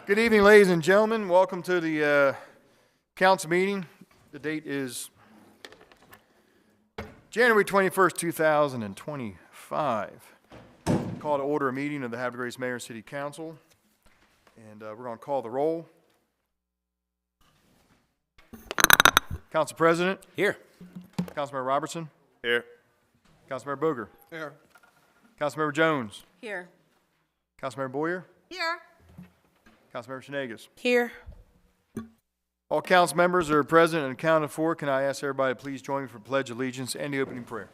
Good evening, ladies and gentlemen. Welcome to the council meeting. The date is January 21st, 2025. Call to order a meeting of the Havre Grace Mayor and City Council. And we're going to call the roll. Council President. Here. Councilmember Robertson. Here. Councilmember Booger. Here. Councilmember Jones. Here. Councilmember Boyer. Here. Councilmember Shenagus. Here. All council members are present and accounted for. Can I ask everybody to please join me for Pledge of Allegiance and the opening prayer?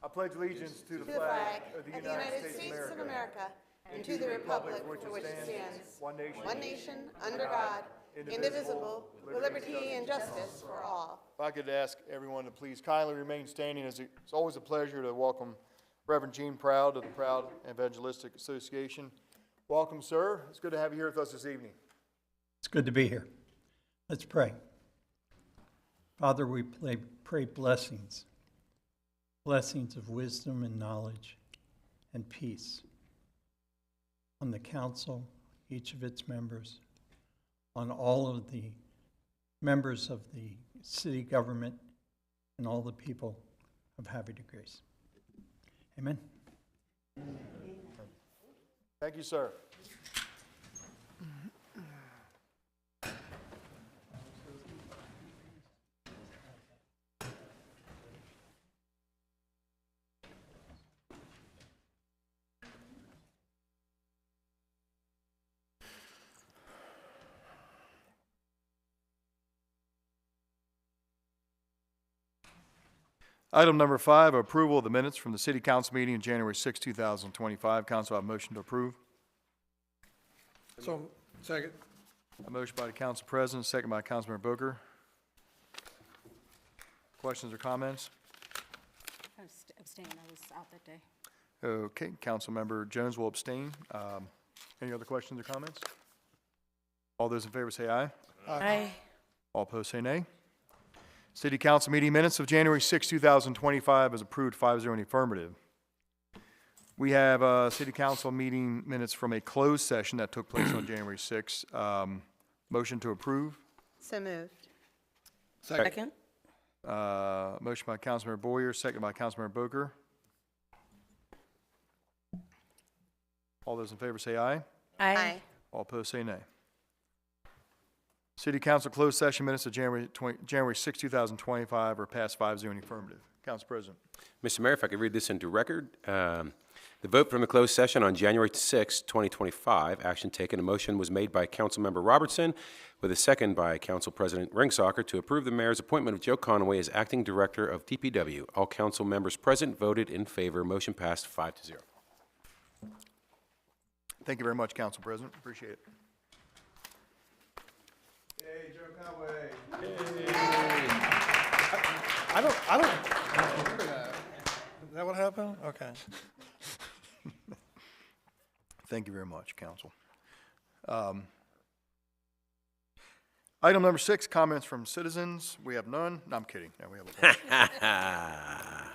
I pledge allegiance to the flag of the United States of America and to the republic for which it stands, one nation, under God, indivisible, with liberty and justice for all. If I could ask everyone to please kindly remain standing, as it's always a pleasure to welcome Reverend Gene Proud of the Proud Evangelistic Association. Welcome, sir. It's good to have you here with us this evening. It's good to be here. Let's pray. Father, we pray blessings of wisdom and knowledge and peace on the council, each of its members, on all of the members of the city government, and all the people of Havre de Grace. Amen. Thank you, sir. Item number 5, approval of the minutes from the City Council meeting in January 6, 2025. Council, I have a motion to approve. So, second. A motion by the Council President, second by Councilmember Booker. Questions or comments? I abstain. I was out that day. Okay, Councilmember Jones will abstain. Any other questions or comments? All those in favor say aye. Aye. All opposed say nay. City Council meeting minutes of January 6, 2025 is approved 5-0 in the affirmative. We have City Council meeting minutes from a closed session that took place on January 6. Motion to approve. So moved. Second. Motion by Councilmember Boyer, second by Councilmember Booker. All those in favor say aye. Aye. All opposed say nay. City Council closed session minutes of January 6, 2025 are passed 5-0 in the affirmative. Council President. Mr. Mayor, if I could read this into record. The vote from the closed session on January 6, 2025, action taken, a motion was made by Councilmember Robertson with a second by Council President Ringsacher to approve the mayor's appointment of Joe Conaway as acting director of DPW. All council members present voted in favor. Motion passed 5-0. Thank you very much, Council President. Appreciate it. Hey, Joe Conway. I don't. Remember that. Is that what happened? Okay. Thank you very much, Council. Item number 6, comments from citizens. We have none. No, I'm kidding. No, we have a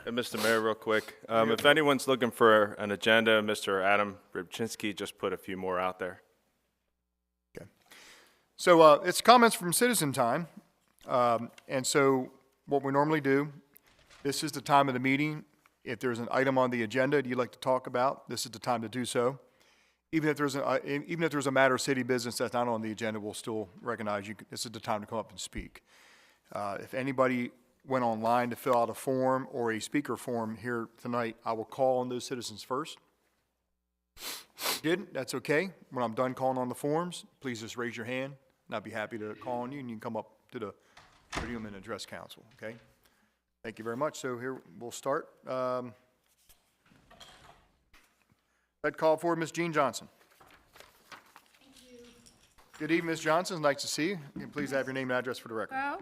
And Mr. Mayor, real quick, if anyone's looking for an agenda, Mr. Adam Rybczynski just put a few more out there. Okay. So it's comments from citizen time. And so what we normally do, this is the time of the meeting. If there's an item on the agenda you'd like to talk about, this is the time to do so. Even if there's a matter of city business that's not on the agenda, we'll still recognize you. This is the time to come up and speak. If anybody went online to fill out a form or a speaker form here tonight, I will call on those citizens first. If you didn't, that's okay. When I'm done calling on the forms, please just raise your hand, and I'd be happy to call on you, and you can come up to the podium and address council, okay? Thank you very much. So here, we'll start. I'd call forward Ms. Jean Johnson. Thank you. Good evening, Ms. Johnson. It's nice to see you. Can you please have your name and address for the record? Well,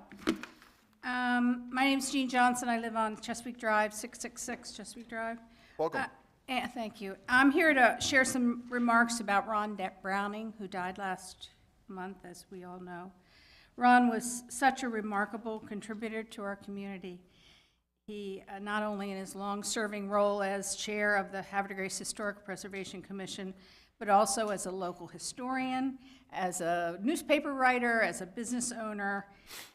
my name's Jean Johnson. I live on Chesapeake Drive, 666 Chesapeake Drive. Welcome. Yeah, thank you. I'm here to share some remarks about Ron Browning, who died last month, as we all know. Ron was such a remarkable contributor to our community. He, not only in his long-serving role as chair of the Havre de Grace Historic Preservation Commission, but also as a local historian, as a newspaper writer, as a business owner,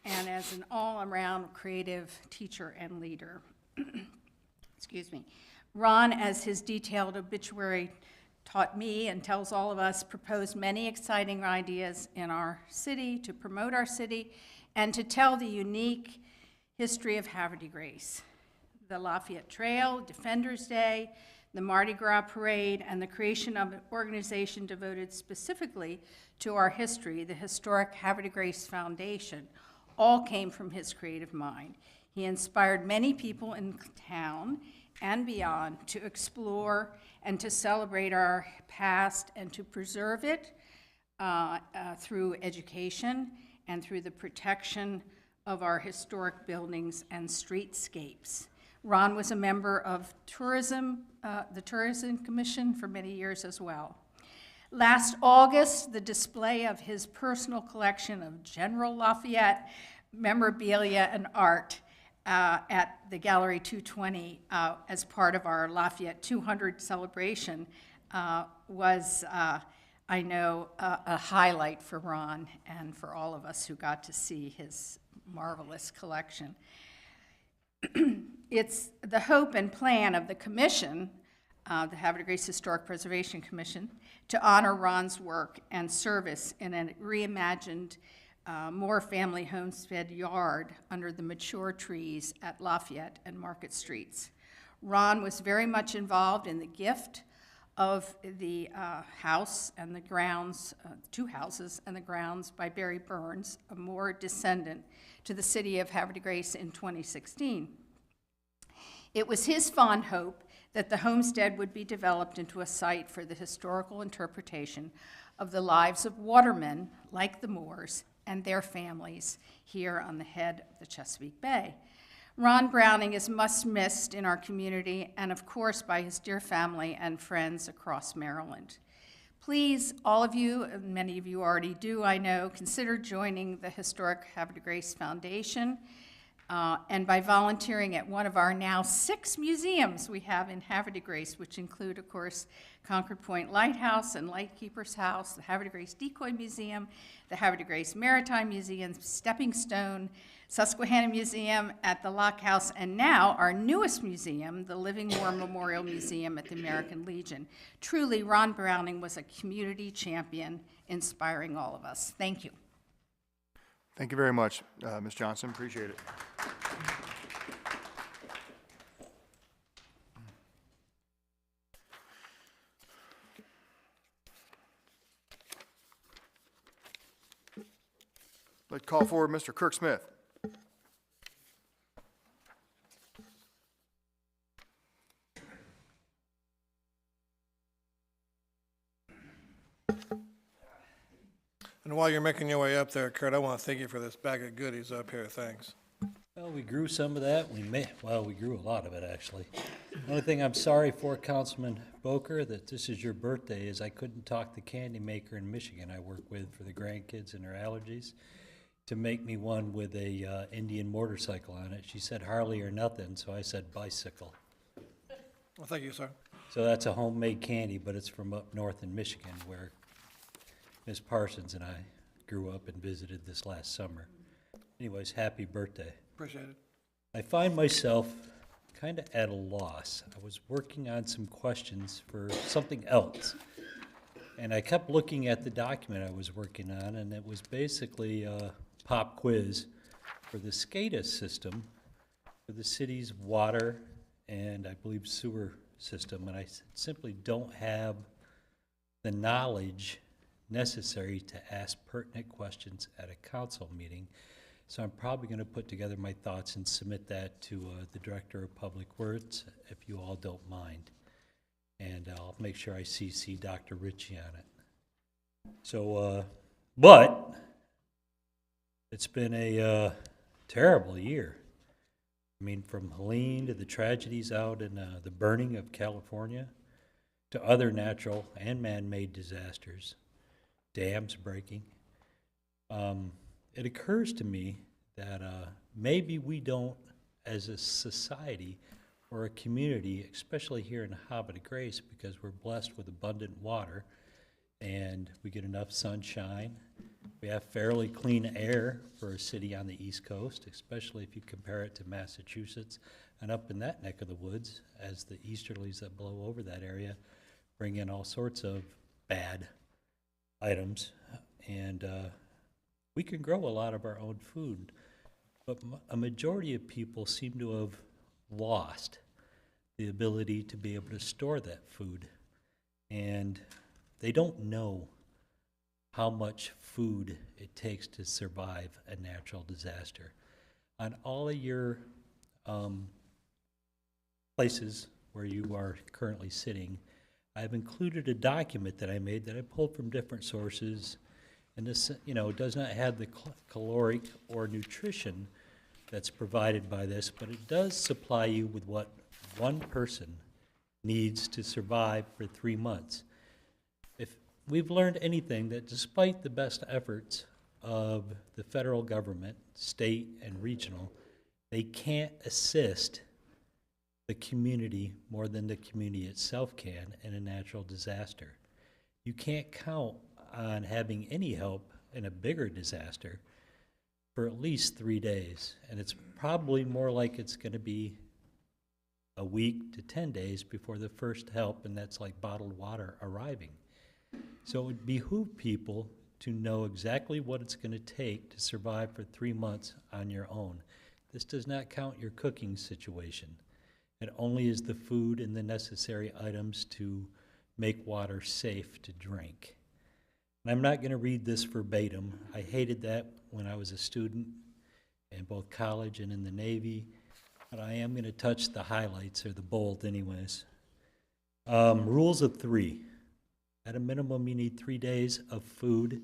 and as an all-around creative teacher and leader. Excuse me. Ron, as his detailed obituary taught me and tells all of us, proposed many exciting ideas in our city, to promote our city, and to tell the unique history of Havre de Grace. The Lafayette Trail, Defenders Day, the Mardi Gras Parade, and the creation of an organization devoted specifically to our history, the historic Havre de Grace Foundation, all came from his creative mind. He inspired many people in town and beyond to explore and to celebrate our past and to preserve it through education and through the protection of our historic buildings and streetscapes. Ron was a member of the Tourism Commission for many years as well. Last August, the display of his personal collection of General Lafayette memorabilia and art at the Gallery 220 as part of our Lafayette 200 celebration was, I know, a highlight for Ron and for all of us who got to see his marvelous collection. It's the hope and plan of the commission, the Havre de Grace Historic Preservation Commission, to honor Ron's work and service in a reimagined Moore Family Homestead yard under the mature trees at Lafayette and Market Streets. Ron was very much involved in the gift of the house and the grounds, 2 houses and the grounds by Barry Burns, a Moore descendant, to the city of Havre de Grace in 2016. It was his fond hope that the homestead would be developed into a site for the historical interpretation of the lives of watermen like the Moores and their families here on the head of the Chesapeake Bay. Ron Browning is much missed in our community and, of course, by his dear family and friends across Maryland. Please, all of you, and many of you already do, I know, consider joining the Historic Havre de Grace Foundation and by volunteering at one of our now 6 museums we have in Havre de Grace, which include, of course, Concord Point Lighthouse and Lightkeeper's House, the Havre de Grace Decoy Museum, the Havre de Grace Maritime Museum, Stepping Stone, Susquehanna Museum at the Lock House, and now our newest museum, the Living War Memorial Museum at the American Legion. Truly, Ron Browning was a community champion, inspiring all of us. Thank you. Thank you very much, Ms. Johnson. Appreciate it. Let's call forward Mr. Kirk Smith. And while you're making your way up there, Kurt, I want to thank you for this bag of goodies up here. Thanks. Well, we grew some of that. We grew a lot of it, actually. The only thing I'm sorry for, Councilman Boker, that this is your birthday, is I couldn't talk the candy maker in Michigan I work with for the grandkids and their allergies to make me one with a Indian motorcycle on it. She said Harley or nothing, so I said bicycle. Well, thank you, sir. So that's a homemade candy, but it's from up north in Michigan, where Ms. Parsons and I grew up and visited this last summer. Anyways, happy birthday. Appreciate it. I find myself kind of at a loss. I was working on some questions for something else, and I kept looking at the document I was working on, and it was basically a pop quiz for the SCADA system for the city's water and I believe sewer system, and I simply don't have the knowledge necessary to ask pertinent questions at a council meeting. So I'm probably going to put together my thoughts and submit that to the Director of Public Works, if you all don't mind. And I'll make sure I CC Dr. Ritchie on it. So, but it's been a terrible year. I mean, from Helene to the tragedies out in the burning of California, to other natural and man-made disasters, dams breaking. It occurs to me that maybe we don't as a society or a community, especially here in Havre de Grace, because we're blessed with abundant water and we get enough sunshine. We have fairly clean air for a city on the East Coast, especially if you compare it to Massachusetts and up in that neck of the woods, as the easterlies that blow over that area bring in all sorts of bad items. And we can grow a lot of our own food, but a majority of people seem to have lost the ability to be able to store that food. And they don't know how much food it takes to survive a natural disaster. On all of your places where you are currently sitting, I've included a document that I made that I pulled from different sources. And this, does not have the caloric or nutrition that's provided by this, but it does supply you with what one person needs to survive for 3 months. If we've learned anything, that despite the best efforts of the federal government, state and regional, they can't assist the community more than the community itself can in a natural disaster. You can't count on having any help in a bigger disaster for at least 3 days. And it's probably more like it's going to be a week to 10 days before the first help, and that's like bottled water arriving. So it would behoove people to know exactly what it's going to take to survive for 3 months on your own. This does not count your cooking situation. It only is the food and the necessary items to make water safe to drink. And I'm not going to read this verbatim. I hated that when I was a student in both college and in the Navy, but I am going to touch the highlights, or the bold anyways. Rules of 3. At a minimum, you need 3 days of food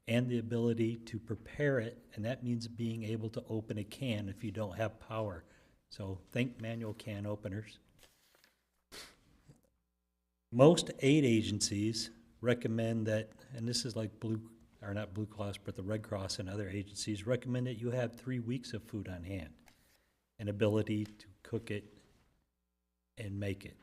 and the ability to prepare it, and that means being able to open a can if you don't have power. So think manual can openers. Most aid agencies recommend that, and this is like not Blue Cross, but the Red Cross and other agencies recommend that you have 3 weeks of food on hand, an ability to cook it and make it.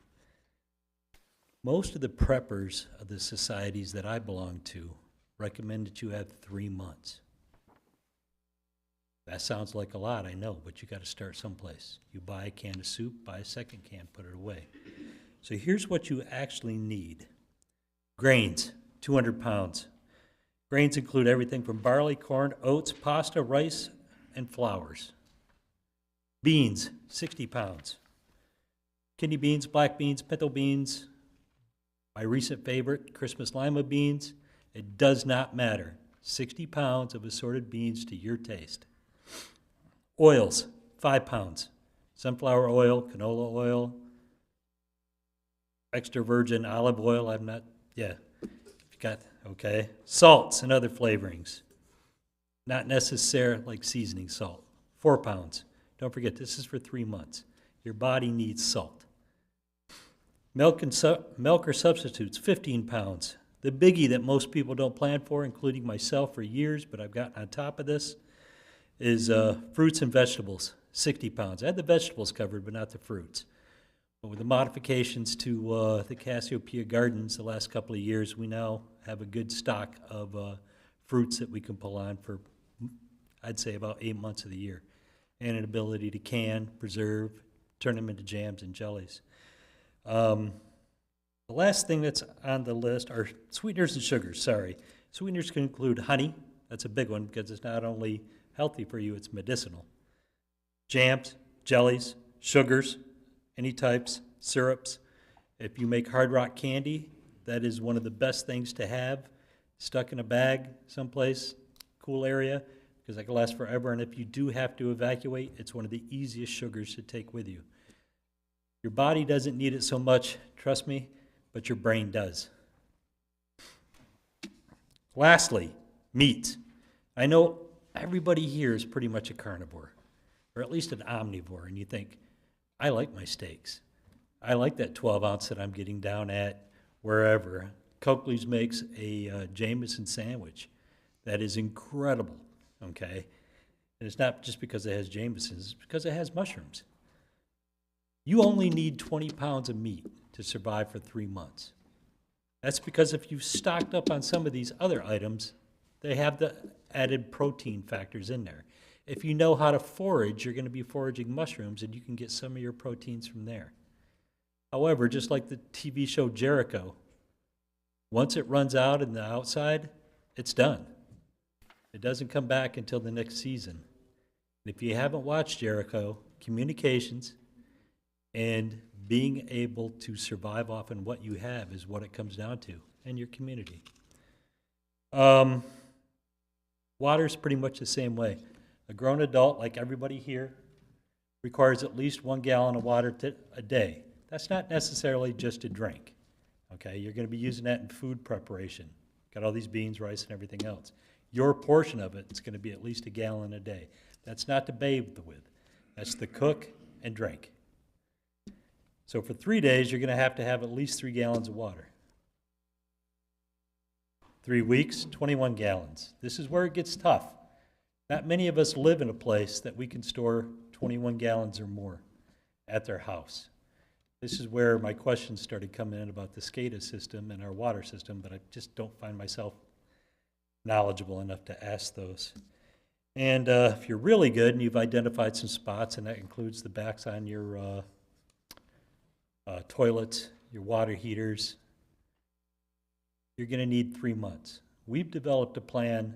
Most of the preppers of the societies that I belong to recommend that you have 3 months. That sounds like a lot, I know, but you got to start someplace. You buy a can of soup, buy a second can, put it away. So here's what you actually need. Grains, 200 pounds. Grains include everything from barley, corn, oats, pasta, rice, and flours. Beans, 60 pounds. Kidney beans, black beans, pinto beans. My recent favorite, Christmas lima beans. It does not matter. 60 pounds of assorted beans to your taste. Oils, 5 pounds. Sunflower oil, canola oil, extra virgin olive oil. Okay. Salts and other flavorings. Not necessary, like seasoning salt. 4 pounds. Don't forget, this is for 3 months. Your body needs salt. Milk or substitutes, 15 pounds. The biggie that most people don't plan for, including myself for years, but I've gotten on top of this, is fruits and vegetables, 60 pounds. I had the vegetables covered, but not the fruits. But with the modifications to the Cassiopeia Gardens the last couple of years, we now have a good stock of fruits that we can pull on for, I'd say, about 8 months of the year, and an ability to can, preserve, turn them into jams and jellies. The last thing that's on the list are sweeteners and sugars, Sweeteners can include honey. That's a big one because it's not only healthy for you, it's medicinal. Jams, jellies, sugars, any types, syrups. If you make Hard Rock candy, that is one of the best things to have stuck in a bag someplace, cool area, because that can last forever. And if you do have to evacuate, it's one of the easiest sugars to take with you. Your body doesn't need it so much, trust me, but your brain does. Lastly, meat. I know everybody here is pretty much a carnivore, or at least an omnivore, and you think, I like my steaks. I like that 12 ounce that I'm getting down at wherever. Coakley's makes a Jameson sandwich that is incredible, okay? And it's not just because it has Jameson's, it's because it has mushrooms. You only need 20 pounds of meat to survive for 3 months. That's because if you've stocked up on some of these other items, they have the added protein factors in there. If you know how to forage, you're going to be foraging mushrooms, and you can get some of your proteins from there. However, just like the TV show Jericho, once it runs out in the outside, it's done. It doesn't come back until the next season. And if you haven't watched Jericho, communications and being able to survive off of what you have is what it comes down to, and your community. Water's pretty much the same way. A grown adult, like everybody here, requires at least 1 gallon of water a day. That's not necessarily just a drink, okay? You're going to be using that in food preparation. Got all these beans, rice, and everything else. Your portion of it is going to be at least 1 gallon a day. That's not to bathe with. That's to cook and drink. So for 3 days, you're going to have at least 3 gallons of water. 3 weeks, 21 gallons. This is where it gets tough. Not many of us live in a place that we can store 21 gallons or more at their house. This is where my questions started coming in about the SCADA system and our water system, but I just don't find myself knowledgeable enough to ask those. And if you're really good and you've identified some spots, and that includes the backs on your toilets, your water heaters, you're going to need 3 months. We've developed a plan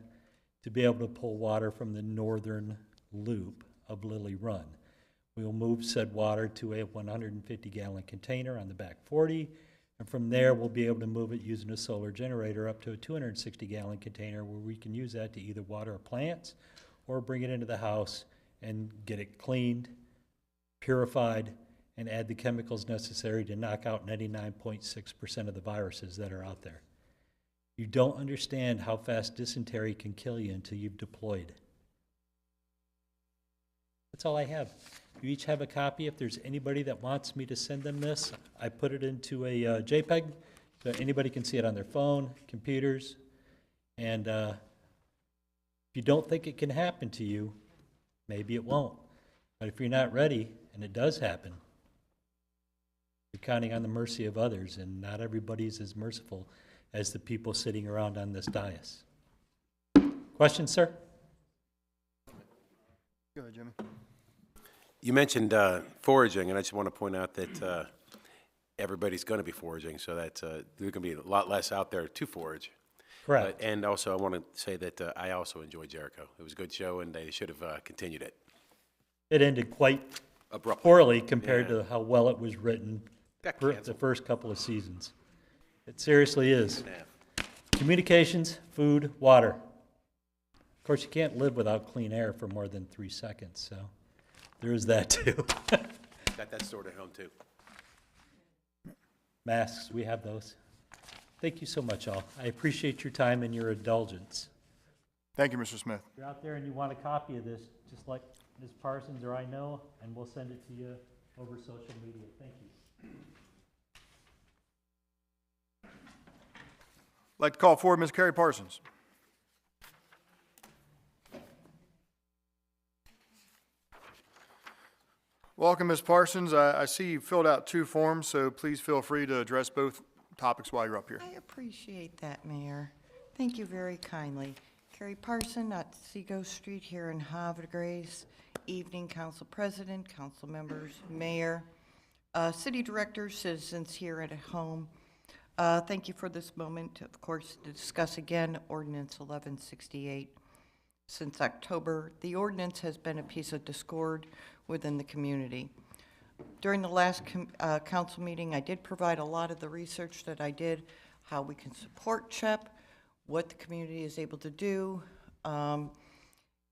to be able to pull water from the northern loop of Lily Run. We will move said water to a 150-gallon container on the back 40, and from there we'll be able to move it using a solar generator up to a 260-gallon container where we can use that to either water our plants or bring it into the house and get it cleaned, purified, and add the chemicals necessary to knock out 99.6% of the viruses that are out there. You don't understand how fast dysentery can kill you until you've deployed. That's all I have. You each have a copy. If there's anybody that wants me to send them this, I put it into a JPEG so anybody can see it on their phone, computers, and if you don't think it can happen to you, maybe it won't. But if you're not ready and it does happen, you're counting on the mercy of others, and not everybody's as merciful as the people sitting around on this dais. Questions, sir? Go ahead, Jimmy. You mentioned foraging, and I just want to point out that everybody's going to be foraging, so that there's going to be a lot less out there to forage. Correct. And also, I want to say that I also enjoyed Jericho. It was a good show, and they should have continued it. It ended quite Abruptly. poorly compared Yeah. to how well it was written Got the canceled. first couple of seasons. It seriously is. Yeah. Communications, food, water. Of course, you can't live without clean air for more than 3 seconds, so there is that too. Got that stored at home, too. Masks, we have those. Thank you so much, all. I appreciate your time and your indulgence. Thank you, Mr. Smith. If you're out there and you want a copy of this, just like Ms. Parsons or I know, and we'll send it to you over social media. Thank you. I'd like to call forward Ms. Carrie Parsons. Welcome, Ms. Parsons. I see you filled out 2 forms, so please feel free to address both topics while you're up here. I appreciate that, Mayor. Thank you very kindly. Carrie Parson at Seago Street here in Havre. Evening, Council President, Council members, Mayor, City Directors, citizens here at home. Thank you for this moment, of course, to discuss again Ordinance 1168. Since October, the ordinance has been a piece of discord within the community. During the last council meeting, I did provide a lot of the research that I did, how we can support CHEP, what the community is able to do,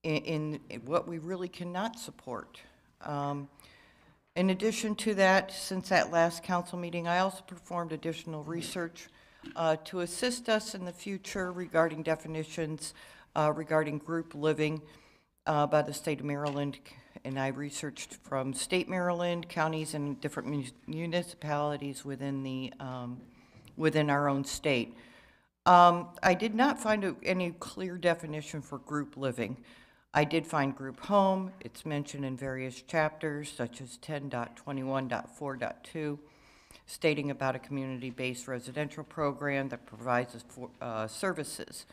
in what we really cannot support. In addition to that, since that last council meeting, I also performed additional research to assist us in the future regarding definitions regarding group living by the state of Maryland. And I researched from state Maryland, counties, and different municipalities within the within our own state. I did not find any clear definition for group living. I did find group home. It's mentioned in various chapters, such as 10.21.4.2, stating about a community-based residential program that provides us services.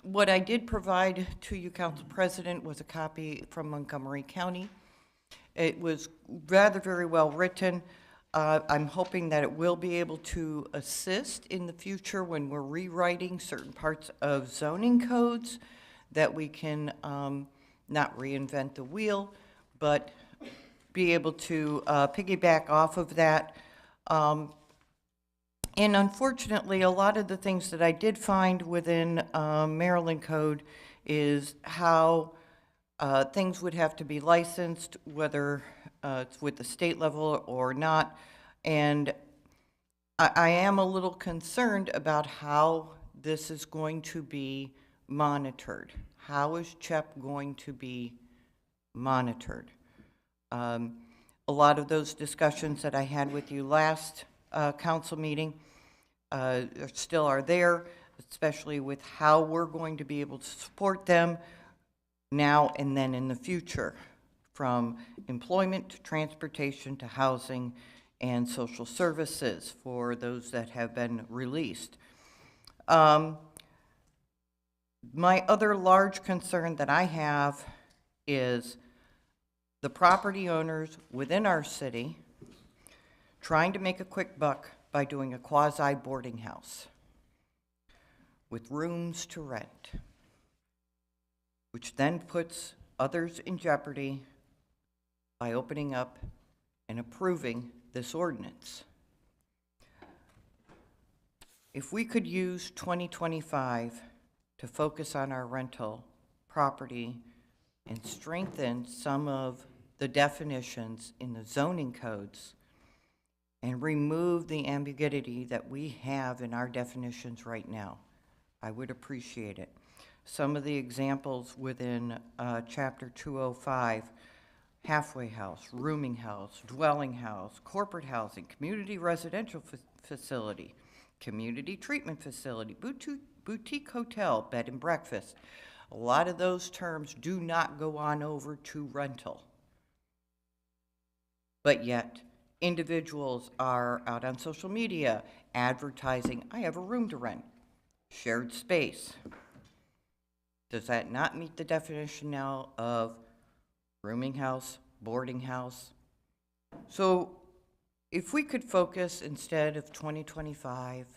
What I did provide to you, Council President, was a copy from Montgomery County. It was rather very well written. I'm hoping that it will be able to assist in the future when we're rewriting certain parts of zoning codes, that we can not reinvent the wheel, but be able to piggyback off of that. And unfortunately, a lot of the things that I did find within Maryland Code is how things would have to be licensed, whether it's with the state level or not. And I am a little concerned about how this is going to be monitored. How is CHEP going to be monitored? A lot of those discussions that I had with you last council meeting still are there, especially with how we're going to be able to support them now and then in the future, from employment to transportation to housing and social services for those that have been released. My other large concern that I have is the property owners within our city trying to make a quick buck by doing a quasi-boarding house with rooms to rent, which then puts others in jeopardy by opening up and approving this ordinance. If we could use 2025 to focus on our rental property and strengthen some of the definitions in the zoning codes and remove the ambiguity that we have in our definitions right now, I would appreciate it. Some of the examples within Chapter 205, halfway house, rooming house, dwelling house, corporate housing, community residential facility, community treatment facility, boutique hotel, bed and breakfast. A lot of those terms do not go on over to rental. But yet, individuals are out on social media advertising, I have a room to rent, shared space. Does that not meet the definition now of rooming house, boarding house? So if we could focus, instead of 2025,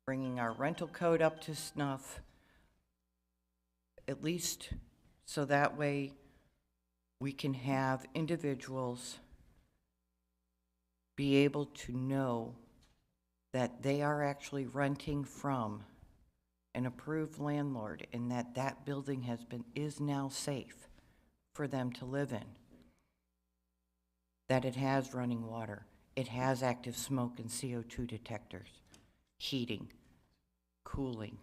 bringing our rental code up to snuff, at least so that way we can have individuals be able to know that they are actually renting from an approved landlord and that that building is now safe for them to live in. That it has running water, it has active smoke and CO2 detectors, heating, cooling,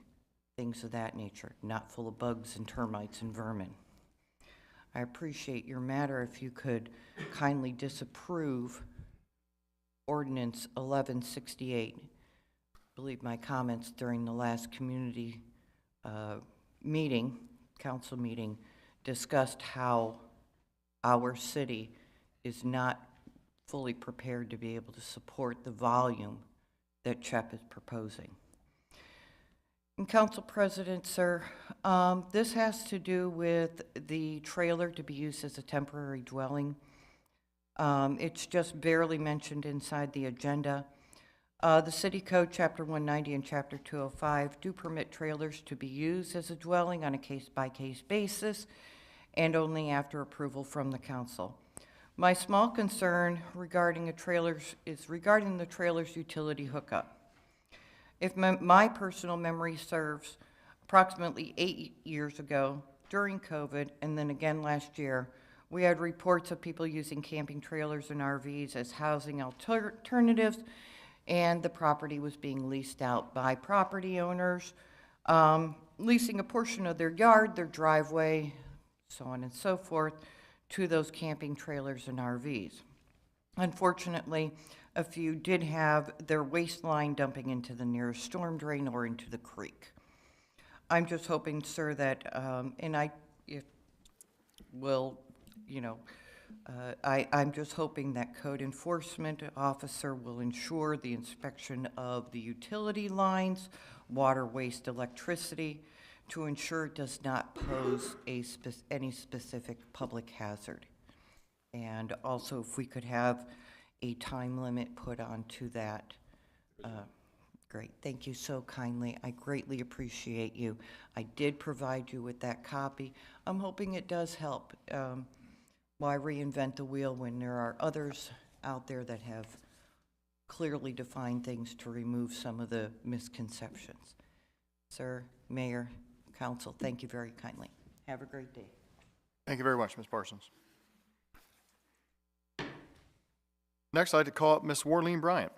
things of that nature, not full of bugs and termites and vermin. I appreciate your matter if you could kindly disapprove Ordinance 1168. I believe my comments during the last community council meeting, discussed how our city is not fully prepared to be able to support the volume that CHEP is proposing. And Council President, sir, this has to do with the trailer to be used as a temporary dwelling. It's just barely mentioned inside the agenda. The City Code, Chapter 190 and Chapter 205 do permit trailers to be used as a dwelling on a case-by-case basis and only after approval from the council. My small concern regarding is regarding the trailer's utility hookup. If my personal memory serves, approximately 8 years ago, during COVID, and then again last year, we had reports of people using camping trailers and RVs as housing alternatives, and the property was being leased out by property owners, leasing a portion of their yard, their driveway, so on and so forth, to those camping trailers and RVs. Unfortunately, a few did have their waste line dumping into the nearest storm drain or into the creek. I'm just hoping, sir, that, and I, if, will, you know, I'm just hoping that code enforcement officer will ensure the inspection of the utility lines, water, waste, electricity, to ensure it does not pose any specific public hazard. And also, if we could have a time limit put onto that, great. Thank you so kindly. I greatly appreciate you. I did provide you with that copy. I'm hoping it does help. Why reinvent the wheel when there are others out there that have clearly defined things to remove some of the misconceptions? Sir, Mayor, Council, thank you very kindly. Have a great day. Thank you very much, Ms. Parsons. Next, I'd like to call up Ms. Warlene Bryant.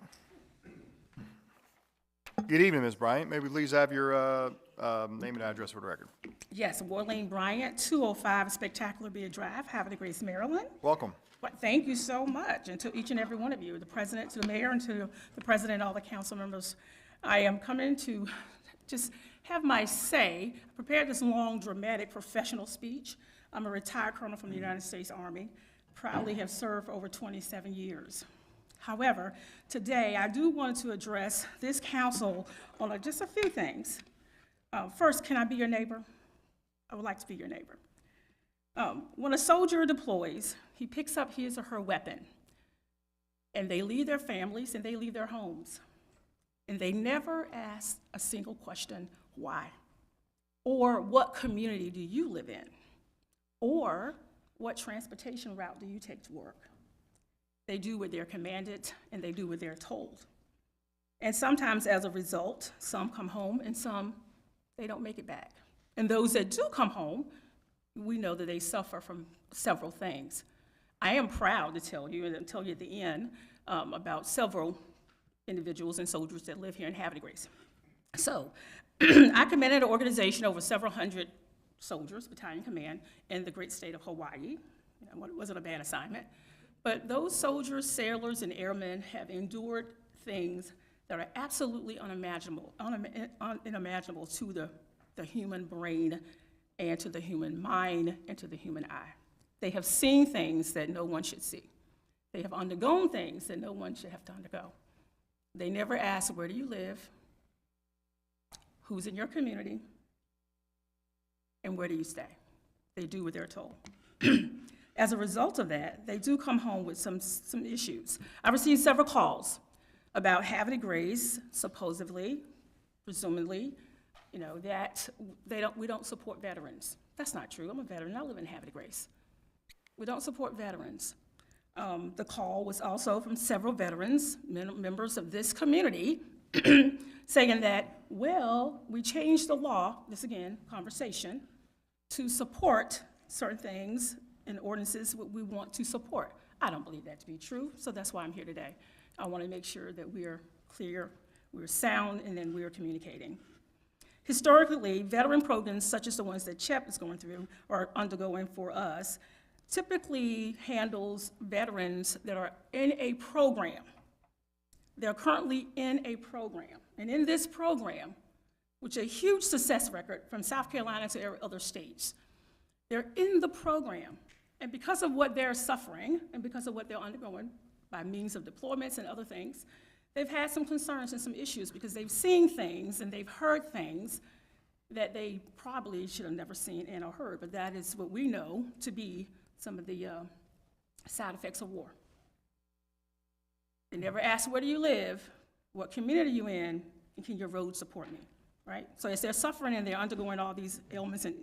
Good evening, Ms. Bryant. May we please have your name and address for the record? Yes, Warlene Bryant, 205 Spectacular Beer Drive, Havre, Grace, Maryland. Welcome. But thank you so much, and to each and every one of you, the president, to the mayor, and to the president, and all the council members. I am coming to just have my say. I prepared this long, dramatic, professional speech. I'm a retired colonel from the United States Army. Proudly have served for over 27 years. However, today I do want to address this council on just a few things. First, can I be your neighbor? I would like to be your neighbor. When a soldier deploys, he picks up his or her weapon, and they leave their families and they leave their homes. And they never ask a single question, why? Or what community do you live in? Or what transportation route do you take to work? They do what they're commanded, and they do what they're told. And sometimes as a result, some come home and some, they don't make it back. And those that do come home, we know that they suffer from several things. I am proud to tell you, and I'll tell you at the end, about several individuals and soldiers that live here in Havre, Grace. So, I commanded an organization over several hundred soldiers, battalion command, in the great state of Hawaii. It wasn't a bad assignment. But those soldiers, sailors, and airmen have endured things that are absolutely unimaginable to the human brain and to the human mind and to the human eye. They have seen things that no one should see. They have undergone things that no one should have to undergo. They never ask, where do you live? Who's in your community? And where do you stay? They do what they're told. As a result of that, they do come home with some issues. I received several calls about Havre Grace, supposedly, presumably, that we don't support veterans. That's not true. I'm a veteran. I live in Havre Grace. We don't support veterans. The call was also from several veterans, members of this community, saying that, well, we changed the law, this again, conversation, to support certain things and ordinances we want to support. I don't believe that to be true, so that's why I'm here today. I want to make sure that we are clear, we're sound, and then we are communicating. Historically, veteran programs such as the ones that CHEP is going through or undergoing for us typically handles veterans that are in a program. They're currently in a program. And in this program, which is a huge success record from South Carolina to every other states, they're in the program. And because of what they're suffering and because of what they're undergoing by means of deployments and other things, they've had some concerns and some issues because they've seen things and they've heard things that they probably should have never seen and or heard, but that is what we know to be some of the side effects of war. They never ask, where do you live, what community are you in, and can your road support me, right? So as they're suffering and they're undergoing all these ailments, and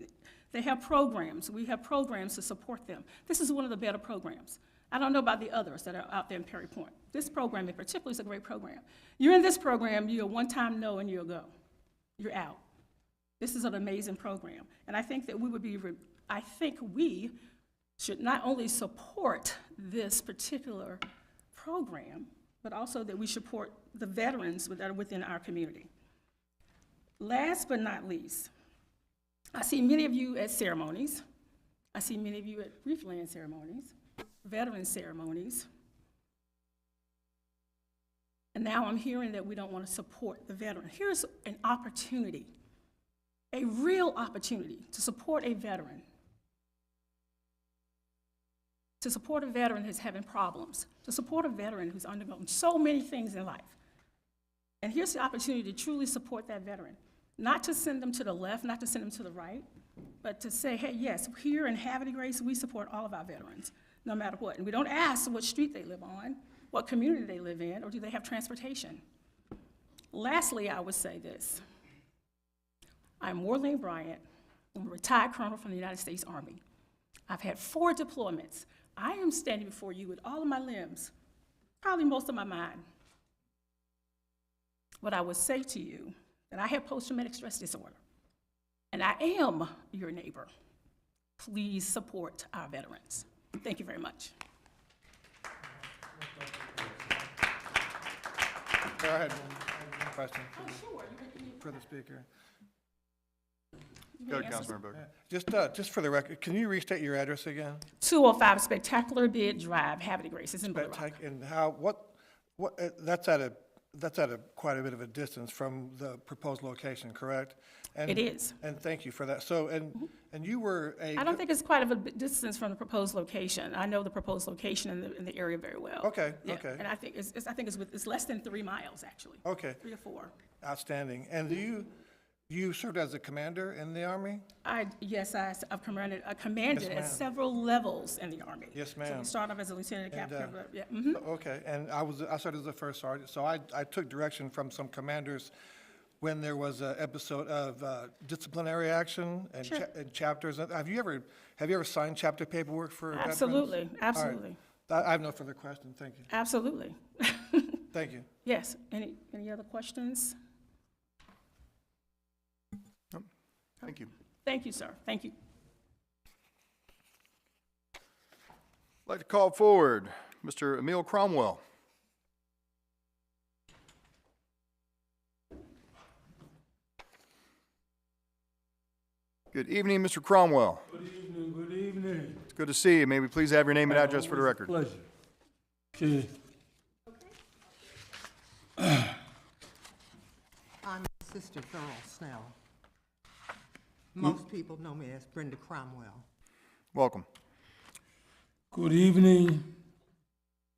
they have programs. We have programs to support them. This is one of the better programs. I don't know about the others that are out there in Perry Point. This program in particular is a great program. You're in this program, you're a one-time no and you'll go. You're out. This is an amazing program. And I think that we should not only support this particular program, but also that we support the veterans that are within our community. Last but not least, I see many of you at ceremonies. I see many of you at Reefland ceremonies, veteran ceremonies. And now I'm hearing that we don't want to support the veteran. Here's an opportunity. a real opportunity to support a veteran, who's having problems, to support a veteran who's undergoing so many things in life. And here's the opportunity to truly support that veteran. Not to send them to the left, not to send them to the right, but to say, hey, yes, here in Havre Grace, we support all of our veterans, no matter what. And we don't ask what street they live on, what community they live in, or do they have transportation. Lastly, I would say this. I'm Warlene Bryant. I'm a retired colonel from the United States Army. I've had 4 deployments. I am standing before you with all of my limbs, probably most of my mind. What I would say to you, that I have post-traumatic stress disorder, and I am your neighbor. Please support our veterans. Thank you very much. Go ahead. Question for the speaker. Go ahead, Councilmember Booker. Just for the record, can you restate your address again? 205 Spectacular Bid Drive, Havre Grace. It's in Blue Rock. And that's at a quite a bit of a distance from the proposed location, correct? And, It is. And thank you for that. So, and you were a. I don't think it's quite of a distance from the proposed location. I know the proposed location in the area very well. Okay, Yeah, okay. And I think it's less than 3 miles, actually. Okay. 3 or 4. Outstanding. And you served as a commander in the Army? Yes, I've commanded Yes, ma'am. at several levels in the Army. Yes, So ma'am. we started off as a lieutenant captain, but yeah. Okay, and I started as a first sergeant, so I took direction from some commanders when there was an episode of disciplinary action and Sure. and chapters. Have you ever signed chapter paperwork for veterans? Absolutely, All right. absolutely, I have no further questions, thank you. absolutely. Thank you. Yes, any other questions? Thank you. Thank you, sir, thank you. I'd like to call forward Mr. Emil Cromwell. Good evening, Mr. Cromwell. Good evening, good evening. It's good to see you. May we please have your name and address for the record? Pleasure. Okay. I'm Sister Thurl Snell. Most people know me as Brenda Cromwell. Welcome. Good evening,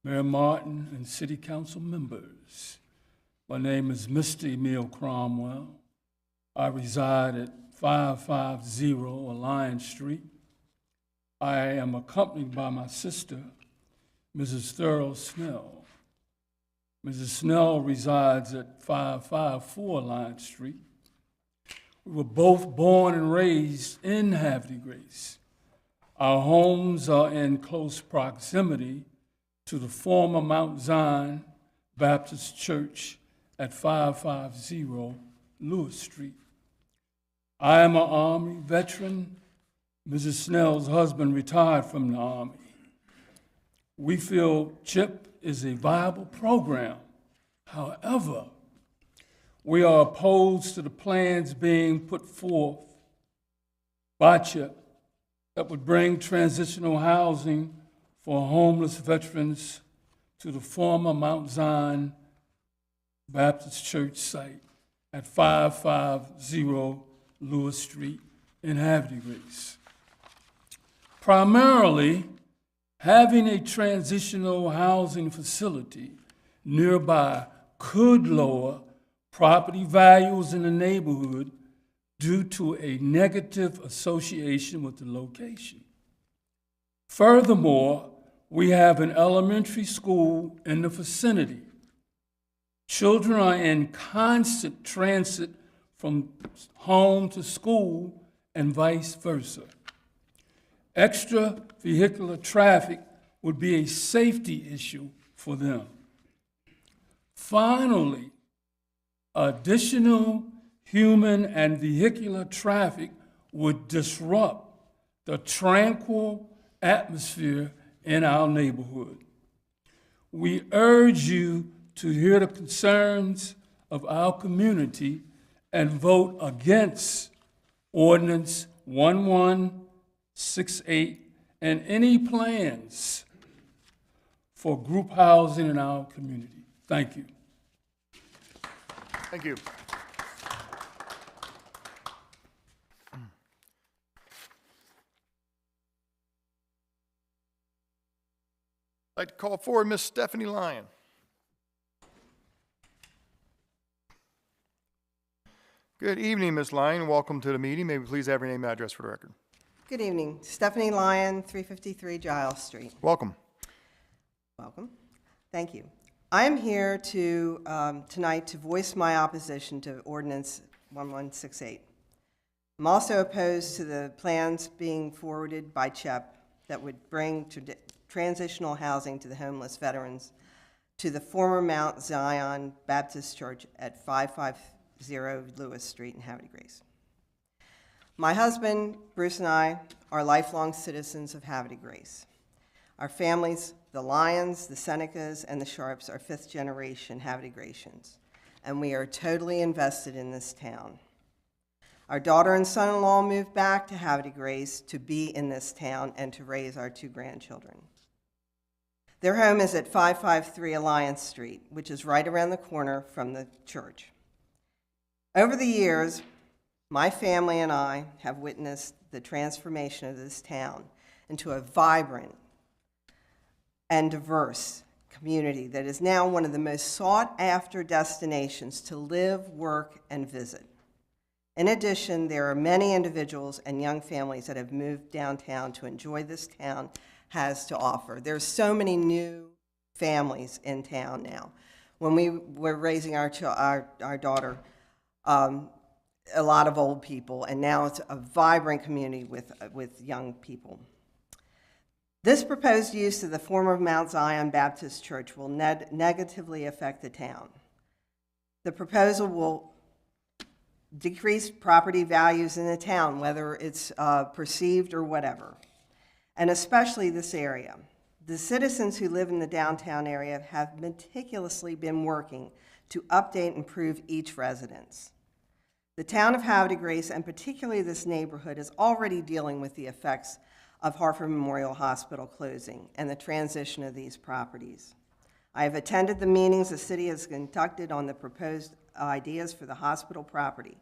Mayor Martin and City Council members. My name is Mr. Emil Cromwell. I reside at 550 Alliance Street. I am accompanied by my sister, Mrs. Thurl Snell. Mrs. Snell resides at 554 Alliance Street. We were both born and raised in Havre Grace. Our homes are in close proximity to the former Mount Zion Baptist Church at 550 Lewis Street. I am an Army veteran. Mrs. Snell's husband retired from the Army. We feel CHIP is a viable program. However, we are opposed to the plans being put forth by CHIP that would bring transitional housing for homeless veterans to the former Mount Zion Baptist Church site at 550 Lewis Street in Havre Grace. Primarily, having a transitional housing facility nearby could lower property values in the neighborhood due to a negative association with the location. Furthermore, we have an elementary school in the vicinity. Children are in constant transit from home to school and vice versa. Extra vehicular traffic would be a safety issue for them. Finally, additional human and vehicular traffic would disrupt the tranquil atmosphere in our neighborhood. We urge you to hear the concerns of our community and vote against Ordinance 1168 and any plans for group housing in our community. Thank you. Thank you. I'd like to call forward Miss Stephanie Lyon. Good evening, Ms. Lyon. Welcome to the meeting. May we please have your name and address for the record? Good evening. Stephanie Lyon, 353 Giles Street. Welcome. Welcome. Thank you. I am here tonight to voice my opposition to Ordinance 1168. I'm also opposed to the plans being forwarded by CHEP that would bring transitional housing to the homeless veterans to the former Mount Zion Baptist Church at 550 Lewis Street in Havre de Grace. My husband, Bruce, and I are lifelong citizens of Havre de Grace. Our families, the Lyons, the Senecas, and the Sharps, are fifth-generation Havre de Gracians, and we are totally invested in this town. Our daughter and son-in-law moved back to Havre de Grace to be in this town and to raise our 2 grandchildren. Their home is at 553 Alliance Street, which is right around the corner from the church. Over the years, my family and I have witnessed the transformation of this town into a vibrant and diverse community that is now one of the most sought-after destinations to live, work, and visit. In addition, there are many individuals and young families that have moved downtown to enjoy this town has to offer. There's so many new families in town now. When we were raising our daughter, a lot of old people, and now it's a vibrant community with young people. This proposed use of the former Mount Zion Baptist Church will negatively affect the town. The proposal will decrease property values in the town, whether it's perceived or whatever, and especially this area. The citizens who live in the downtown area have meticulously been working to update and improve each residence. The town of Havre de Grace, and particularly this neighborhood, is already dealing with the effects of Havre Memorial Hospital closing and the transition of these properties. I have attended the meetings the city has conducted on the proposed ideas for the hospital property,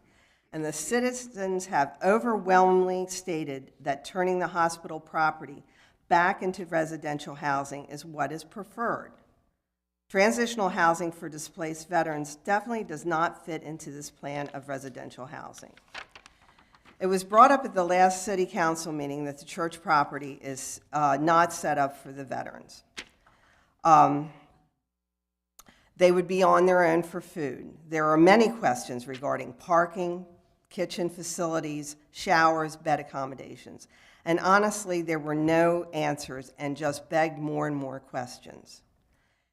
and the citizens have overwhelmingly stated that turning the hospital property back into residential housing is what is preferred. Transitional housing for displaced veterans definitely does not fit into this plan of residential housing. It was brought up at the last city council meeting that the church property is not set up for the veterans. They would be on their own for food. There are many questions regarding parking, kitchen facilities, showers, bed accommodations. And honestly, there were no answers and just begged more and more questions.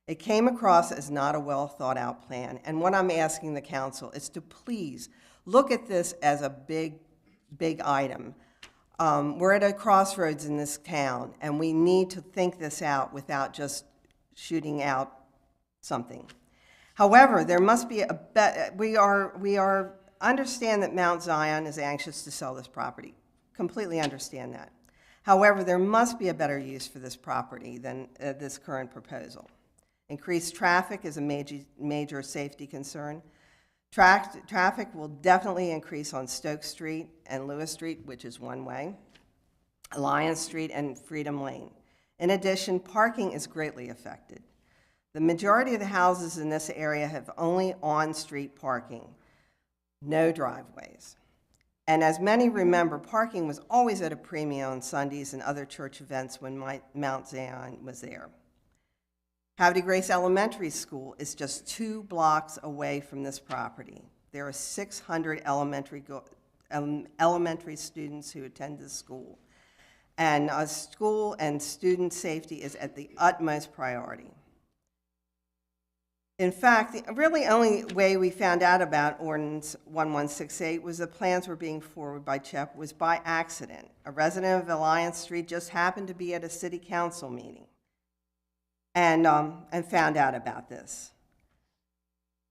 It came across as not a well thought out plan, and what I'm asking the council is to please look at this as a big item. We're at a crossroads in this town, and we need to think this out without just shooting out something. However, there must be we understand that Mount Zion is anxious to sell this property. Completely understand that. However, there must be a better use for this property than this current proposal. Increased traffic is a major safety concern. Traffic will definitely increase on Stoke Street and Lewis Street, which is one way, Alliance Street and Freedom Lane. In addition, parking is greatly affected. The majority of the houses in this area have only on-street parking, no driveways. And as many remember, parking was always at a premium on Sundays and other church events when Mount Zion was there. Havre de Grace Elementary School is just 2 blocks away from this property. There are 600 elementary students who attend this school. And school and student safety is at the utmost priority. In fact, the really only way we found out about Ordinance 1168 was the plans were being forwarded by CHEP was by accident. A resident of Alliance Street just happened to be at a city council meeting and found out about this.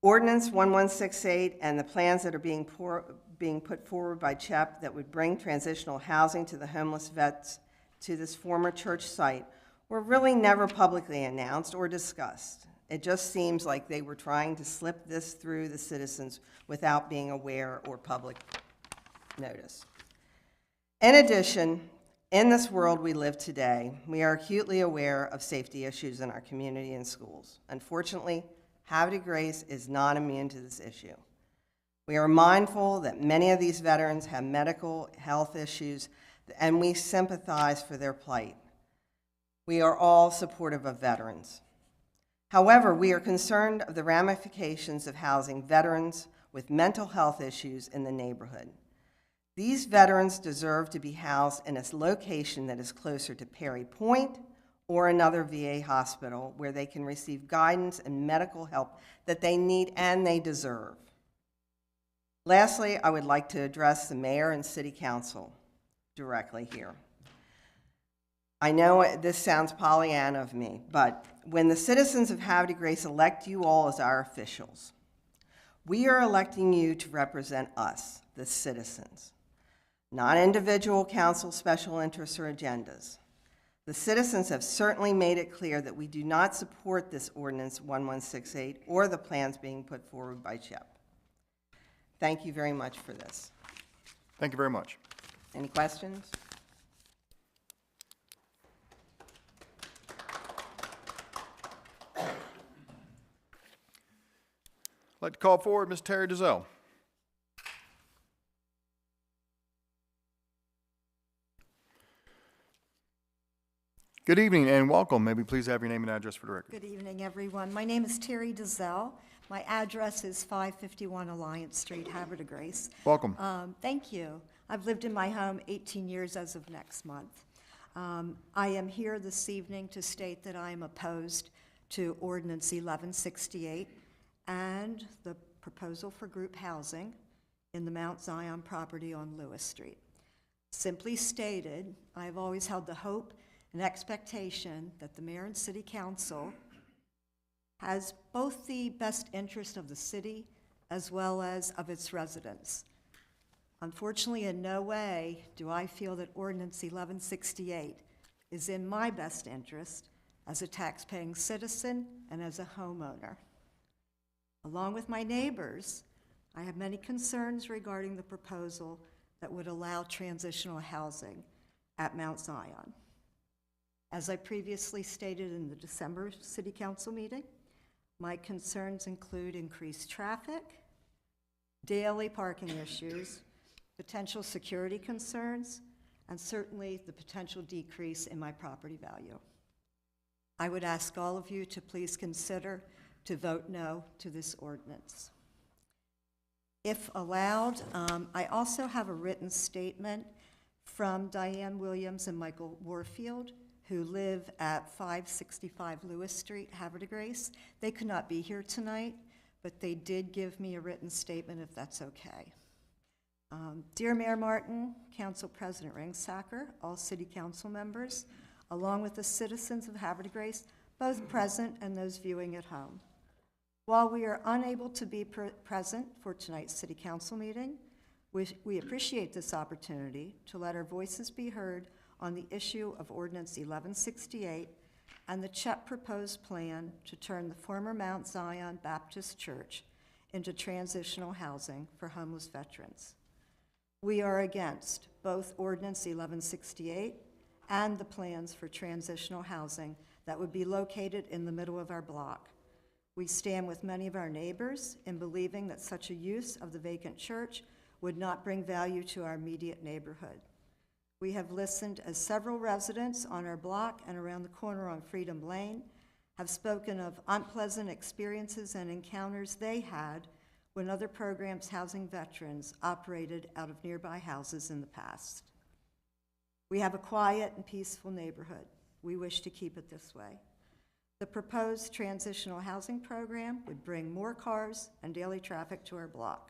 Ordinance 1168 and the plans that are being put forward by CHEP that would bring transitional housing to the homeless vets to this former church site were really never publicly announced or discussed. It just seems like they were trying to slip this through the citizens without being aware or public notice. In addition, In this world we live today, we are acutely aware of safety issues in our community and schools. Unfortunately, Havre de Grace is not immune to this issue. We are mindful that many of these veterans have medical health issues, and we sympathize for their plight. We are all supportive of veterans. However, we are concerned of the ramifications of housing veterans with mental health issues in the neighborhood. These veterans deserve to be housed in a location that is closer to Perry Point or another VA hospital where they can receive guidance and medical help that they need and they deserve. Lastly, I would like to address the mayor and city council directly here. I know this sounds Pollyanna of me, but when the citizens of Havre de Grace elect you all as our officials, we are electing you to represent us, the citizens, not individual council special interests or agendas. The citizens have certainly made it clear that we do not support this ordinance 1168 or the plans being put forward by CHEP. Thank you very much for this. Thank you very much. Any questions? I'd like to call forward Ms. Terry Dizelle. Good evening and welcome. May we please have your name and address for the record? Good evening, everyone. My name is Terry Dizelle. My address is 551 Alliance Street, Havre de Grace. Welcome. Thank you. I've lived in my home 18 years as of next month. I am here this evening to state that I am opposed to Ordinance 1168 and the proposal for group housing in the Mount Zion property on Lewis Street. Simply stated, I have always held the hope and expectation that the mayor and city council has both the best interest of the city as well as of its residents. Unfortunately, in no way do I feel that Ordinance 1168 is in my best interest as a tax-paying citizen and as a homeowner. Along with my neighbors, I have many concerns regarding the proposal that would allow transitional housing at Mount Zion. As I previously stated in the December City Council meeting, my concerns include increased traffic, daily parking issues, potential security concerns, and certainly the potential decrease in my property value. I would ask all of you to please consider to vote no to this ordinance. If allowed, I also have a written statement from Diane Williams and Michael Warfield, who live at 565 Lewis Street, Havre de Grace. They could not be here tonight, but they did give me a written statement if that's okay. Dear Mayor Martin, Council President Ringsacker, all City Council members, along with the citizens of Havre de Grace, both present and those viewing at home. While we are unable to be present for tonight's City Council meeting, we appreciate this opportunity to let our voices be heard on the issue of Ordinance 1168 and the CHEP proposed plan to turn the former Mount Zion Baptist Church into transitional housing for homeless veterans. We are against both Ordinance 1168 and the plans for transitional housing that would be located in the middle of our block. We stand with many of our neighbors in believing that such a use of the vacant church would not bring value to our immediate neighborhood. We have listened as several residents on our block and around the corner on Freedom Lane have spoken of unpleasant experiences and encounters they had when other programs housing veterans operated out of nearby houses in the past. We have a quiet and peaceful neighborhood. We wish to keep it this way. The proposed transitional housing program would bring more cars and daily traffic to our block.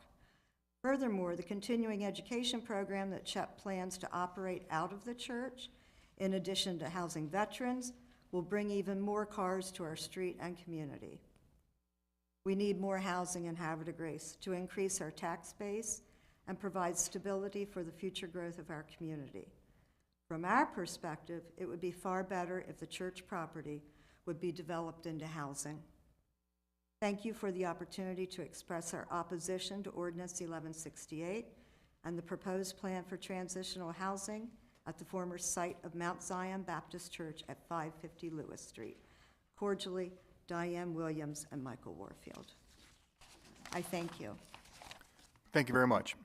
Furthermore, the continuing education program that CHEP plans to operate out of the church, in addition to housing veterans, will bring even more cars to our street and community. We need more housing in Havre de Grace to increase our tax base and provide stability for the future growth of our community. From our perspective, it would be far better if the church property would be developed into housing. Thank you for the opportunity to express our opposition to Ordinance 1168 and the proposed plan for transitional housing at the former site of Mount Zion Baptist Church at 550 Lewis Street. Cordially, Diane Williams and Michael Warfield. I thank you. Thank you very much.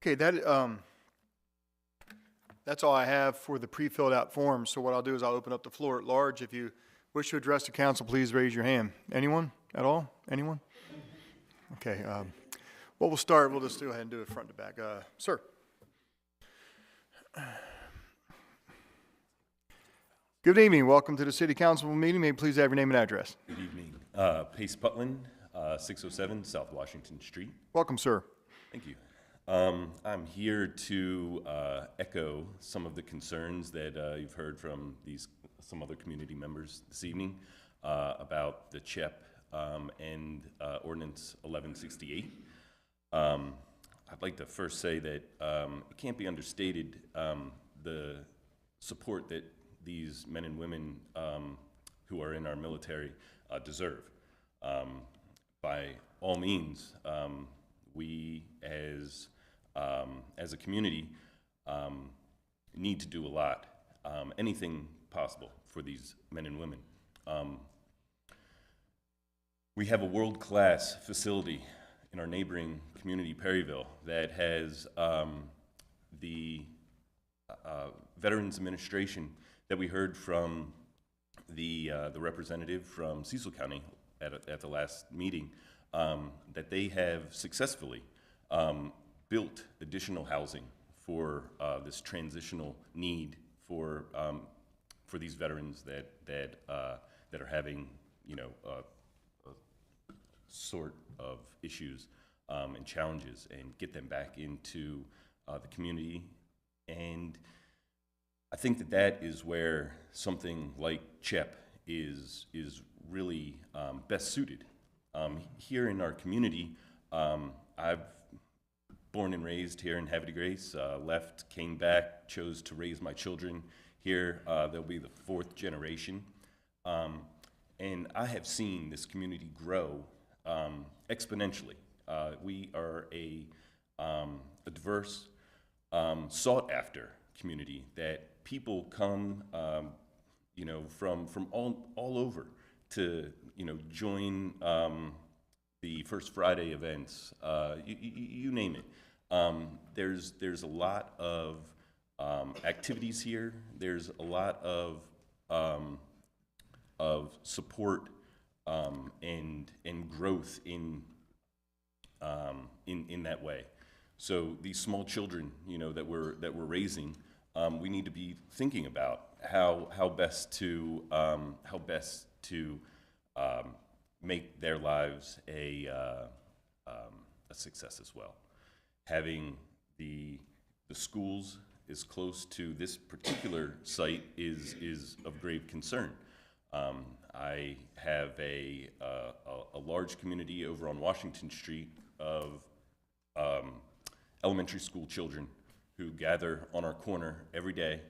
Okay, that's all I have for the pre-filled out forms. So what I'll do is I'll open up the floor at large. If you wish to address the council, please raise your hand. Anyone at all? Anyone? Okay. Well, we'll start. We'll just go ahead and do it front to back. Sir. Good evening. Welcome to the City Council meeting. May you please have your name and address? Good evening. Pace Putland, 607 South Washington Street. Welcome, sir. Thank you. I'm here to echo some of the concerns that you've heard from some other community members this evening about the CHEP and Ordinance 1168. I'd like to first say that it can't be understated the support that these men and women who are in our military deserve. By all means, we as a community need to do a lot, anything possible for these men and women. We have a world-class facility in our neighboring community, Perryville, that has the Veterans Administration that we heard from the representative from Cecil County at the last meeting, that they have successfully built additional housing for this transitional need for these veterans that are having, you know, a sort of issues and challenges, and get them back into the community. And I think that is where something like CHEP is really best suited. Here in our community, I've born and raised here in Havre de Grace, left, came back, chose to raise my children here. They'll be the fourth generation. And I have seen this community grow exponentially. We are a diverse, sought-after community that people come, you know, from all over to, you know, join the First Friday events. You name it. There's a lot of activities here. There's a lot of support and growth in that way. So these small children, you know, that we're raising, we need to be thinking about how best to make their lives a success as well. Having the schools as close to this particular site is of grave concern. I have a large community over on Washington Street of elementary school children who gather on our corner every day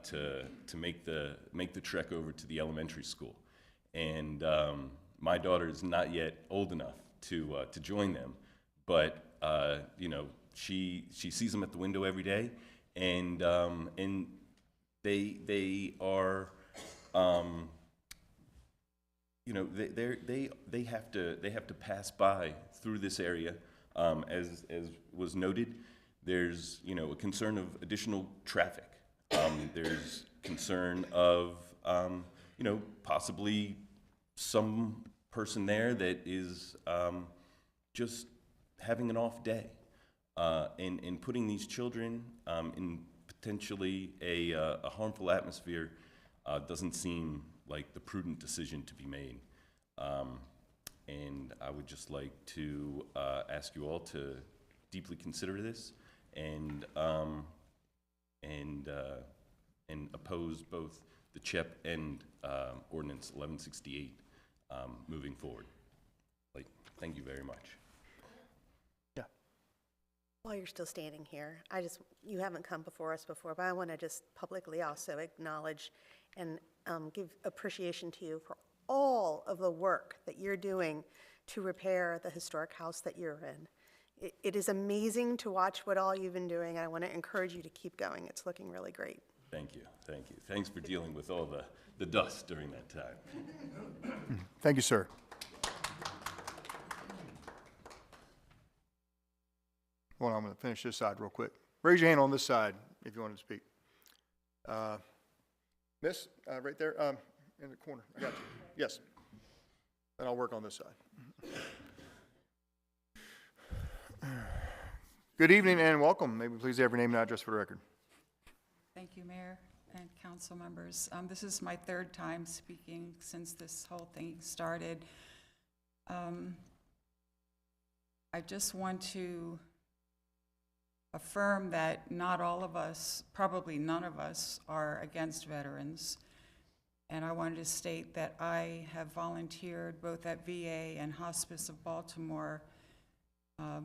to make the trek over to the elementary school. And my daughter is not yet old enough to join them, but you know, she sees them at the window every day, and they are, you know, they have to pass by through this area, as was noted. There's, you know, a concern of additional traffic. There's concern of, you know, possibly some person there that is just having an off day, and putting these children in potentially a harmful atmosphere doesn't seem like the prudent decision to be made. And I would just like to ask you all to deeply consider this and oppose both the CHEP and Ordinance 1168 moving forward. Thank you very much. Yeah. While you're still standing here, you haven't come before us before, but I want to just publicly also acknowledge and give appreciation to you for all of the work that you're doing to repair the historic house that you're in. It is amazing to watch what all you've been doing, and I want to encourage you to keep going. It's looking really great. Thank you, thank you. Thanks for dealing with all the dust during that time. Thank you, sir. Well, I'm going to finish this side real quick. Raise your hand on this side if you want to speak. Miss, right there, in the corner. I got you. Yes. And I'll work on this side. Good evening and welcome. May we please have your name and address for the record. Thank you, Mayor and council members. This is my third time speaking since this whole thing started. I just want to affirm that not all of us, probably none of us, are against veterans. And I wanted to state that I have volunteered both at VA and Hospice of Baltimore,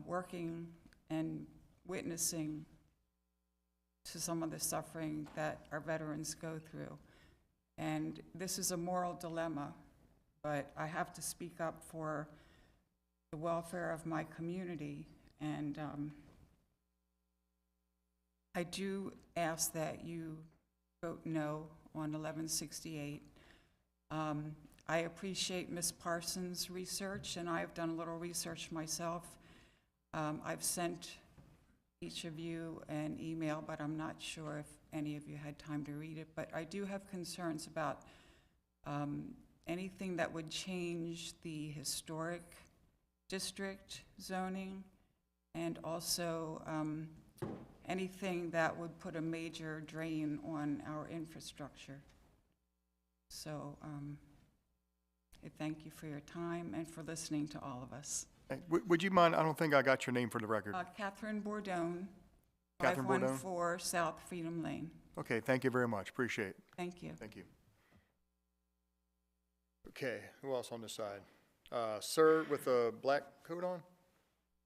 working and witnessing to some of the suffering that our veterans go through. And this is a moral dilemma, but I have to speak up for the welfare of my community. And I do ask that you vote no on 1168. I appreciate Ms. Parsons' research, and I have done a little research myself. I've sent each of you an email, but I'm not sure if any of you had time to read it. But I do have concerns about anything that would change the historic district zoning, and also anything that would put a major drain on our infrastructure. So I thank you for your time and for listening to all of us. Hey, would you mind, I don't think I got your name for the record. Catherine Bourdon, Catherine Bourdon? 514 South Freedom Lane. Okay, thank you very much. Appreciate it. Thank you. Thank you. Okay, who else on this side? Sir with a black coat on?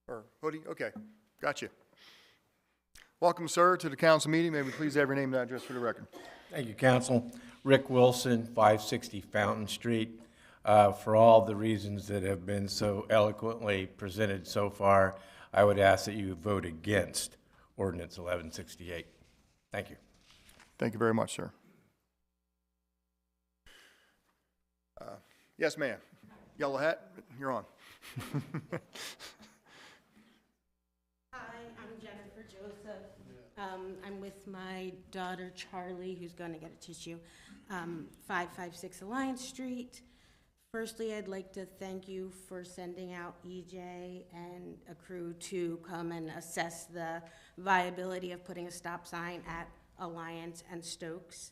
Or hoodie? Okay, got you. Welcome, sir, to the council meeting. May we please have your name and address for the record? Thank you, Council. Rick Wilson, 560 Fountain Street. For all the reasons that have been so eloquently presented so far, I would ask that you vote against Ordinance 1168. Thank you. Thank you very much, sir. Yes, ma'am. Yellow hat, you're on. Hi, I'm Jennifer Joseph. I'm with my daughter Charlie, who's going to get a tissue. 556 Alliance Street. Firstly, I'd like to thank you for sending out EJ and a crew to come and assess the viability of putting a stop sign at Alliance and Stokes.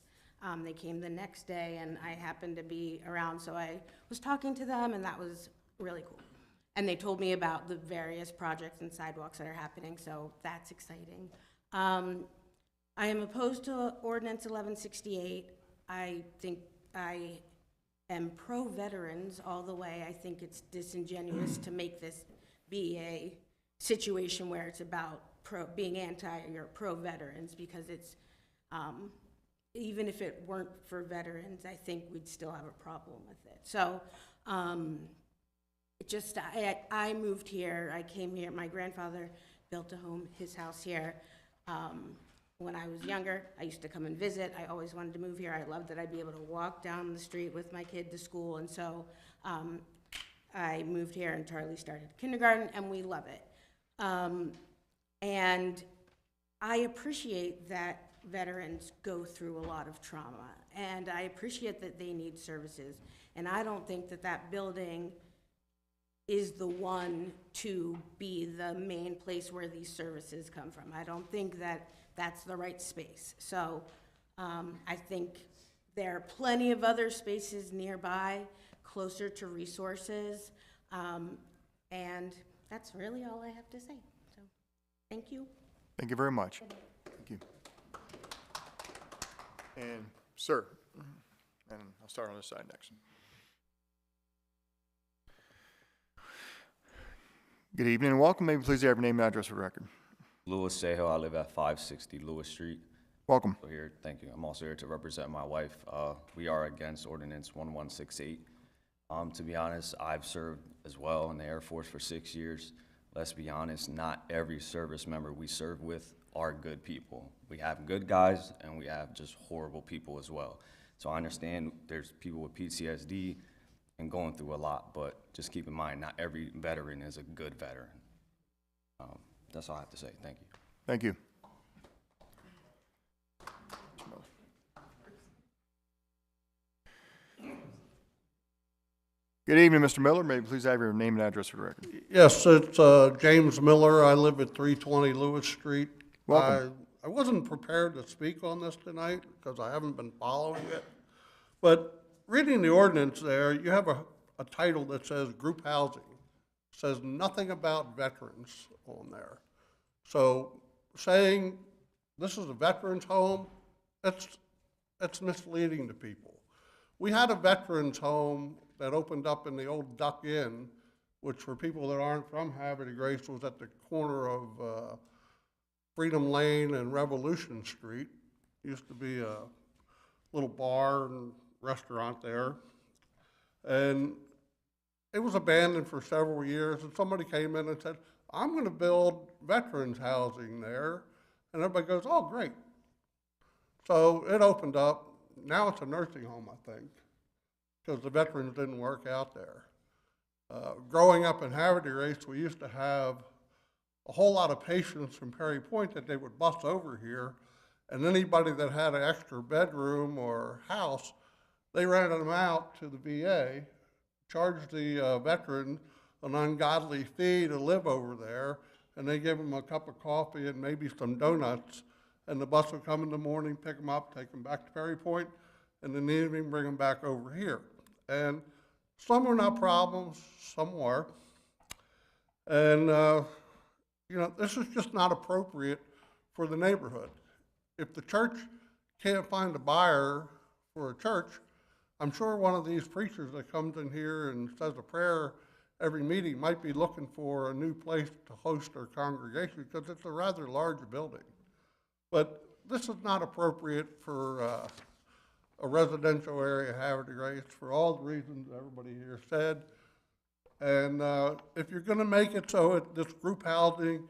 They came the next day, and I happened to be around, so I was talking to them, and that was really cool. And they told me about the various projects and sidewalks that are happening, so that's exciting. I am opposed to Ordinance 1168. I think I am pro-veterans all the way. I think it's disingenuous to make this be a situation where it's about being anti or pro-veterans, because it's, even if it weren't for veterans, I think we'd still have a problem with it. So I moved here, I came here, my grandfather built a home, his house here. When I was younger, I used to come and visit. I always wanted to move here. I loved that I'd be able to walk down the street with my kid to school. And so I moved here, and Charlie started kindergarten, and we love it. And I appreciate that veterans go through a lot of trauma, and I appreciate that they need services. And I don't think that that building is the one to be the main place where these services come from. I don't think that that's the right space. So I think there are plenty of other spaces nearby, closer to resources, and that's really all I have to say. So thank you. Thank you very much. Thank you. And sir, and I'll start on this side next. Good evening and welcome. May we please have your name and address for the record? Louis Sejo. I live at 560 Lewis Street. Welcome. So here, thank you. I'm also here to represent my wife. We are against Ordinance 1168. To be honest, I've served as well in the Air Force for 6 years. Let's be honest, not every service member we serve with are good people. We have good guys and we have just horrible people as well. So I understand there's people with PTSD and going through a lot, but just keep in mind, not every veteran is a good veteran. That's all I have to say. Thank you. Thank you. Good evening, Mr. Miller. May you please have your name and address for the record? Yes, it's James Miller. I live at 320 Lewis Street. Welcome. I wasn't prepared to speak on this tonight because I haven't been following it. But reading the ordinance there, you have a title that says group housing. It says nothing about veterans on there. So saying this is a veterans home, it's misleading to people. We had a veterans home that opened up in the old Duck Inn, which for people that aren't from Havre de Grace was at the corner of Freedom Lane and Revolution Street. Used to be a little bar and restaurant there. And it was abandoned for several years, and somebody came in and said, I'm going to build veterans housing there. And everybody goes, oh, great. So it opened up. Now it's a nursing home, I think, because the veterans didn't work out there. Growing up in Havre de Grace, we used to have a whole lot of patients from Perry Point that they would bus over here, and anybody that had an extra bedroom or house, they rented them out to the VA, charged the veteran an ungodly fee to live over there, and they give them a cup of coffee and maybe some donuts, and the bus would come in the morning, pick them up, take them back to Perry Point, and in the evening bring them back over here. And some were not problems, some were. And you know, this is just not appropriate for the neighborhood. If the church can't find a buyer for a church, I'm sure one of these preachers that comes in here and says a prayer every meeting might be looking for a new place to host their congregation because it's a rather large building. But this is not appropriate for a residential area, Havre de Grace, for all the reasons everybody here said. And if you're going to make it so this group housing,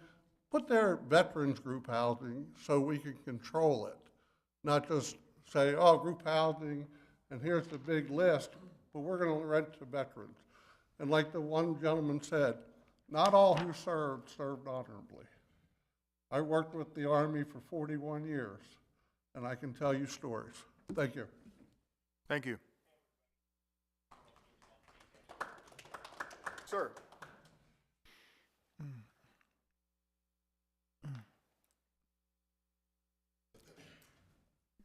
put there veterans group housing so we can control it. Not just say, oh, group housing, and here's the big list, but we're going to rent to veterans. And like the one gentleman said, not all who served honorably. I worked with the Army for 41 years, and I can tell you stories. Thank you. Thank you. Sir.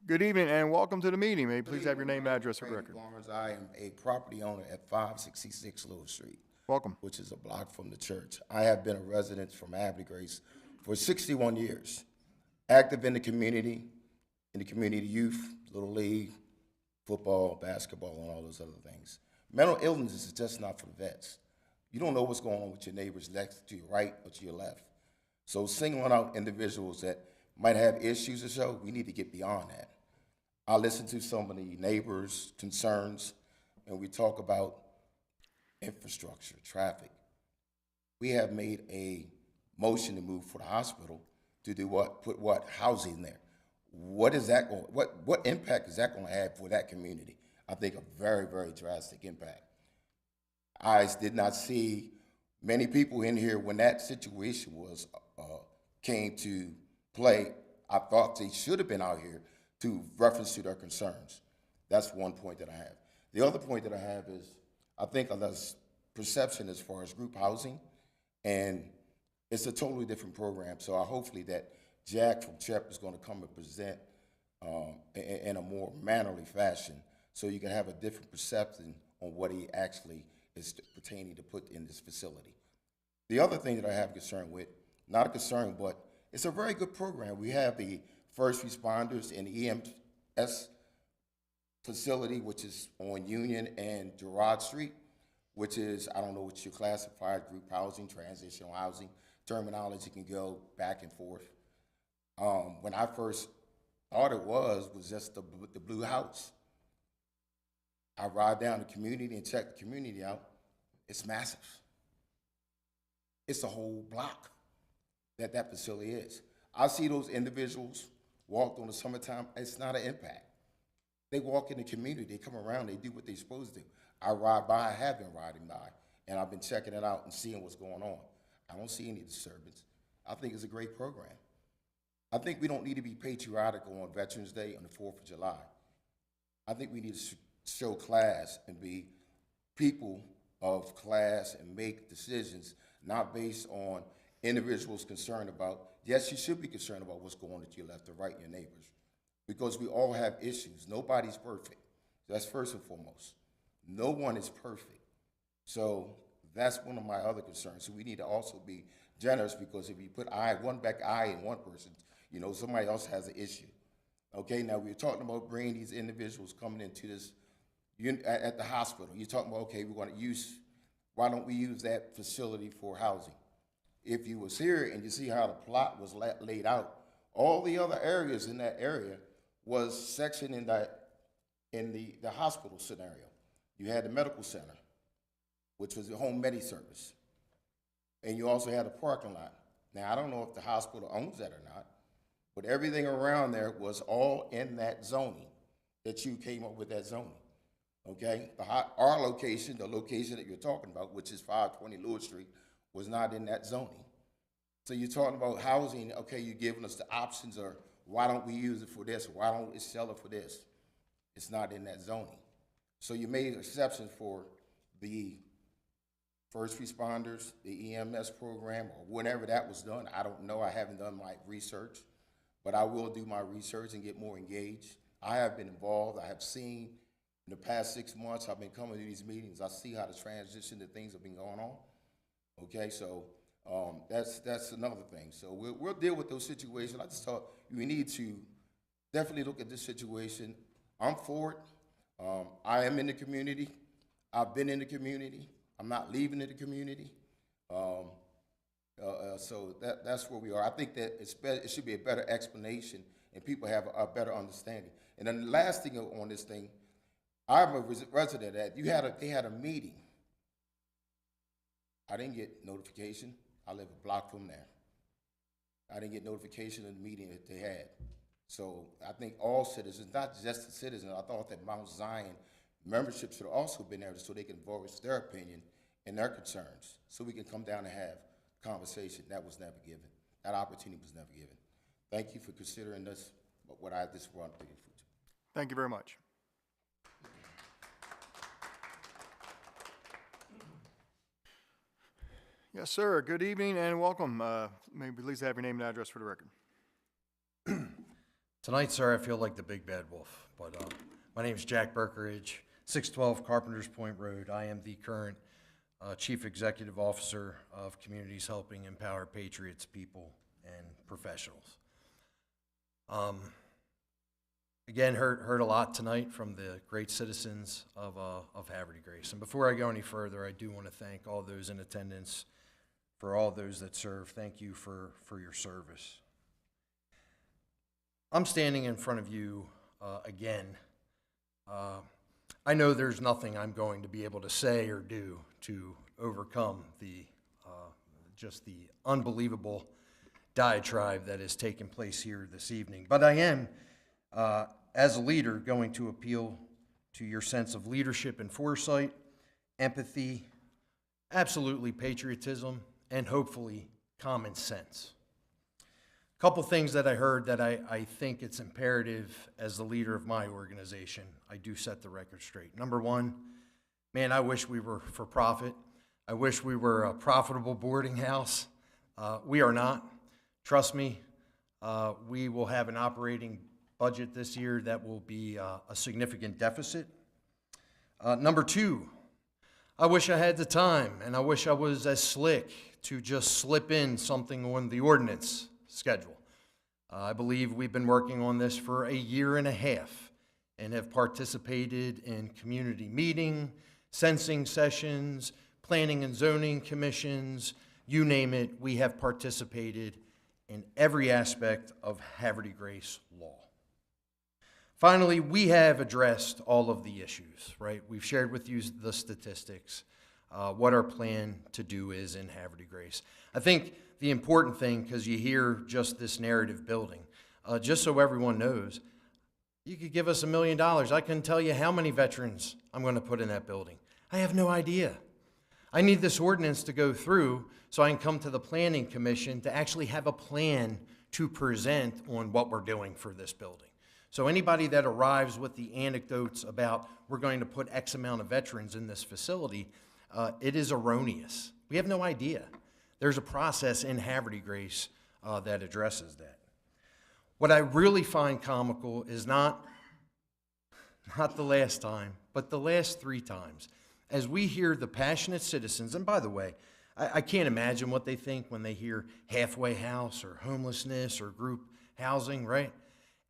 Good evening and welcome to the meeting. May you please have your name and address for the record? Lawrence, I am a property owner at 566 Lewis Street. Welcome. Which is a block from the church. I have been a resident from Havre de Grace for 61 years. Active in the community youth, Little League, football, basketball, and all those other things. Mental illness is just not for the vets. You don't know what's going on with your neighbors next to your right or to your left. So singling out individuals that might have issues or so, we need to get beyond that. I listen to some of the neighbors' concerns, and we talk about infrastructure, traffic. We have made a motion to move for the hospital to do what? Put what? Housing there. What is that going? What impact is that going to have for that community? I think a very, very drastic impact. I did not see many people in here when that situation was came to play. I thought they should have been out here to reference to their concerns. That's one point that I have. The other point that I have is I think there's perception as far as group housing, and it's a totally different program. So hopefully that Jack from CHEP is going to come and present in a more mannerly fashion so you can have a different perception on what he actually is pertaining to put in this facility. The other thing that I have concern with, not a concern, but it's a very good program. We have the first responders in the EMS facility, which is on Union and Girard Street, which is, I don't know what you classify, group housing, transitional housing, terminology can go back and forth. When I first thought it was just the blue house. I ride down the community and check the community out. It's massive. It's a whole block that facility is. I see those individuals walk on the summertime. It's not an impact. They walk in the community, they come around, they do what they're supposed to do. I ride by, I have been riding by, and I've been checking it out and seeing what's going on. I don't see any disturbance. I think it's a great program. I think we don't need to be patriotic on Veterans Day on the 4th of July. I think we need to show class and be people of class and make decisions not based on individuals concerned about, yes, you should be concerned about what's going on to your left or right, your neighbors, because we all have issues. Nobody's perfect. That's first and foremost. No one is perfect. So that's one of my other concerns. So we need to also be generous, because if you put one eye in one person, you know, somebody else has an issue. Okay, now we're talking about bringing these individuals coming into this at the hospital. You're talking about, okay, why don't we use that facility for housing? If you was here and you see how the plot was laid out, all the other areas in that area was sectioned in the hospital scenario. You had the medical center, which was the home medi service. And you also had a parking lot. Now, I don't know if the hospital owns that or not, but everything around there was all in that zoning, that you came up with that zoning, okay? Our location, the location that you're talking about, which is 520 Lewis Street, was not in that zoning. So you're talking about housing, okay, you're giving us the options, or why don't we use it for this? Why don't we sell it for this? It's not in that zoning. So you made an exception for the first responders, the EMS program, or whenever that was done. I don't know, I haven't done my research, but I will do my research and get more engaged. I have been involved. I have seen in the past 6 months, I've been coming to these meetings. I see how the transition to things have been going on. Okay, so that's another thing. So we'll deal with those situations. I just thought we need to definitely look at this situation. I'm for it. I am in the community. I've been in the community. I'm not leaving the community. So that's where we are. I think that it should be a better explanation and people have a better understanding. And then the last thing on this thing, I'm a resident that they had a meeting. I didn't get notification. I live a block from there. I didn't get notification of the meeting that they had. So I think all citizens, not just the citizens, I thought that Mount Zion membership should have also been there so they can voice their opinion and their concerns, so we can come down and have conversation. That was never given. That opportunity was never given. Thank you for considering this, what I just brought to your future. Thank you very much. Yes, sir. Good evening and welcome. May we please have your name and address for the record. Tonight, sir, I feel like the big bad wolf, but my name is Jack Berkeridge, 612 Carpenters Point Road. I am the current Chief Executive Officer of Communities Helping Empower Patriots, People, and Professionals. Again, heard a lot tonight from the great citizens of Havre de Grace. And before I go any further, I do want to thank all those in attendance, for all those that serve. Thank you for your service. I'm standing in front of you again. I know there's nothing I'm going to be able to say or do to overcome just the unbelievable diatribe that has taken place here this evening. But I am, as a leader, going to appeal to your sense of leadership and foresight, empathy, absolutely patriotism, and hopefully common sense. A couple things that I heard that I think it's imperative as the leader of my organization, I do set the record straight. Number one, man, I wish we were for profit. I wish we were a profitable boarding house. We are not. Trust me, we will have an operating budget this year that will be a significant deficit. Number two, I wish I had the time and I wish I was as slick to just slip in something on the ordinance schedule. I believe we've been working on this for a year and a half and have participated in community meeting, sensing sessions, planning and zoning commissions, You name it, we have participated in every aspect of Havre de Grace law. Finally, we have addressed all of the issues, right? We've shared with you the statistics, what our plan to do is in Havre de Grace. I think the important thing, because you hear just this narrative building, just so everyone knows, you could give us $1 million. I couldn't tell you how many veterans I'm going to put in that building. I have no idea. I need this ordinance to go through so I can come to the Planning Commission to actually have a plan to present on what we're doing for this building. So anybody that arrives with the anecdotes about we're going to put X amount of veterans in this facility, it is erroneous. We have no idea. There's a process in Havre de Grace that addresses that. What I really find comical is not the last time, but the last 3 times. As we hear the passionate citizens, and by the way, I can't imagine what they think when they hear halfway house or homelessness or group housing, right?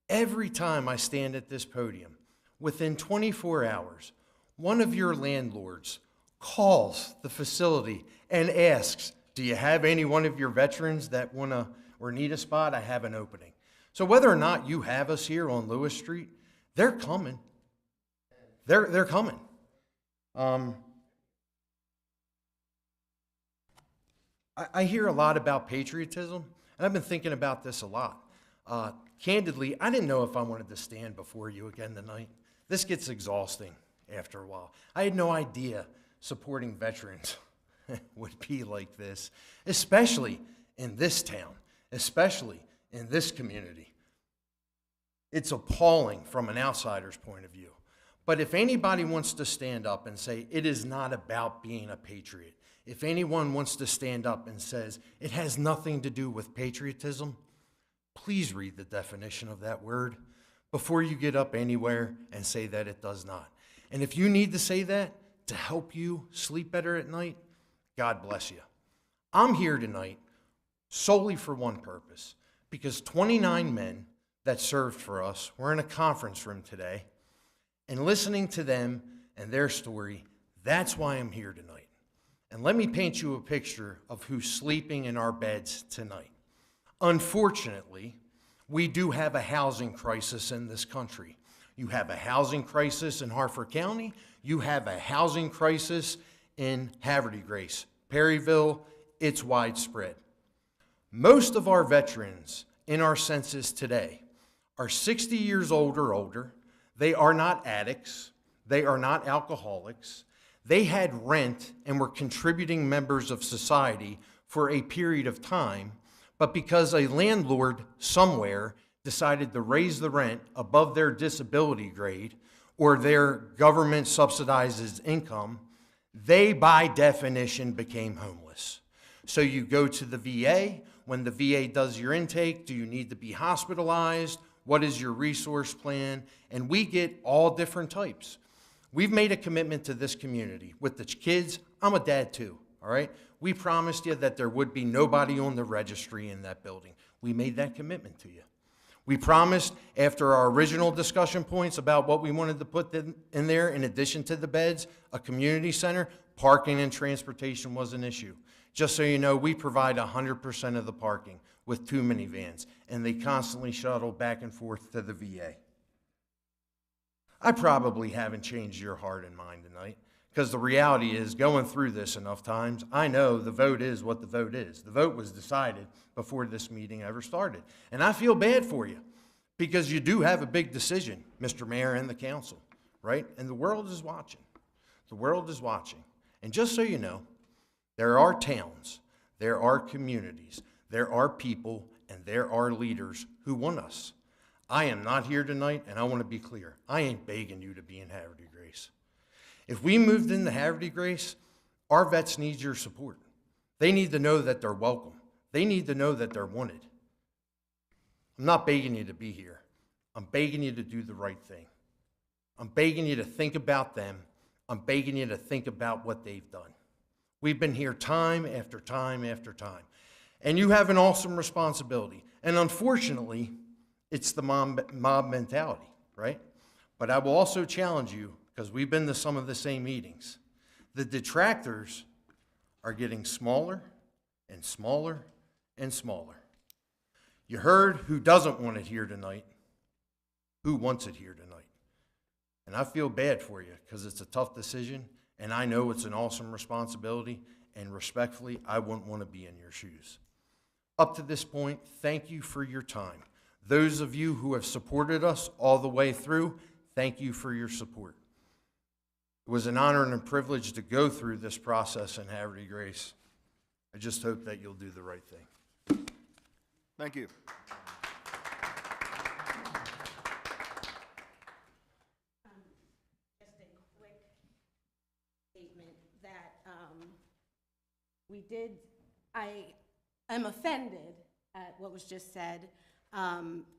Every time I stand at this podium, within 24 hours, one of your landlords calls the facility and asks, do you have any one of your veterans that want to or need a spot? I have an opening. So whether or not you have us here on Lewis Street, they're coming. They're coming. I hear a lot about patriotism, and I've been thinking about this a lot. Candidly, I didn't know if I wanted to stand before you again tonight. This gets exhausting after a while. I had no idea supporting veterans would be like this, especially in this town, especially in this community. It's appalling from an outsider's point of view. But if anybody wants to stand up and say it is not about being a patriot, if anyone wants to stand up and says it has nothing to do with patriotism, please read the definition of that word before you get up anywhere and say that it does not. And if you need to say that to help you sleep better at night, God bless you. I'm here tonight solely for one purpose, because 29 men that served for us were in a conference room today, and listening to them and their story, that's why I'm here tonight. And let me paint you a picture of who's sleeping in our beds tonight. Unfortunately, we do have a housing crisis in this country. You have a housing crisis in Harford County. You have a housing crisis in Havre de Grace. Perryville, it's widespread. Most of our veterans in our census today are 60 years old or older. They are not addicts. They are not alcoholics. They had rent and were contributing members of society for a period of time, but because a landlord somewhere decided to raise the rent above their disability grade or their government subsidizes income, they by definition became homeless. So you go to the VA. When the VA does your intake, do you need to be hospitalized? What is your resource plan? And we get all different types. We've made a commitment to this community. With the kids, I'm a dad too, all right? We promised you that there would be nobody on the registry in that building. We made that commitment to you. We promised, after our original discussion points about what we wanted to put in there, in addition to the beds, a community center, parking and transportation was an issue. Just so you know, we provide 100% of the parking with 2 minivans, and they constantly shuttle back and forth to the VA. I probably haven't changed your heart and mind tonight, because the reality is, going through this enough times, I know the vote is what the vote is. The vote was decided before this meeting ever started. And I feel bad for you, because you do have a big decision, Mr. Mayor and the council, right? And the world is watching. The world is watching. And just so you know, there are towns, there are communities, there are people, and there are leaders who want us. I am not here tonight, and I want to be clear. I ain't begging you to be in Havre de Grace. If we moved into Havre de Grace, our vets need your support. They need to know that they're welcome. They need to know that they're wanted. I'm not begging you to be here. I'm begging you to do the right thing. I'm begging you to think about them. I'm begging you to think about what they've done. We've been here time after time after time. And you have an awesome responsibility. And unfortunately, it's the mob mentality, right? But I will also challenge you, because we've been to some of the same meetings. The detractors are getting smaller and smaller and smaller. You heard who doesn't want it here tonight, who wants it here tonight. And I feel bad for you because it's a tough decision, and I know it's an awesome responsibility, and respectfully, I wouldn't want to be in your shoes. Up to this point, thank you for your time. Those of you who have supported us all the way through, thank you for your support. It was an honor and a privilege to go through this process in Havre de Grace. I just hope that you'll do the right thing. Thank you. Just a quick statement that I am offended at what was just said.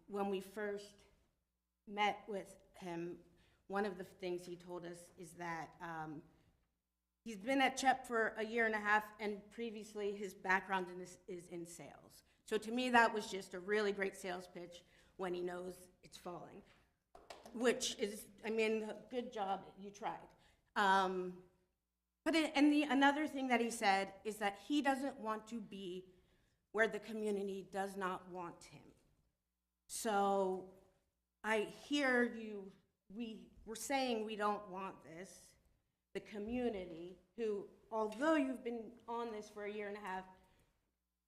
When we first met with him, one of the things he told us is that he's been at CHEP for a year and a half, and previously his background in this is in sales. So to me, that was just a really great sales pitch when he knows it's falling, which is, I mean, good job, you tried. Another thing that he said is that he doesn't want to be where the community does not want him. So I hear you, we're saying we don't want this. The community, who, although you've been on this for a year and a half,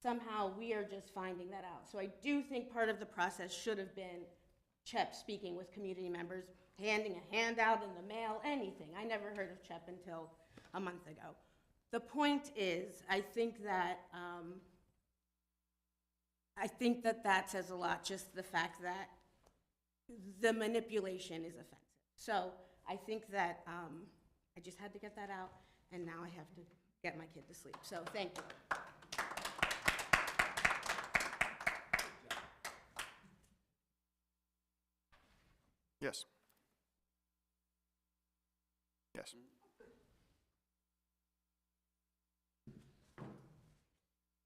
somehow we are just finding that out. So I do think part of the process should have been CHEP speaking with community members, handing a handout in the mail, anything. I never heard of CHEP until a month ago. The point is, I think that that says a lot, just the fact that the manipulation is offensive. So I think that I just had to get that out, and now I have to get my kid to sleep. So thank you. Yes. Yes.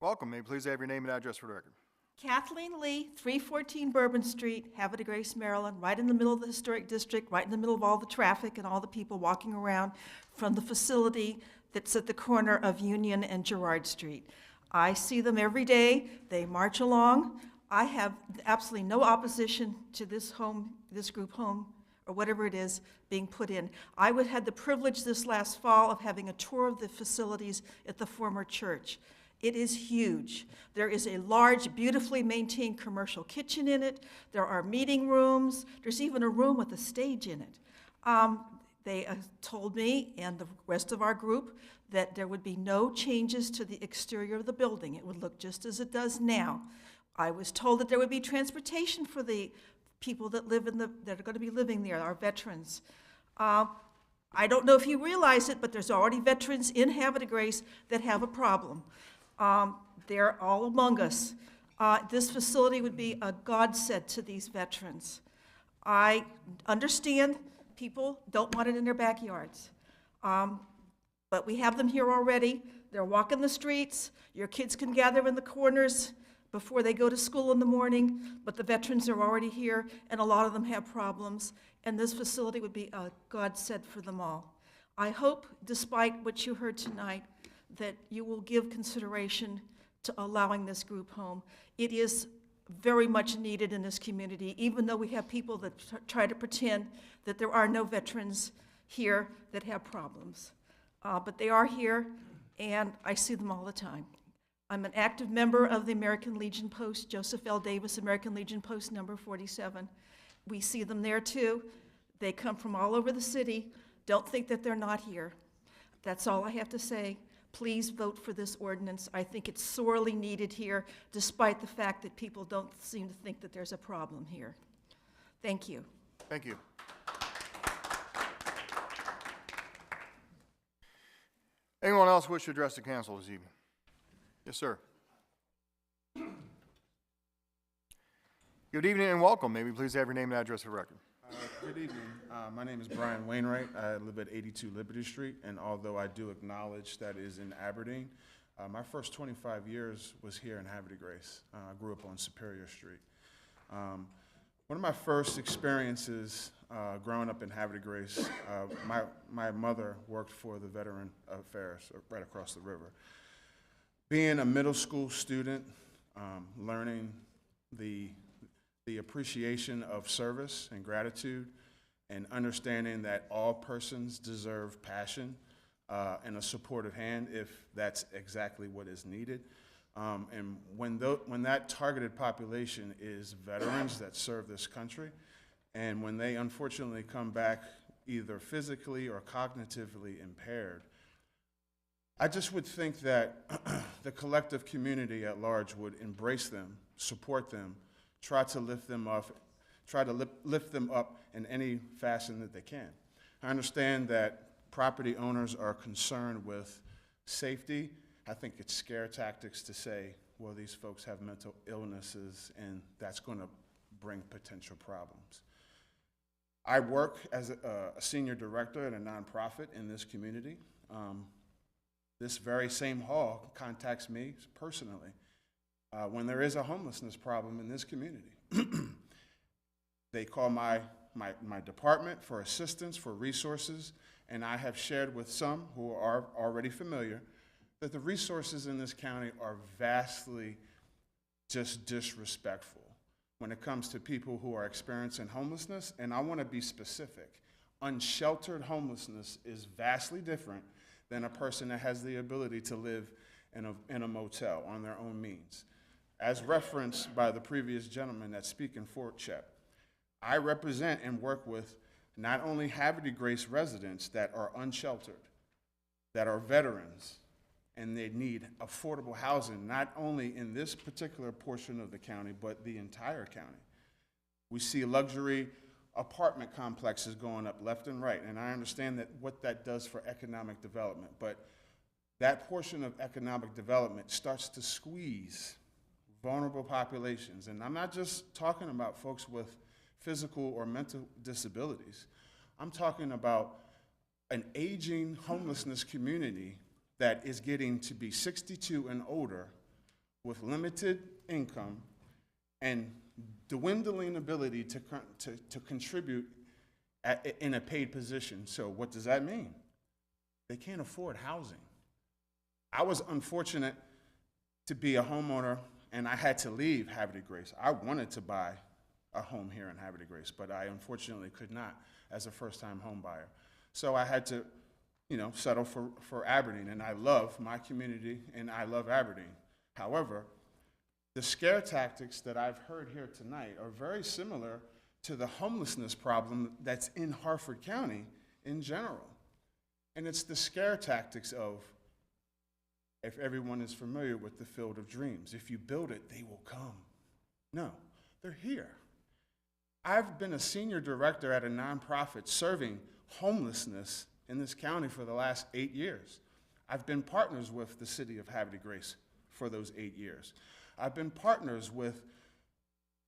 Welcome. May you please have your name and address for the record? Kathleen Lee, 314 Bourbon Street, Havre de Grace, Maryland, right in the middle of the historic district, right in the middle of all the traffic and all the people walking around from the facility that's at the corner of Union and Girard Street. I see them every day. They march along. I have absolutely no opposition to this group home, or whatever it is, being put in. I had the privilege this last fall of having a tour of the facilities at the former church. It is huge. There is a large, beautifully maintained commercial kitchen in it. There are meeting rooms. There's even a room with a stage in it. They told me and the rest of our group that there would be no changes to the exterior of the building. It would look just as it does now. I was told that there would be transportation for the people that that are going to be living there, our veterans. I don't know if you realize it, but there's already veterans in Havre de Grace that have a problem. They're all among us. This facility would be a godsend to these veterans. I understand people don't want it in their backyards, but we have them here already. They're walking the streets. Your kids can gather in the corners before they go to school in the morning, but the veterans are already here, and a lot of them have problems, and this facility would be a godsend for them all. I hope, despite what you heard tonight, that you will give consideration to allowing this group home. It is very much needed in this community, even though we have people that try to pretend that there are no veterans here that have problems. But they are here, and I see them all the time. I'm an active member of the American Legion Post, Joseph L. Davis, American Legion Post number 47. We see them there too. They come from all over the city. Don't think that they're not here. That's all I have to say. Please vote for this ordinance. I think it's sorely needed here, despite the fact that people don't seem to think that there's a problem here. Thank you. Thank you. Anyone else wish to address the council this evening? Yes, sir. Good evening and welcome. May we please have your name and address for the record? Good evening. My name is Brian Wainwright. I live at 82 Liberty Street, and although I do acknowledge that is in Aberdeen, my first 25 years was here in Havre de Grace. I grew up on Superior Street. One of my first experiences growing up in Havre de Grace, my mother worked for the Veteran Affairs right across the river. being a middle school student, learning the appreciation of service and gratitude, and understanding that all persons deserve passion and a supportive hand if that's exactly what is needed. And when that targeted population is veterans that serve this country, and when they unfortunately come back either physically or cognitively impaired, I just would think that the collective community at large would embrace them, support them, try to lift them up in any fashion that they can. I understand that property owners are concerned with safety. I think it's scare tactics to say, well, these folks have mental illnesses and that's going to bring potential problems. I work as a senior director at a nonprofit in this community. This very same hall contacts me personally when there is a homelessness problem in this community. They call my department for assistance, for resources, and I have shared with some who are already familiar that the resources in this county are vastly just disrespectful when it comes to people who are experiencing homelessness. And I want to be specific. Unsheltered homelessness is vastly different than a person that has the ability to live in a motel on their own means. As referenced by the previous gentleman that's speaking for CHEP, I represent and work with not only Havre Grace residents that are unsheltered, that are veterans, and they need affordable housing, not only in this particular portion of the county, but the entire county. We see luxury apartment complexes going up left and right, and I understand that what that does for economic development, but that portion of economic development starts to squeeze vulnerable populations. And I'm not just talking about folks with physical or mental disabilities. I'm talking about an aging homelessness community that is getting to be 62 and older with limited income and dwindling ability to contribute in a paid position. So what does that mean? They can't afford housing. I was unfortunate to be a homeowner, and I had to leave Havre Grace. I wanted to buy a home here in Havre Grace, but I unfortunately could not as a first-time home buyer. So I had to, settle for Aberdeen, and I love my community, and I love Aberdeen. However, the scare tactics that I've heard here tonight are very similar to the homelessness problem that's in Harford County in general. And it's the scare tactics of, if everyone is familiar with the Field of Dreams, if you build it, they will come. No, they're here. I've been a senior director at a nonprofit serving homelessness in this county for the last 8 years. I've been partners with the city of Havre Grace for those 8 years. I've been partners with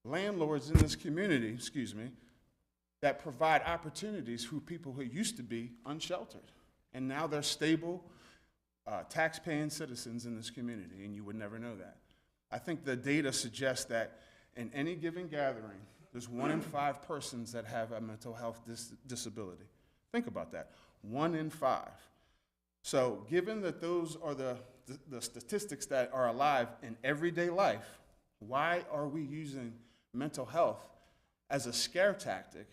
landlords in this community, that provide opportunities for people who used to be unsheltered. And now they're stable, tax-paying citizens in this community, and you would never know that. I think the data suggests that in any given gathering, there's 1 in 5 persons that have a mental health disability. Think about that, 1 in 5. So given that those are the statistics that are alive in everyday life, why are we using mental health as a scare tactic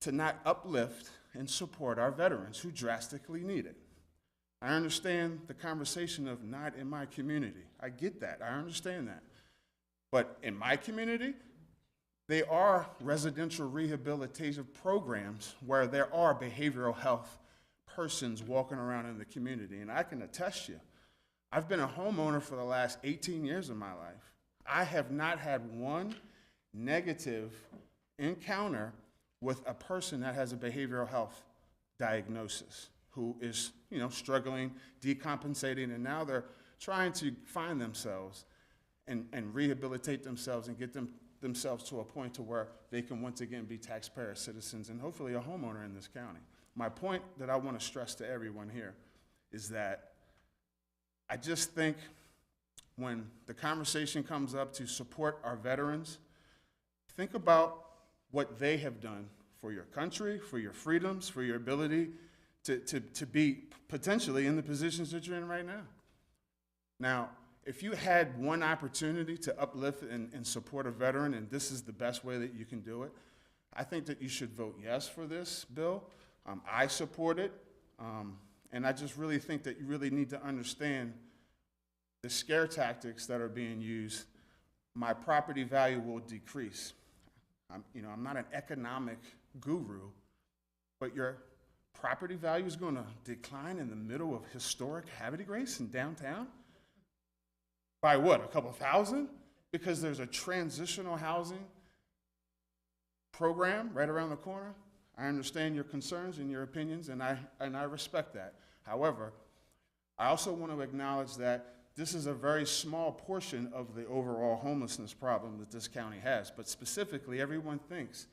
to not uplift and support our veterans who drastically need it? I understand the conversation of not in my community. I get that, I understand that. But in my community, there are residential rehabilitative programs where there are behavioral health persons walking around in the community. And I can attest you, I've been a homeowner for the last 18 years of my life. I have not had one negative encounter with a person that has a behavioral health diagnosis who is, struggling, decompensating, and now they're trying to find themselves and rehabilitate themselves and get themselves to a point to where they can once again be taxpayer citizens and hopefully a homeowner in this county. My point that I want to stress to everyone here is that I just think when the conversation comes up to support our veterans, think about what they have done for your country, for your freedoms, for your ability to be potentially in the positions that you're in right now. Now, if you had one opportunity to uplift and support a veteran, and this is the best way that you can do it, I think that you should vote yes for this bill. I support it, and I just really think that you really need to understand the scare tactics that are being used. My property value will decrease. I'm not an economic guru, but your property value is going to decline in the middle of historic Havre de Grace in downtown? By what, a couple thousand? Because there's a transitional housing program right around the corner? I understand your concerns and your opinions, and I respect that. However, I also want to acknowledge that this is a very small portion of the overall homelessness problem that this county has. But specifically, everyone thinks,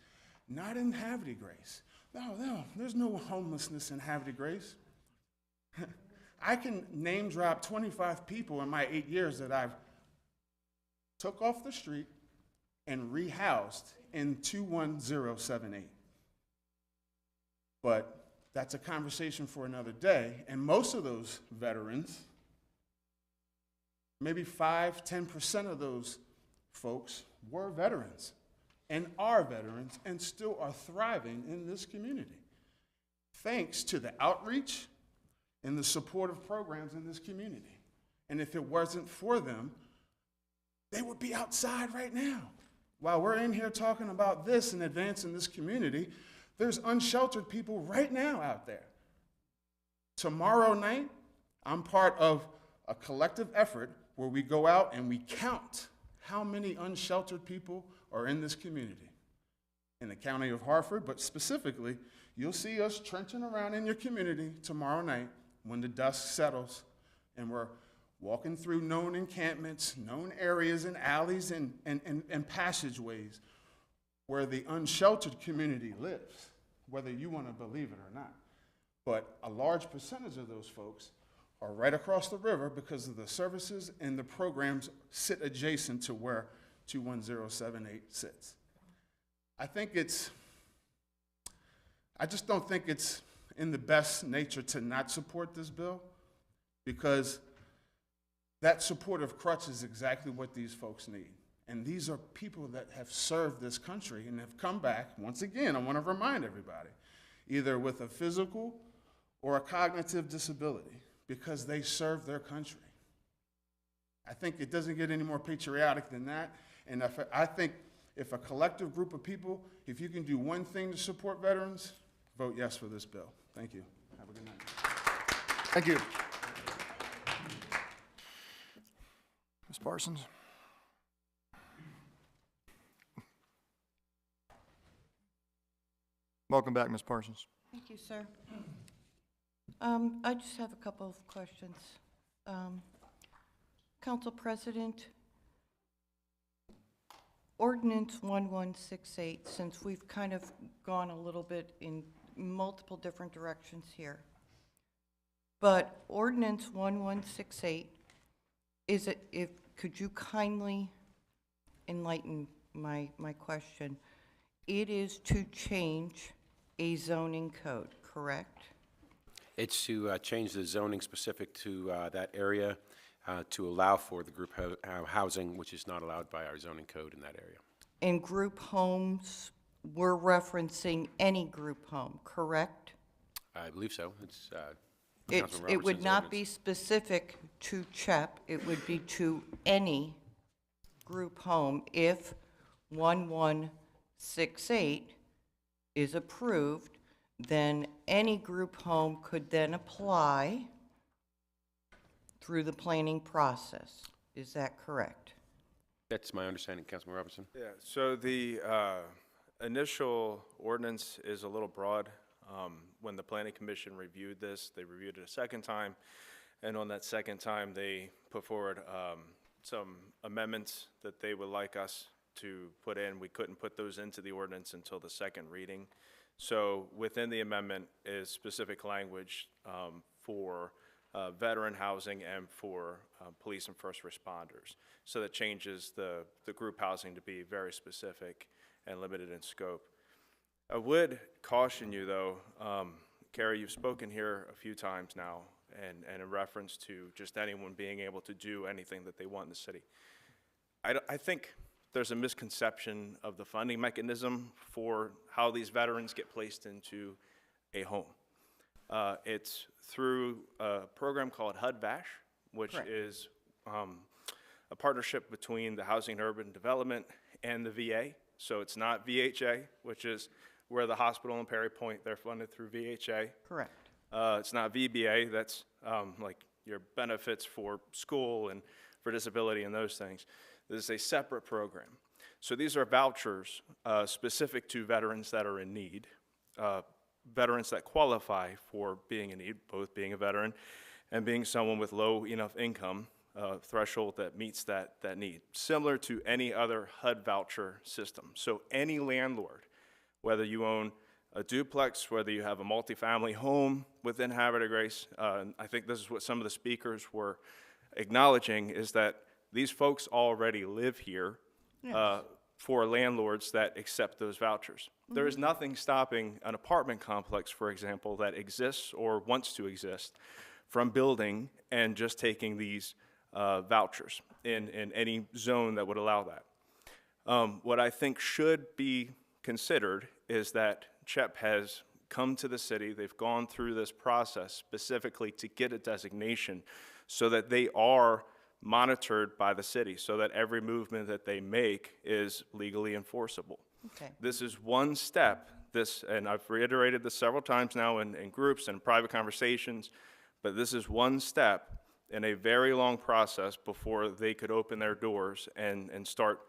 not in Havre de Grace. No, there's no homelessness in Havre de Grace. I can name drop 25 people in my 8 years that I've took off the street and rehoused in 21078. But that's a conversation for another day. And most of those veterans, maybe 5–10% of those folks were veterans and are veterans and still are thriving in this community, thanks to the outreach and the supportive programs in this community. And if it wasn't for them, they would be outside right now. While we're in here talking about this and advancing this community, there's unsheltered people right now out there. Tomorrow night, I'm part of a collective effort where we go out and we count how many unsheltered people are in this community, in the county of Hartford, but specifically, you'll see us trenching around in your community tomorrow night when the dust settles and we're walking through known encampments, known areas and alleys and passageways where the unsheltered community lives, whether you want to believe it or not. But a large percentage of those folks are right across the river because of the services and the programs sit adjacent to where 21078 sits. I just don't think it's in the best nature to not support this bill, because that supportive crutch is exactly what these folks need. And these are people that have served this country and have come back. Once again, I want to remind everybody, either with a physical or a cognitive disability, because they served their country. I think it doesn't get any more patriotic than that. And I think if a collective group of people, if you can do one thing to support veterans, vote yes for this bill. Thank you. Have a good night. Thank you. Ms. Parsons? Welcome back, Ms. Parsons. Thank you, sir. I just have a couple of questions. Council President, Ordinance 1168, since we've kind of gone a little bit in multiple different directions here, but Ordinance 1168, could you kindly enlighten my question? It is to change a zoning code, correct? It's to change the zoning specific to that area to allow for the group housing, which is not allowed by our zoning code in that area. In group homes, we're referencing any group home, correct? I believe so. It's It would not be specific to CHEP, it would be to any group home if 1168 is approved, then any group home could then apply through the planning process. Is that correct? That's my understanding, Councilman Robertson. Yeah, so the initial ordinance is a little broad. When the Planning Commission reviewed this, they reviewed it a second time, and on that second time, they put forward some amendments that they would like us to put in. We couldn't put those into the ordinance until the second reading. So within the amendment is specific language for veteran housing and for police and first responders. So that changes the group housing to be very specific and limited in scope. I would caution you though, Carrie, you've spoken here a few times now, and in reference to just anyone being able to do anything that they want in the city. I think there's a misconception of the funding mechanism for how these veterans get placed into a home. It's through a program called HUD-VASH, which Correct. is a partnership between the Housing and Urban Development and the VA. So it's not VHA, which is where the hospital in Perry Point, they're funded through VHA. Correct. It's not VBA, that's like your benefits for school and for disability and those things. This is a separate program. So these are vouchers specific to veterans that are in need, veterans that qualify for being in need, both being a veteran and being someone with low enough income threshold that meets that need, similar to any other HUD voucher system. So any landlord, whether you own a duplex, whether you have a multifamily home within Havre de Grace, I think this is what some of the speakers were acknowledging, is that these folks already live here for landlords that accept those vouchers. There is nothing stopping an apartment complex, for example, that exists or wants to exist from building and just taking these vouchers in any zone that would allow that. What I think should be considered is that CHEP has come to the city, they've gone through this process specifically to get a designation so that they are monitored by the city, so that every movement that they make is legally enforceable. Okay. This is one step, and I've reiterated this several times now in groups and private conversations, but this is one step in a very long process before they could open their doors and start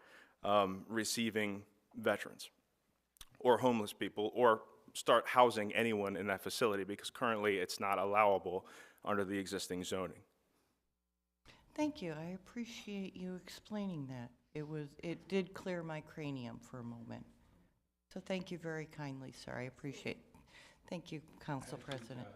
receiving veterans or homeless people, or start housing anyone in that facility, because currently it's not allowable under the existing zoning. Thank you. I appreciate you explaining that. It did clear my cranium for a moment. So thank you very kindly, sir. I appreciate it. Thank you, Council President.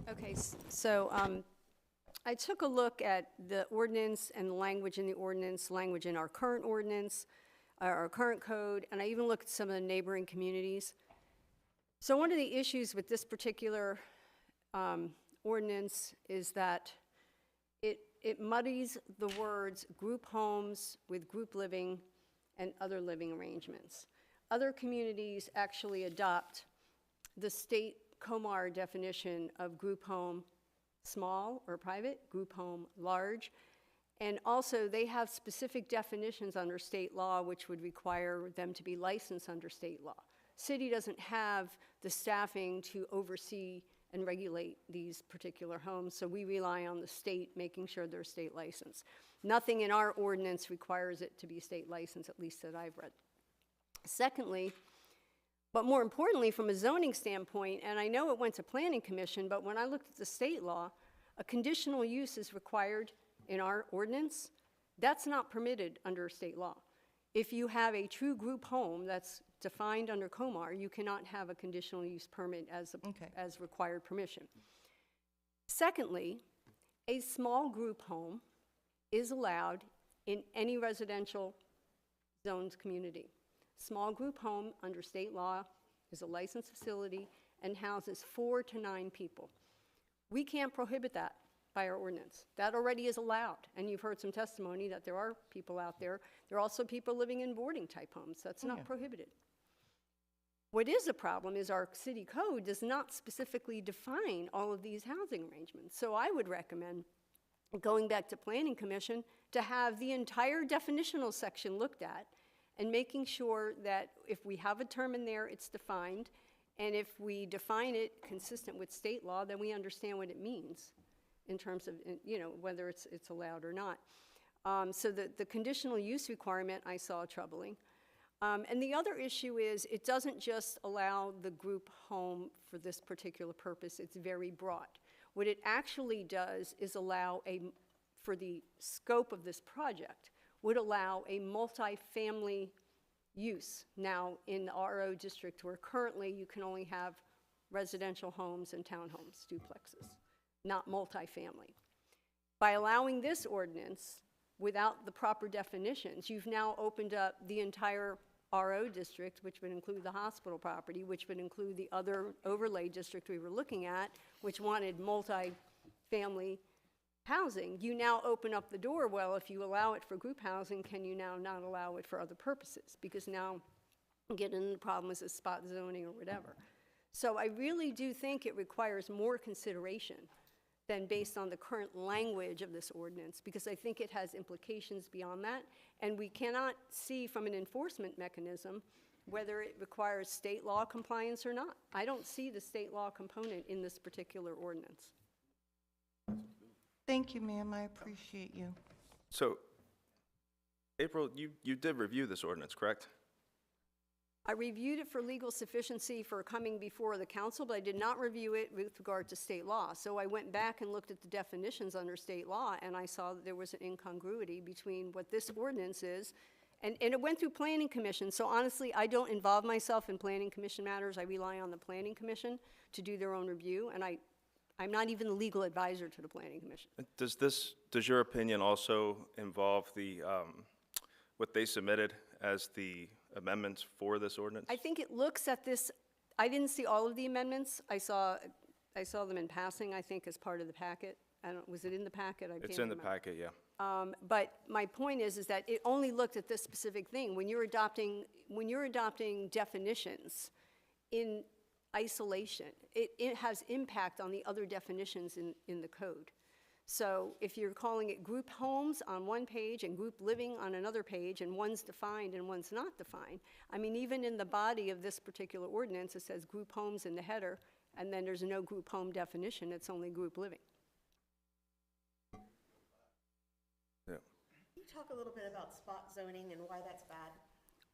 Okay, so I took a look at the ordinance and the language in the ordinance, language in our current ordinance, our current code, and I even looked at some of the neighboring communities. So one of the issues with this particular ordinance is that it muddies the words group homes with group living and other living arrangements. Other communities actually adopt the state COMAR definition of group home small or private, group home large, and also they have specific definitions under state law which would require them to be licensed under state law. City doesn't have the staffing to oversee and regulate these particular homes, so we rely on the state making sure they're state licensed. Nothing in our ordinance requires it to be state licensed, at least that I've read. Secondly, but more importantly, from a zoning standpoint, and I know it went to Planning Commission, but when I looked at the state law, a conditional use is required in our ordinance. That's not permitted under state law. If you have a true group home that's defined under COMAR, you cannot have a conditional use permit as required permission. Secondly, a small group home is allowed in any residential zoned community. Small group home under state law is a licensed facility and houses 4 to 9 people. We can't prohibit that by our ordinance. That already is allowed, and you've heard some testimony that there are people out there. There are also people living in boarding type homes. That's not prohibited. What is a problem is our city code does not specifically define all of these housing arrangements. So I would recommend going back to Planning Commission to have the entire definitional section looked at and making sure that if we have a term in there, it's defined, and if we define it consistent with state law, then we understand what it means in terms of, you know, whether it's allowed or not. So the conditional use requirement I saw troubling. And the other issue is it doesn't just allow the group home for this particular purpose, it's very broad. What it actually does is allow for the scope of this project, would allow a multifamily use. Now, in the RO district, where currently you can only have residential homes and townhomes, duplexes, not multifamily. By allowing this ordinance without the proper definitions, you've now opened up the entire RO district, which would include the hospital property, which would include the other overlay district we were looking at, which wanted multi-family housing, you now open up the door, well, if you allow it for group housing, can you now not allow it for other purposes? Because now you get into the problems of spot zoning or whatever. So I really do think it requires more consideration than based on the current language of this ordinance, because I think it has implications beyond that, and we cannot see from an enforcement mechanism whether it requires state law compliance or not. I don't see the state law component in this particular ordinance. Thank you, ma'am. I appreciate you. So, April, you did review this ordinance, correct? I reviewed it for legal sufficiency for coming before the council, but I did not review it with regard to state law. So I went back and looked at the definitions under state law, and I saw that there was an incongruity between what this ordinance is, and it went through planning commission. So honestly, I don't involve myself in planning commission matters. I rely on the planning commission to do their own review, and I'm not even the legal advisor to the planning commission. Does your opinion also involve the, what they submitted as the amendments for this ordinance? I think it looks at this, I didn't see all of the amendments. I saw them in passing, I think, as part of the packet. Was it in the packet? It's in the packet, yeah. But my point is that it only looked at this specific thing. When you're adopting definitions in isolation, it has impact on the other definitions in the code. So if you're calling it group homes on one page and group living on another page, and one's defined and one's not defined, I mean, even in the body of this particular ordinance, it says group homes in the header, and then there's no group home definition, it's only group living. Can you talk a little bit about spot zoning and why that's bad?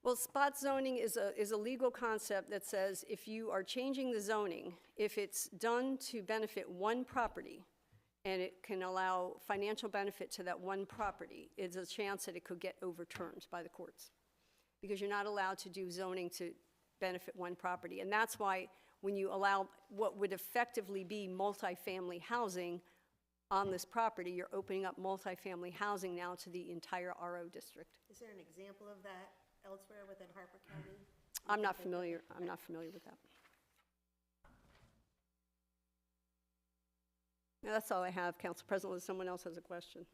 Well, spot zoning is a legal concept that says if you are changing the zoning, if it's done to benefit one property, and it can allow financial benefit to that one property, it's a chance that it could get overturned by the courts. Because you're not allowed to do zoning to benefit one property. And that's why when you allow what would effectively be multifamily housing on this property, you're opening up multifamily housing now to the entire RO district. Is there an example of that elsewhere within Harper County? I'm not familiar with that. Now, that's all I have, Council President, unless someone else has a question.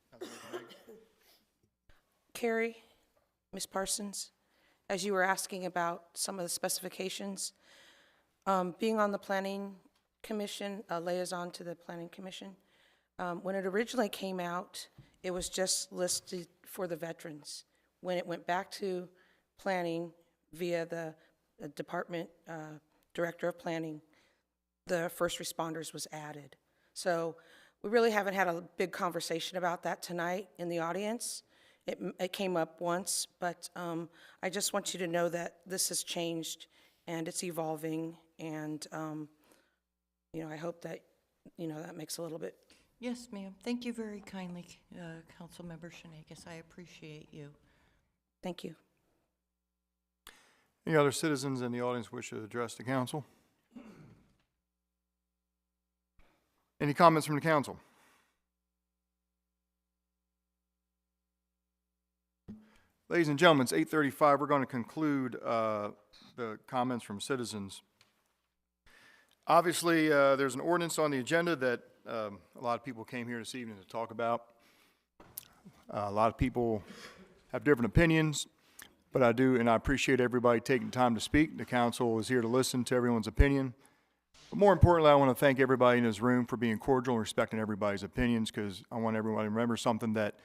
Carrie, Ms. Parsons, as you were asking about some of the specifications, being on the Planning Commission, a liaison to the Planning Commission, when it originally came out, it was just listed for the veterans. When it went back to planning via the department director of planning, the first responders was added. So we really haven't had a big conversation about that tonight in the audience. It came up once, but I just want you to know that this has changed and it's evolving, and I hope that that makes a little bit. Yes, ma'am. Thank you very kindly, Councilmember Shenakis. I appreciate you. Thank you. Any other citizens in the audience wish to address the council? Any comments from the council? Ladies and gentlemen, it's 8:35. We're going to conclude the comments from citizens. Obviously, there's an ordinance on the agenda that a lot of people came here this evening to talk about. A lot of people have different opinions, but I appreciate everybody taking time to speak. The council is here to listen to everyone's opinion. But more importantly, I want to thank everybody in this room for being cordial and respecting everybody's opinions, because I want everybody to remember something, that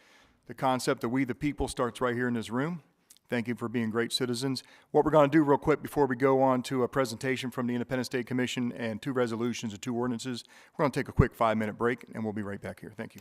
the concept of we the people starts right here in this room. Thank you for being great citizens. What we're going to do real quick before we go on to a presentation from the Independent State Commission and 2 resolutions and 2 ordinances, we're going to take a quick 5-minute break, and we'll be right back here. Thank you.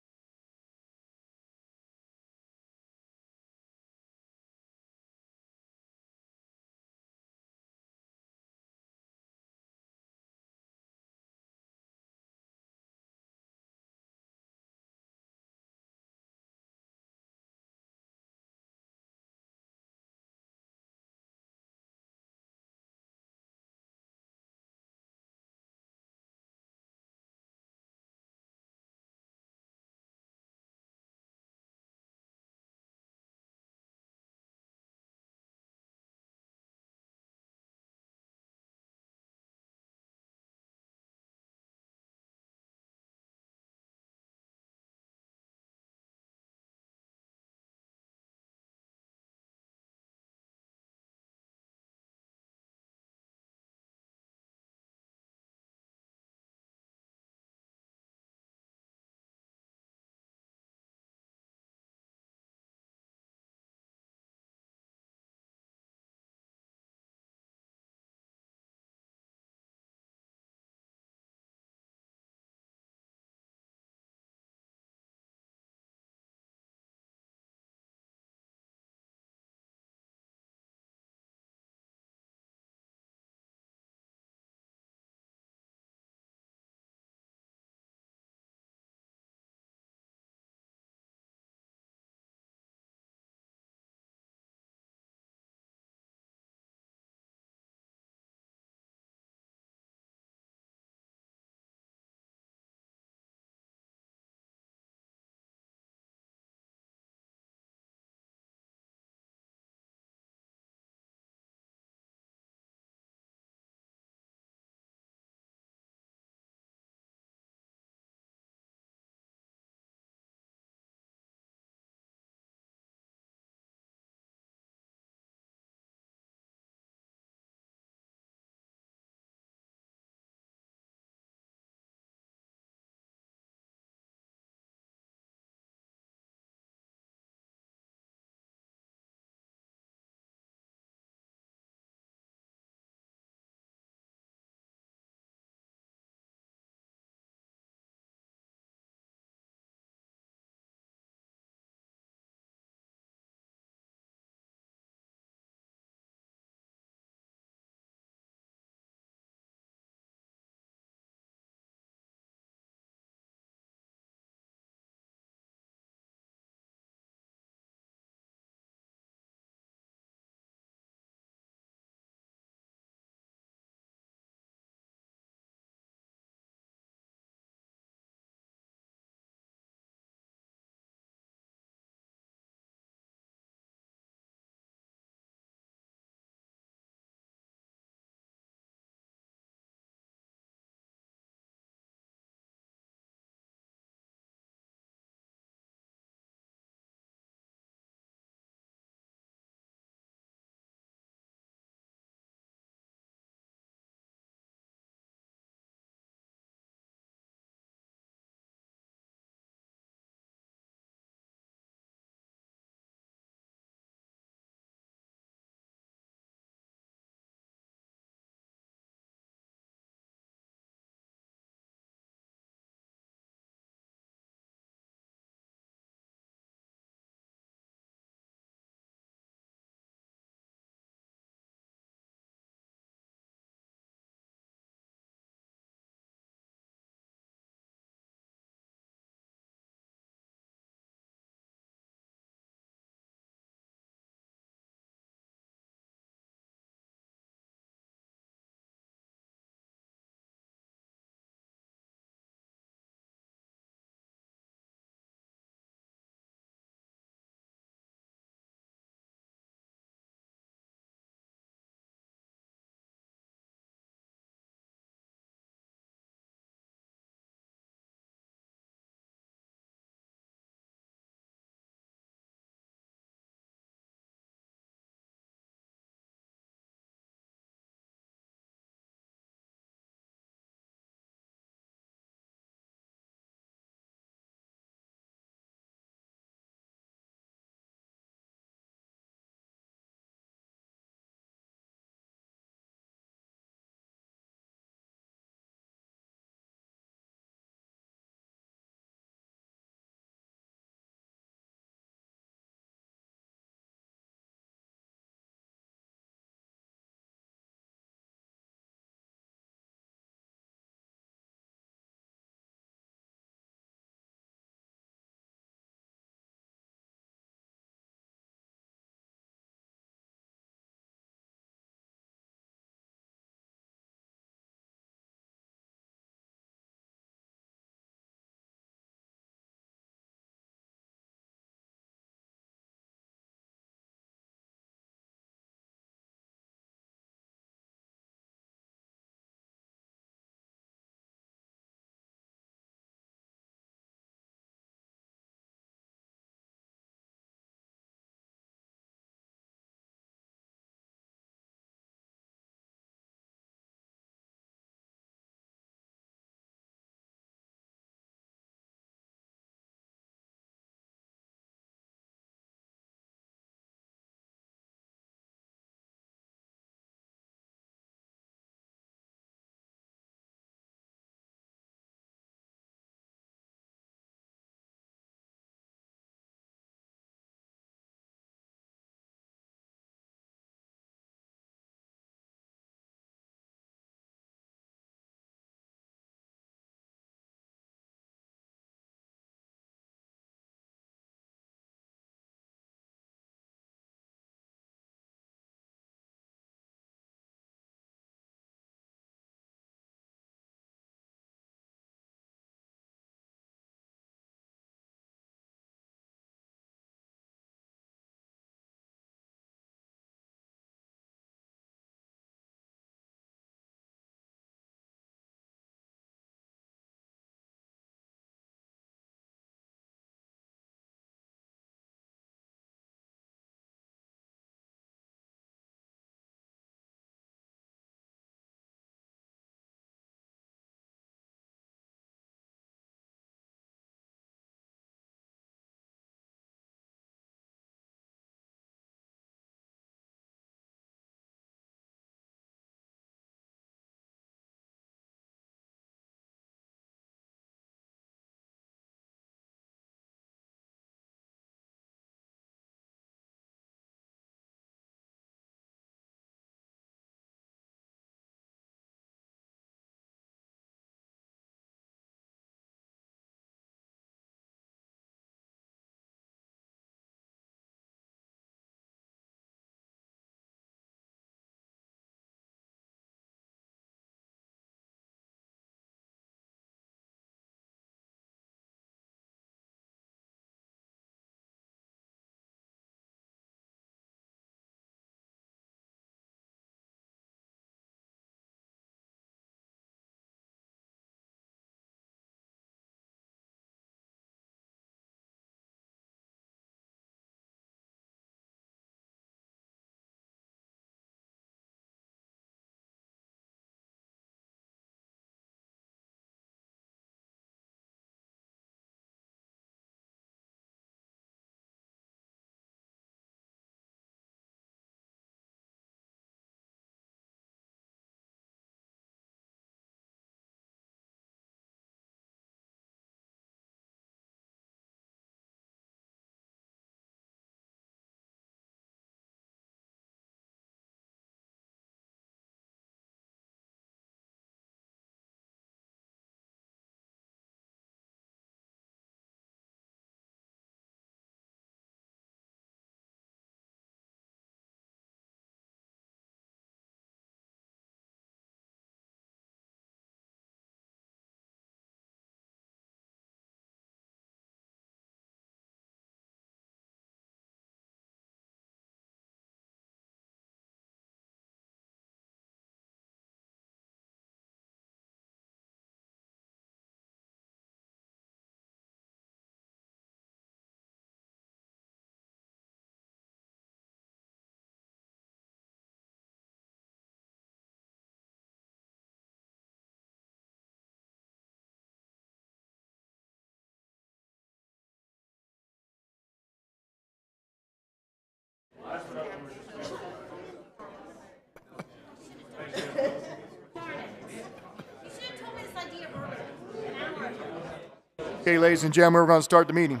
Okay, ladies and gentlemen, we're going to start the meeting.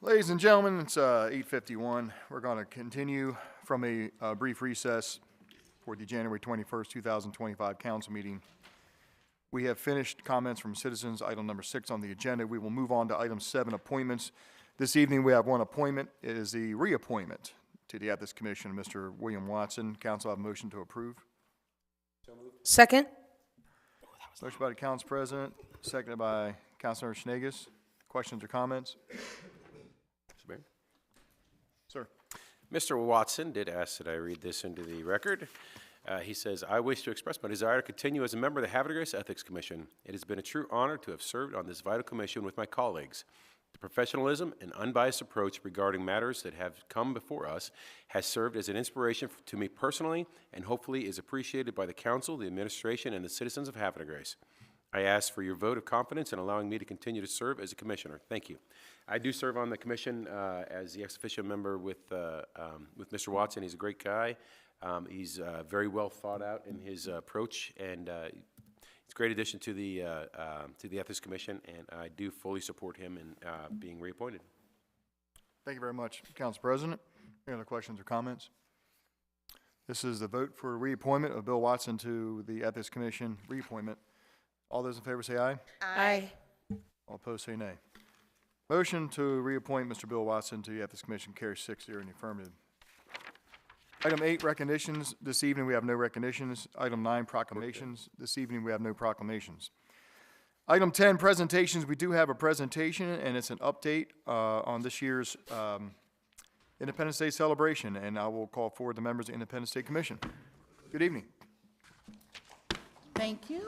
Ladies and gentlemen, it's 8:51. We're going to continue from a brief recess for the January 21st, 2025 council meeting. We have finished comments from citizens, item number 6 on the agenda. We will move on to item 7, appointments. This evening, we have one appointment. It is the reappointment to the Ethics Commission, Mr. William Watson. Council, have a motion to approve. Second? Motion by the council president, seconded by Councilor Schnegas. Questions or comments? Mr. Mayor? Sir. Mr. Watson did ask that I read this into the record. He says, I wish to express my desire to continue as a member of the Havre Grace Ethics Commission. It has been a true honor to have served on this vital commission with my colleagues. The professionalism and unbiased approach regarding matters that have come before us has served as an inspiration to me personally and hopefully is appreciated by the council, the administration, and the citizens of Havre Grace. I ask for your vote of confidence in allowing me to continue to serve as a commissioner. Thank you. I do serve on the commission as the ex officio member with Mr. Watson. He's a great guy. He's very well thought out in his approach, and it's a great addition to the Ethics Commission, and I do fully support him in being reappointed. Thank you very much, Council President. Any other questions or comments? This is the vote for reappointment of Bill Watson to the Ethics Commission, reappointment. All those in favor say aye. Aye. All opposed say nay. Motion to reappoint Mr. Bill Watson to the Ethics Commission carries 6-0 in the affirmative. Item 8, recognitions. This evening, we have no recognitions. Item 9, proclamations. This evening, we have no proclamations. Item 10, presentations. We do have a presentation, and it's an update on this year's Independence Day celebration, and I will call forward the members of the Independence Day Commission. Good evening. Thank you.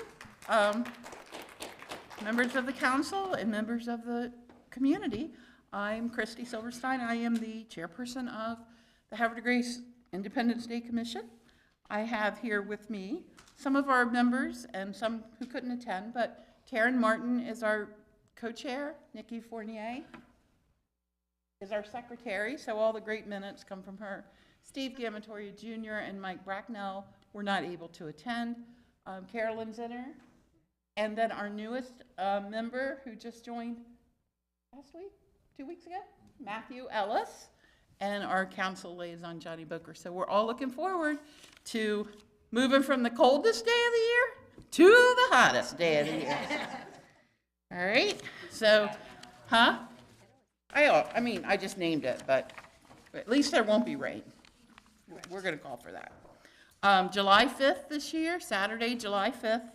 Members of the council and members of the community, I'm Christy Silverstein. I am the chairperson of the Havre Grace Independence Day Commission. I have here with me some of our members and some who couldn't attend, but Taryn Martin is our co-chair, Nikki Fournier is our secretary, so all the great minutes come from her. Steve Gamatoria Jr. and Mike Bracknell were not able to attend. Carolyn Zinner, and then our newest member who just joined last week, 2 weeks ago, Matthew Ellis, and our council liaison, Johnny Booker. So we're all looking forward to moving from the coldest day of the year to the hottest day of the year. All right, so, I mean, I just named it, but at least there won't be rain. We're gonna call for that. July 5th this year, Saturday, July 5th.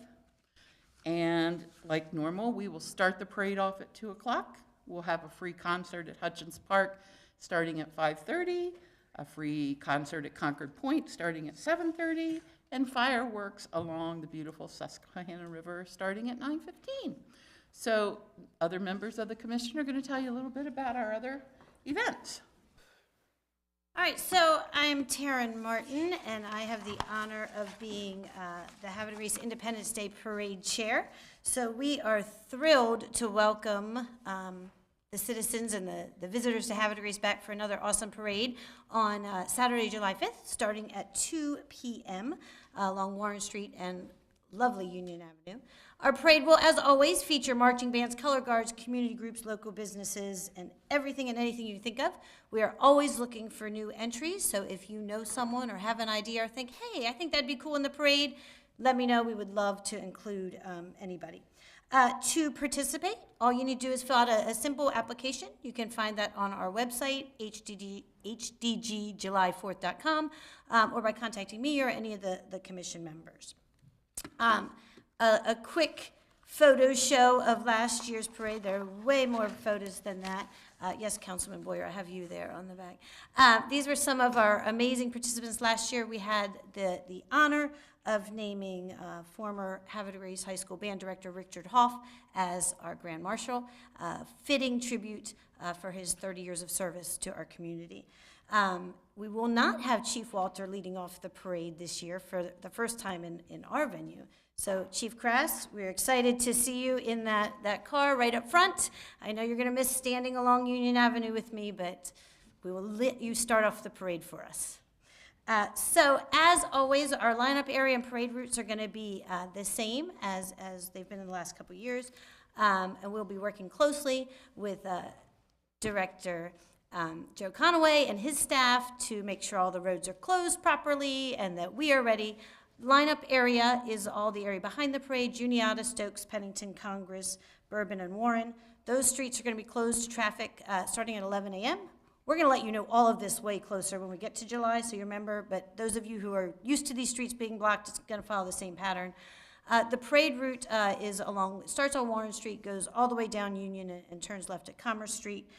And like normal, we will start the parade off at 2 o'clock. We'll have a free concert at Hutchins Park starting at 5:30, a free concert at Concord Point starting at 7:30, and fireworks along the beautiful Susquehanna River starting at 9:15. So other members of the commission are going to tell you a little bit about our other events. All right, so I'm Taryn Martin, and I have the honor of being the Havre Grace Independence Day Parade Chair. So we are thrilled to welcome the citizens and the visitors to Havre Grace back for another awesome parade on Saturday, July 5th, starting at 2 p.m. Along Warren Street and lovely Union Avenue. Our parade will, as always, feature marching bands, color guards, community groups, local businesses, and everything and anything you think of. We are always looking for new entries, so if you know someone or have an idea or think, hey, I think that'd be cool in the parade, let me know. We would love to include anybody. To participate, all you need to do is fill out a simple application. You can find that on our website, hdgjuly4th.com, or by contacting me or any of the commission members. A quick photo show of last year's parade. There are way more photos than that. Yes, Councilman Boyer, I have you there on the back. These were some of our amazing participants last year. We had the honor of naming former Havre Grace High School band director Richard Hoff as our Grand Marshal, fitting tribute for his 30 years of service to our community. We will not have Chief Walter leading off the parade this year for the first time in our venue. So Chief Crass, we're excited to see you in that car right up front. I know you're going to miss standing along Union Avenue with me, but we will let you start off the parade for us. So as always, our lineup area and parade routes are going to be the same as they've been in the last couple of years. And we'll be working closely with Director Joe Conaway and his staff to make sure all the roads are closed properly and that we are ready. Lineup area is all the area behind the parade: Juniata, Stokes, Pennington, Congress, Bourbon, and Warren. Those streets are going to be closed to traffic starting at 11 a.m. We're going to let you know all of this way closer when we get to July, so you remember, but those of you who are used to these streets being blocked, it's going to follow the same pattern. The parade route starts on Warren Street, goes all the way down Union and turns left at Commerce Street.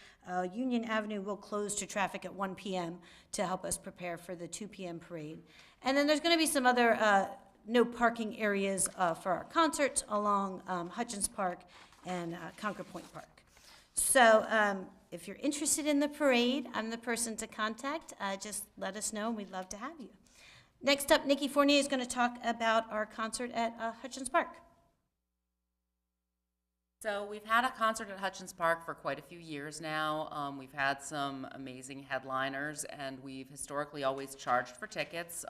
Union Avenue will close to traffic at 1 p.m. to help us prepare for the 2 p.m. parade. And then there's going to be some other no parking areas for our concerts along Hutchins Park and Concord Point Park. So if you're interested in the parade, I'm the person to contact. Just let us know, and we'd love to have you. Next up, Nikki Fournier is going to talk about our concert at Hutchins Park. So we've had a concert at Hutchins Park for quite a few years now. We've had some amazing headliners, and we've historically always charged for tickets.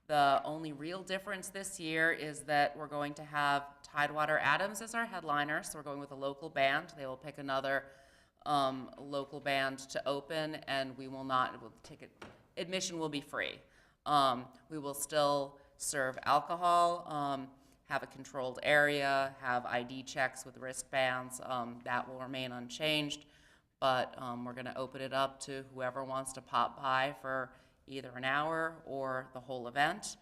The only real difference this year is that we're going to have Tidewater Adams as our headliner, so we're going with a local band. They will pick another local band to open, and ticket admission will be free. We will still serve alcohol, have a controlled area, have ID checks with wristbands. That will remain unchanged, but we're going to open it up to whoever wants to pop by for either an hour or the whole event.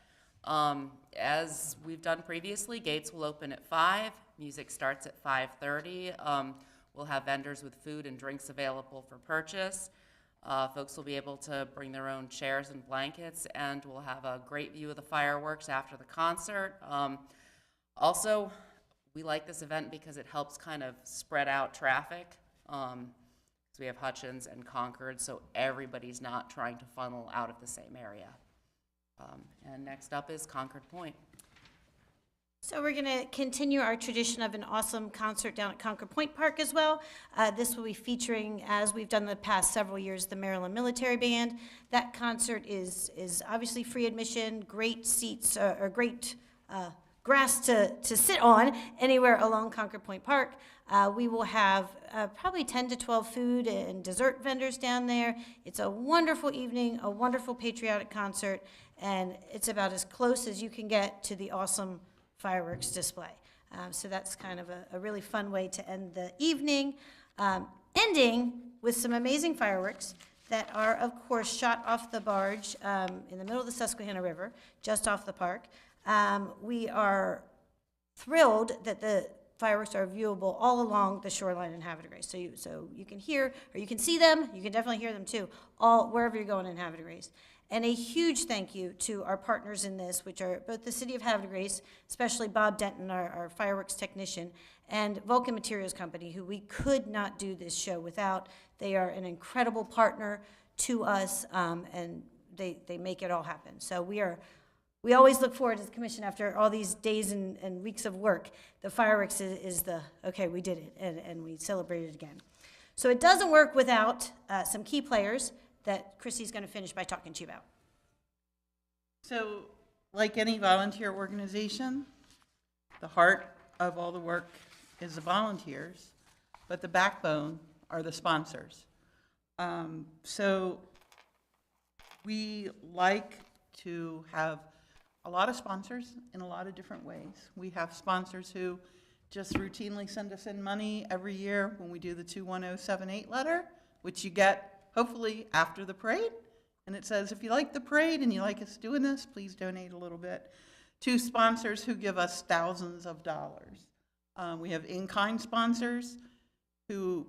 As we've done previously, gates will open at 5. Music starts at 5:30. We'll have vendors with food and drinks available for purchase. Folks will be able to bring their own chairs and blankets, and we'll have a great view of the fireworks after the concert. Also, we like this event because it helps kind of spread out traffic. So we have Hutchins and Concord, so everybody's not trying to funnel out of the same area. And next up is Concord Point. So we're going to continue our tradition of an awesome concert down at Concord Point Park as well. This will be featuring, as we've done the past several years, the Maryland Military Band. That concert is obviously free admission, great seats, or great grass to sit on anywhere along Concord Point Park. We will have probably 10 to 12 food and dessert vendors down there. It's a wonderful evening, a wonderful patriotic concert, and it's about as close as you can get to the awesome fireworks display. So that's kind of a really fun way to end the evening, ending with some amazing fireworks that are, of course, shot off the barge in the middle of the Susquehanna River, just off the park. We are thrilled that the fireworks are viewable all along the shoreline in Havre de Grace. So you can hear, or you can see them, you can definitely hear them too, wherever you're going in Havre de Grace. And a huge thank you to our partners in this, which are both the City of Havre de Grace, especially Bob Denton, our fireworks technician, and Vulcan Materials Company, who we could not do this show without. They are an incredible partner to us, and they make it all happen. So we always look forward to the commission after all these days and weeks of work. The fireworks is okay, we did it, and we celebrated again. So it doesn't work without some key players that Chrissy's going to finish by talking to you about. So, like any volunteer organization, the heart of all the work is the volunteers, but the backbone are the sponsors. So we like to have a lot of sponsors in a lot of different ways. We have sponsors who just routinely send us in money every year when we do the 21078 letter, which you get hopefully after the parade, and it says, if you like the parade and you like us doing this, please donate a little bit. To sponsors who give us thousands of dollars. We have in-kind sponsors who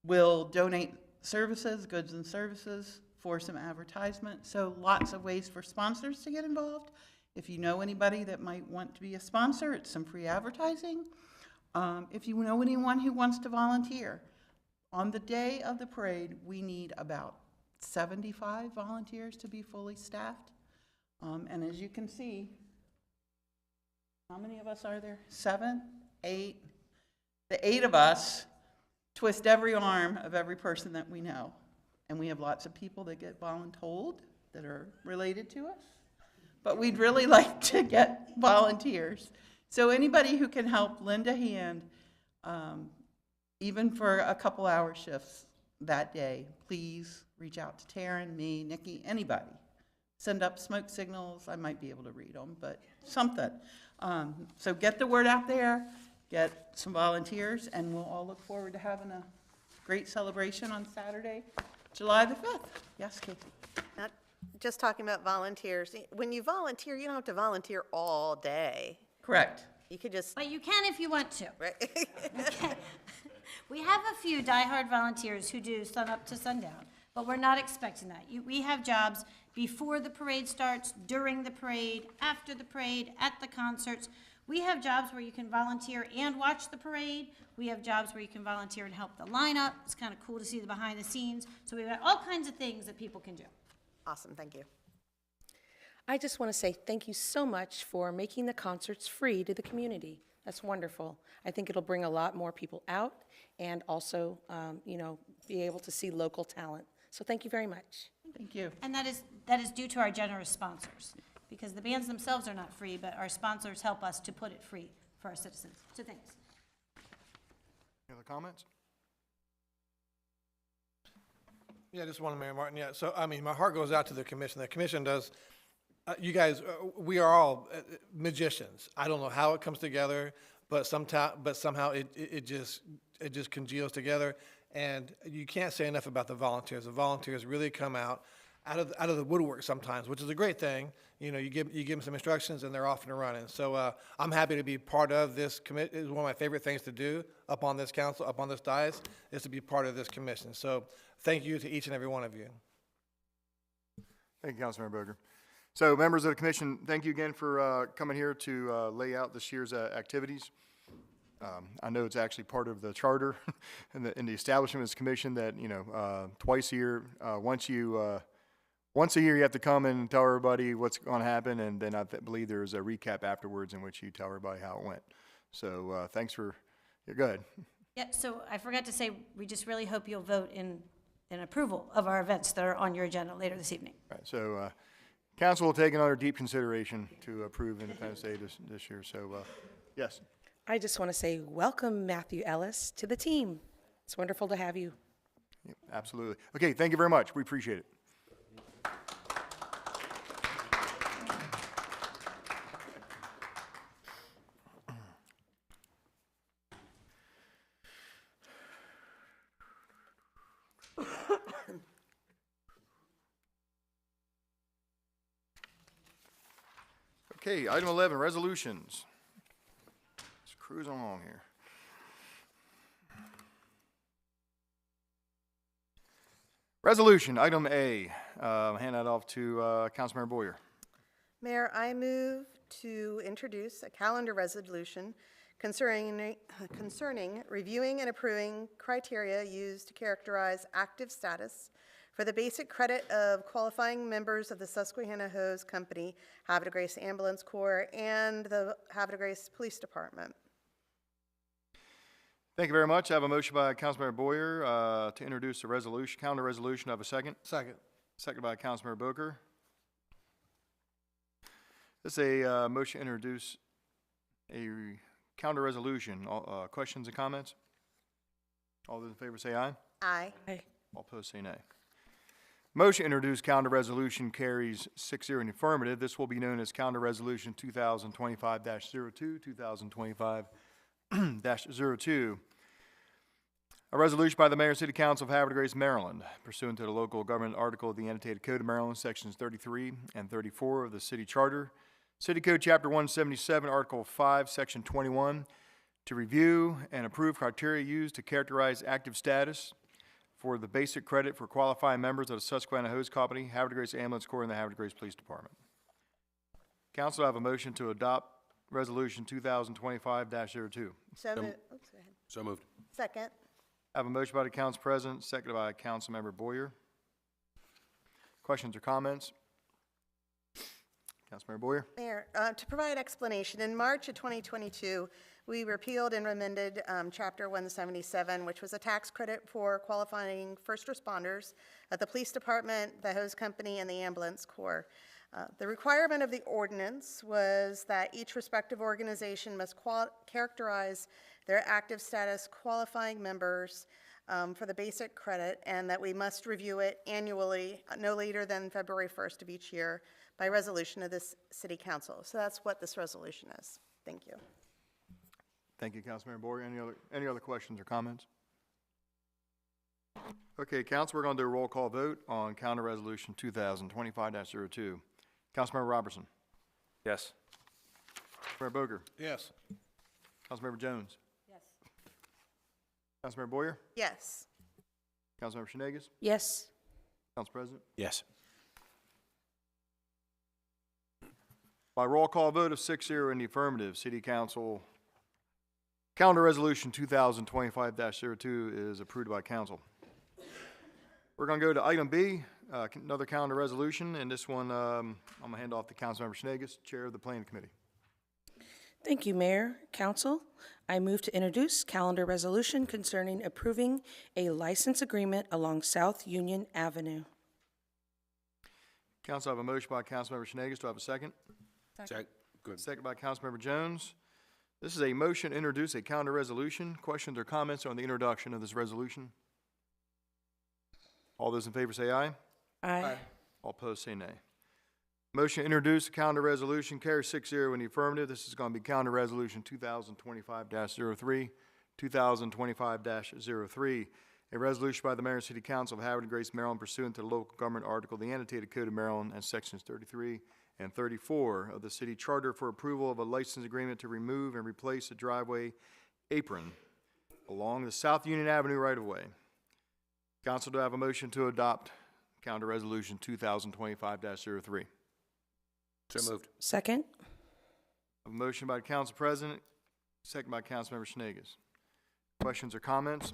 will donate services, goods and services for some advertisement. So lots of ways for sponsors to get involved. If you know anybody that might want to be a sponsor, it's some free advertising. If you know anyone who wants to volunteer, on the day of the parade, we need about 75 volunteers to be fully staffed. And as you can see, how many of us are there? 7, 8. The 8 of us twist every arm of every person that we know. And we have lots of people that get voluntold that are related to us. But we'd really like to get volunteers. So anybody who can help lend a hand, even for a couple hour shifts that day, please reach out to Taryn, me, Nikki, anybody. Send up smoke signals. I might be able to read them, but something. So get the word out there, get some volunteers, and we'll all look forward to having a great celebration on Saturday, July the 5th. Yes, Katie? Not just talking about volunteers. When you volunteer, you don't have to volunteer all day. Correct. You could just. But you can if you want to. Right. Okay. We have a few diehard volunteers who do sun up to sundown, but we're not expecting that. We have jobs before the parade starts, during the parade, after the parade, at the concerts. We have jobs where you can volunteer and watch the parade. We have jobs where you can volunteer and help the lineup. It's kind of cool to see the behind the scenes. So we've got all kinds of things that people can do. Awesome, thank you. I just want to say thank you so much for making the concerts free to the community. That's wonderful. I think it'll bring a lot more people out and also, be able to see local talent. So thank you very much. Thank you. And that is due to our generous sponsors, because the bands themselves are not free, but our sponsors help us to put it free for our citizens. So thanks. Any other comments? Yeah, just one, Mayor Martin. Yeah, so, I mean, my heart goes out to the commission. The commission does, you guys, we are all magicians. I don't know how it comes together, but somehow it just congeals together. And you can't say enough about the volunteers. The volunteers really come out of the woodwork sometimes, which is a great thing. You give them some instructions and they're off and running. So I'm happy to be part of this committee. It's one of my favorite things to do up on this council, up on this dais, is to be part of this commission. So thank you to each and every one of you. Thank you, Councilmember Boger. So members of the commission, thank you again for coming here to lay out this year's activities. I know it's actually part of the charter and the establishment of this commission that, twice a year, once a year you have to come and tell everybody what's going to happen, and then I believe there's a recap afterwards in which you tell everybody how it went. So thanks for, go ahead. Yeah, so I forgot to say, we just really hope you'll vote in approval of our events that are on your agenda later this evening. All right, so council will take another deep consideration to approve Independence Day this year. So yes. I just want to say welcome, Matthew Ellis, to the team. It's wonderful to have you. Yep, absolutely. Okay, thank you very much. We appreciate it. Okay, item 11, resolutions. Let's cruise along here. Resolution, item A. Hand that off to Councilmember Boyer. Mayor, I move to introduce a calendar resolution concerning reviewing and approving criteria used to characterize active status for the basic credit of qualifying members of the Susquehanna Hose Company, Havre de Grace Ambulance Corps, and the Havre de Grace Police Department. Thank you very much. I have a motion by Councilmember Boyer to introduce a resolution, calendar resolution. Have a second? Second. Second by Councilmember Boger. This is a motion to introduce a calendar resolution. All, questions and comments? All those in favor say aye. Aye. Aye. All opposed say nay. Motion to introduce calendar resolution carries 6-0 in the affirmative. This will be known as calendar resolution 2025-02, 2025-02. A resolution by the Mayor and City Council of Havre de Grace, Maryland, pursuant to the local government article of the annotated Code of Maryland, sections 33 and 34 of the City Charter. City Code Chapter 177, Article 5, Section 21, to review and approve criteria used to characterize active status for the basic credit for qualifying members of the Susquehanna Hose Company, Havre de Grace Ambulance Corps, and the Havre de Grace Police Department. Council, I have a motion to adopt Resolution 2025-02. So moved. Oops, go ahead. So moved. Second. I have a motion by the Council President, seconded by Councilmember Boyer. Questions or comments? Councilmember Boyer? Mayor, to provide explanation, in March of 2022, we repealed and amended Chapter 177, which was a tax credit for qualifying first responders at the police department, the hose company, and the ambulance corps. The requirement of the ordinance was that each respective organization must characterize their active status qualifying members for the basic credit, and that we must review it annually, no later than February 1st of each year, by resolution of this City Council. So that's what this resolution is. Thank you. Thank you, Councilmember Boyer. Any other questions or comments? Okay, Council, we're going to do a roll call vote on Counter Resolution 2025-02. Councilmember Robertson. Yes. Councilmember Boger. Yes. Councilmember Jones. Yes. Councilmember Boyer. Yes. Councilmember Shenegis. Yes. Council President. Yes. By roll call vote of 6-0 in the affirmative, City Council Calendar Resolution 2025-02 is approved by Council. We're going to go to item B, another calendar resolution, and this one I'm going to hand off to Councilmember Shenegis, Chair of the Planning Committee. Thank you, Mayor, Council. I move to introduce calendar resolution concerning approving a license agreement along South Union Avenue. Council, I have a motion by Councilmember Shenegis. Do I have a second? Second. Good. Second by Councilmember Jones. This is a motion to introduce a calendar resolution. Questions or comments on the introduction of this resolution? All those in favor say aye. Aye. All opposed say nay. Motion to introduce the calendar resolution carries 6-0 in the affirmative. This is going to be calendar resolution 2025-03, 2025-03. A resolution by the Mayor and City Council of Havre and Grace, Maryland, pursuant to the local government article, the annotated code of Maryland, and sections 33 and 34 of the city charter for approval of a license agreement to remove and replace a driveway apron along the South Union Avenue right-of-way. Council, do I have a motion to adopt calendar resolution 2025-03? So moved. Second. A motion by the Council President, second by Councilmember Shenegis. Questions or comments?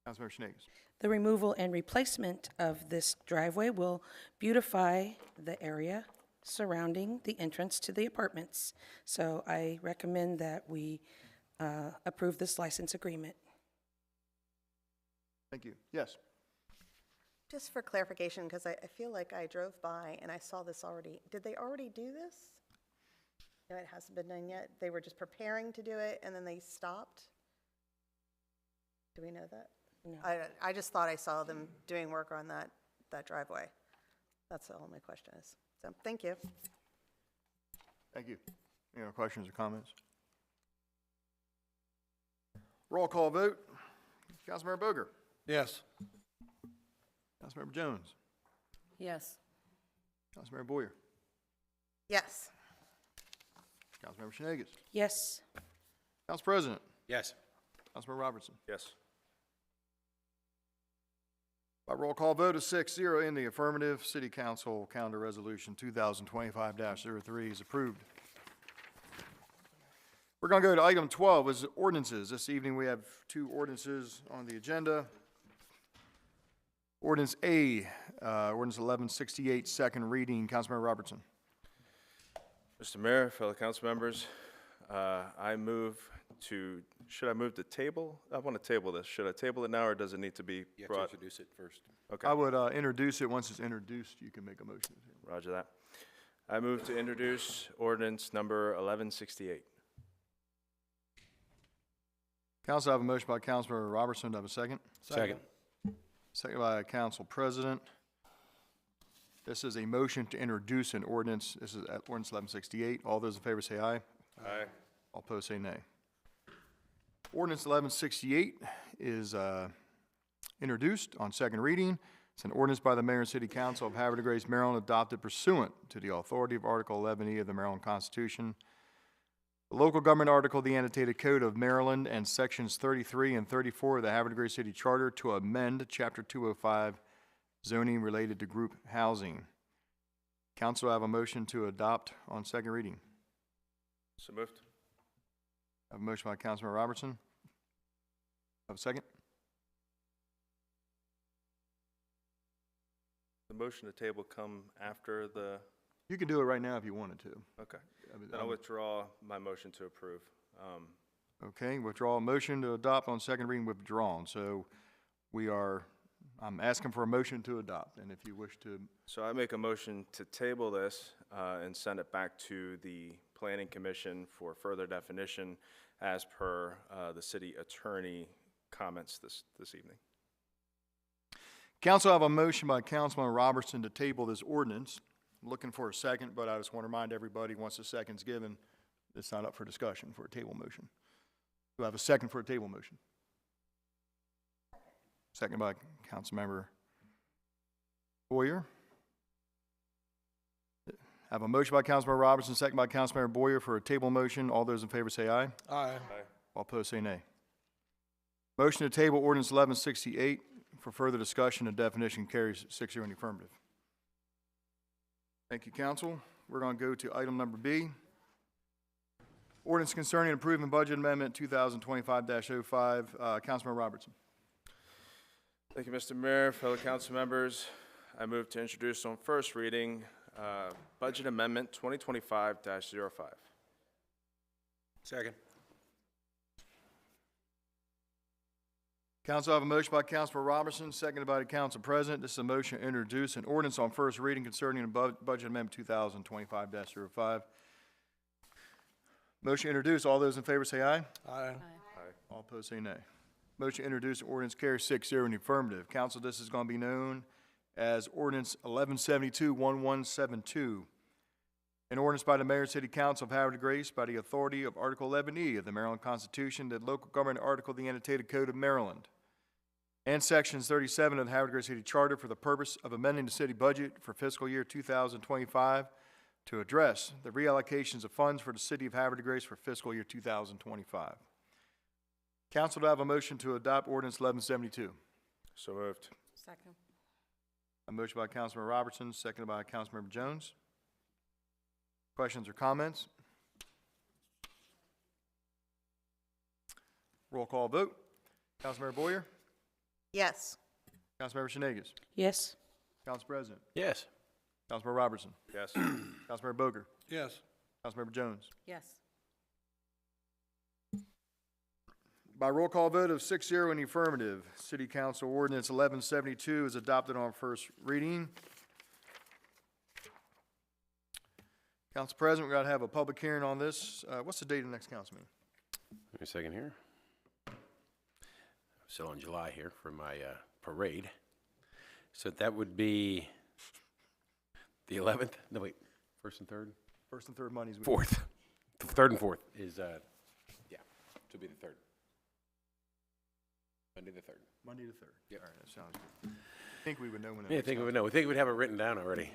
Councilmember Shenegis. The removal and replacement of this driveway will beautify the area surrounding the entrance to the apartments. So I recommend that we approve this license agreement. Thank you. Yes. Just for clarification, because I feel like I drove by and I saw this already. Did they already do this? No, it hasn't been done yet. They were just preparing to do it and then they stopped? Do we know that? No. I just thought I saw them doing work on that driveway. That's all my question is. So, thank you. Thank you. Any other questions or comments? Roll call vote. Councilmember Boger. Yes. Councilmember Jones. Yes. Councilmember Boyer. Yes. Councilmember Shenegis. Yes. Council President. Yes. Councilmember Robertson. Yes. By roll call vote of 6-0 in the affirmative, City Council Calendar Resolution 2025-03 is approved. We're going to go to item 12, is ordinances. This evening we have two ordinances on the agenda. Ordinance A, Ordinance 1168, second reading. Councilmember Robertson. Mr. Mayor, fellow council members, I move to, should I move to table? I want to table this. Should I table it now, or does it need to be You have to brought? introduce it first. Okay. I would introduce it. Once it's introduced, you can make a motion. Roger that. I move to introduce ordinance number 1168. Council, I have a motion by Councilmember Robertson. Do I have a second? Second. Second by Council President. This is a motion to introduce an ordinance. This is ordinance 1168. All those in favor say aye. Aye. All opposed say nay. Ordinance 1168 is introduced on second reading. It's an ordinance by the Mayor and City Council of Havre de Grace, Maryland, adopted pursuant to the authority of Article 11E of the Maryland Constitution, the local government article, the annotated code of Maryland, and sections 33 and 34 of the Havre de Grace City Charter to amend Chapter 205, zoning related to group housing. Council, I have a motion to adopt on second reading. So moved. I have a motion by Councilmember Robertson. Have a second? The motion to table come after the, You can do it right now if you wanted to. okay. Then I'll withdraw my motion to approve. Okay, withdraw a motion to adopt on second reading withdrawn. So I'm asking for a motion to adopt, and if you wish to, So I make a motion to table this and send it back to the Planning Commission for further definition as per the city attorney comments this evening. Council, I have a motion by Councilman Robertson to table this ordinance. I'm looking for a second, but I just want to remind everybody, once a second's given, it's not up for discussion for a table motion. Do I have a second for a table motion? Second by Councilmember Boyer. I have a motion by Councilmember Robertson, second by Councilmember Boyer for a table motion. All those in favor say aye. Aye. All opposed say nay. Motion to table ordinance 1168 for further discussion and definition carries 6-0 in the affirmative. Thank you, council. We're going to go to item number B. Ordinance concerning approving budget amendment 2025-05. Councilman Robertson. Thank you, Mr. Mayor, fellow council members. I move to introduce on first reading Budget Amendment 2025-05. Second. Council, I have a motion by Councilman Robertson, seconded by the council president. This is a motion to introduce an ordinance on first reading concerning budget amendment 2025-05. Motion introduced. All those in favor say aye. Aye. All opposed say nay. Motion introduced. Ordinance carries 6-0 in the affirmative. Council, this is going to be known as Ordinance 1172-1172. An ordinance by the Mayor and City Council of Havre de Grace by the authority of Article 11E of the Maryland Constitution, the local government article of the annotated Code of Maryland, and Sections 37 of the Havre de Grace City Charter for the purpose of amending the city budget for fiscal year 2025 to address the reallocations of funds for the city of Havre de Grace for fiscal year 2025. Council, do I have a motion to adopt ordinance 1172? So moved. Second. A motion by Councilman Robertson, seconded by Councilmember Jones. Questions or comments? Roll call vote. Councilmember Boyer? Yes. Councilmember Shanegas? Yes. Council President? Yes. Councilmember Robertson? Yes. Councilmember Boger? Yes. Councilmember Jones? Yes. By roll call vote of 6-0 in the affirmative, City Council Ordinance 1172 is adopted on first reading. Council President, we're going to have a public hearing on this. What's the date of the next council meeting? Wait a second here. I'm still in July here for my parade. So that would be the 11th? No, wait, first and third? First and third Mondays. Fourth. The third and fourth is, yeah, it would be the third. Monday the 3rd. Monday the 3rd. Yep. All right, that sounds good. I think we would know when it Yeah, I think we would know. We think we'd have it written down already.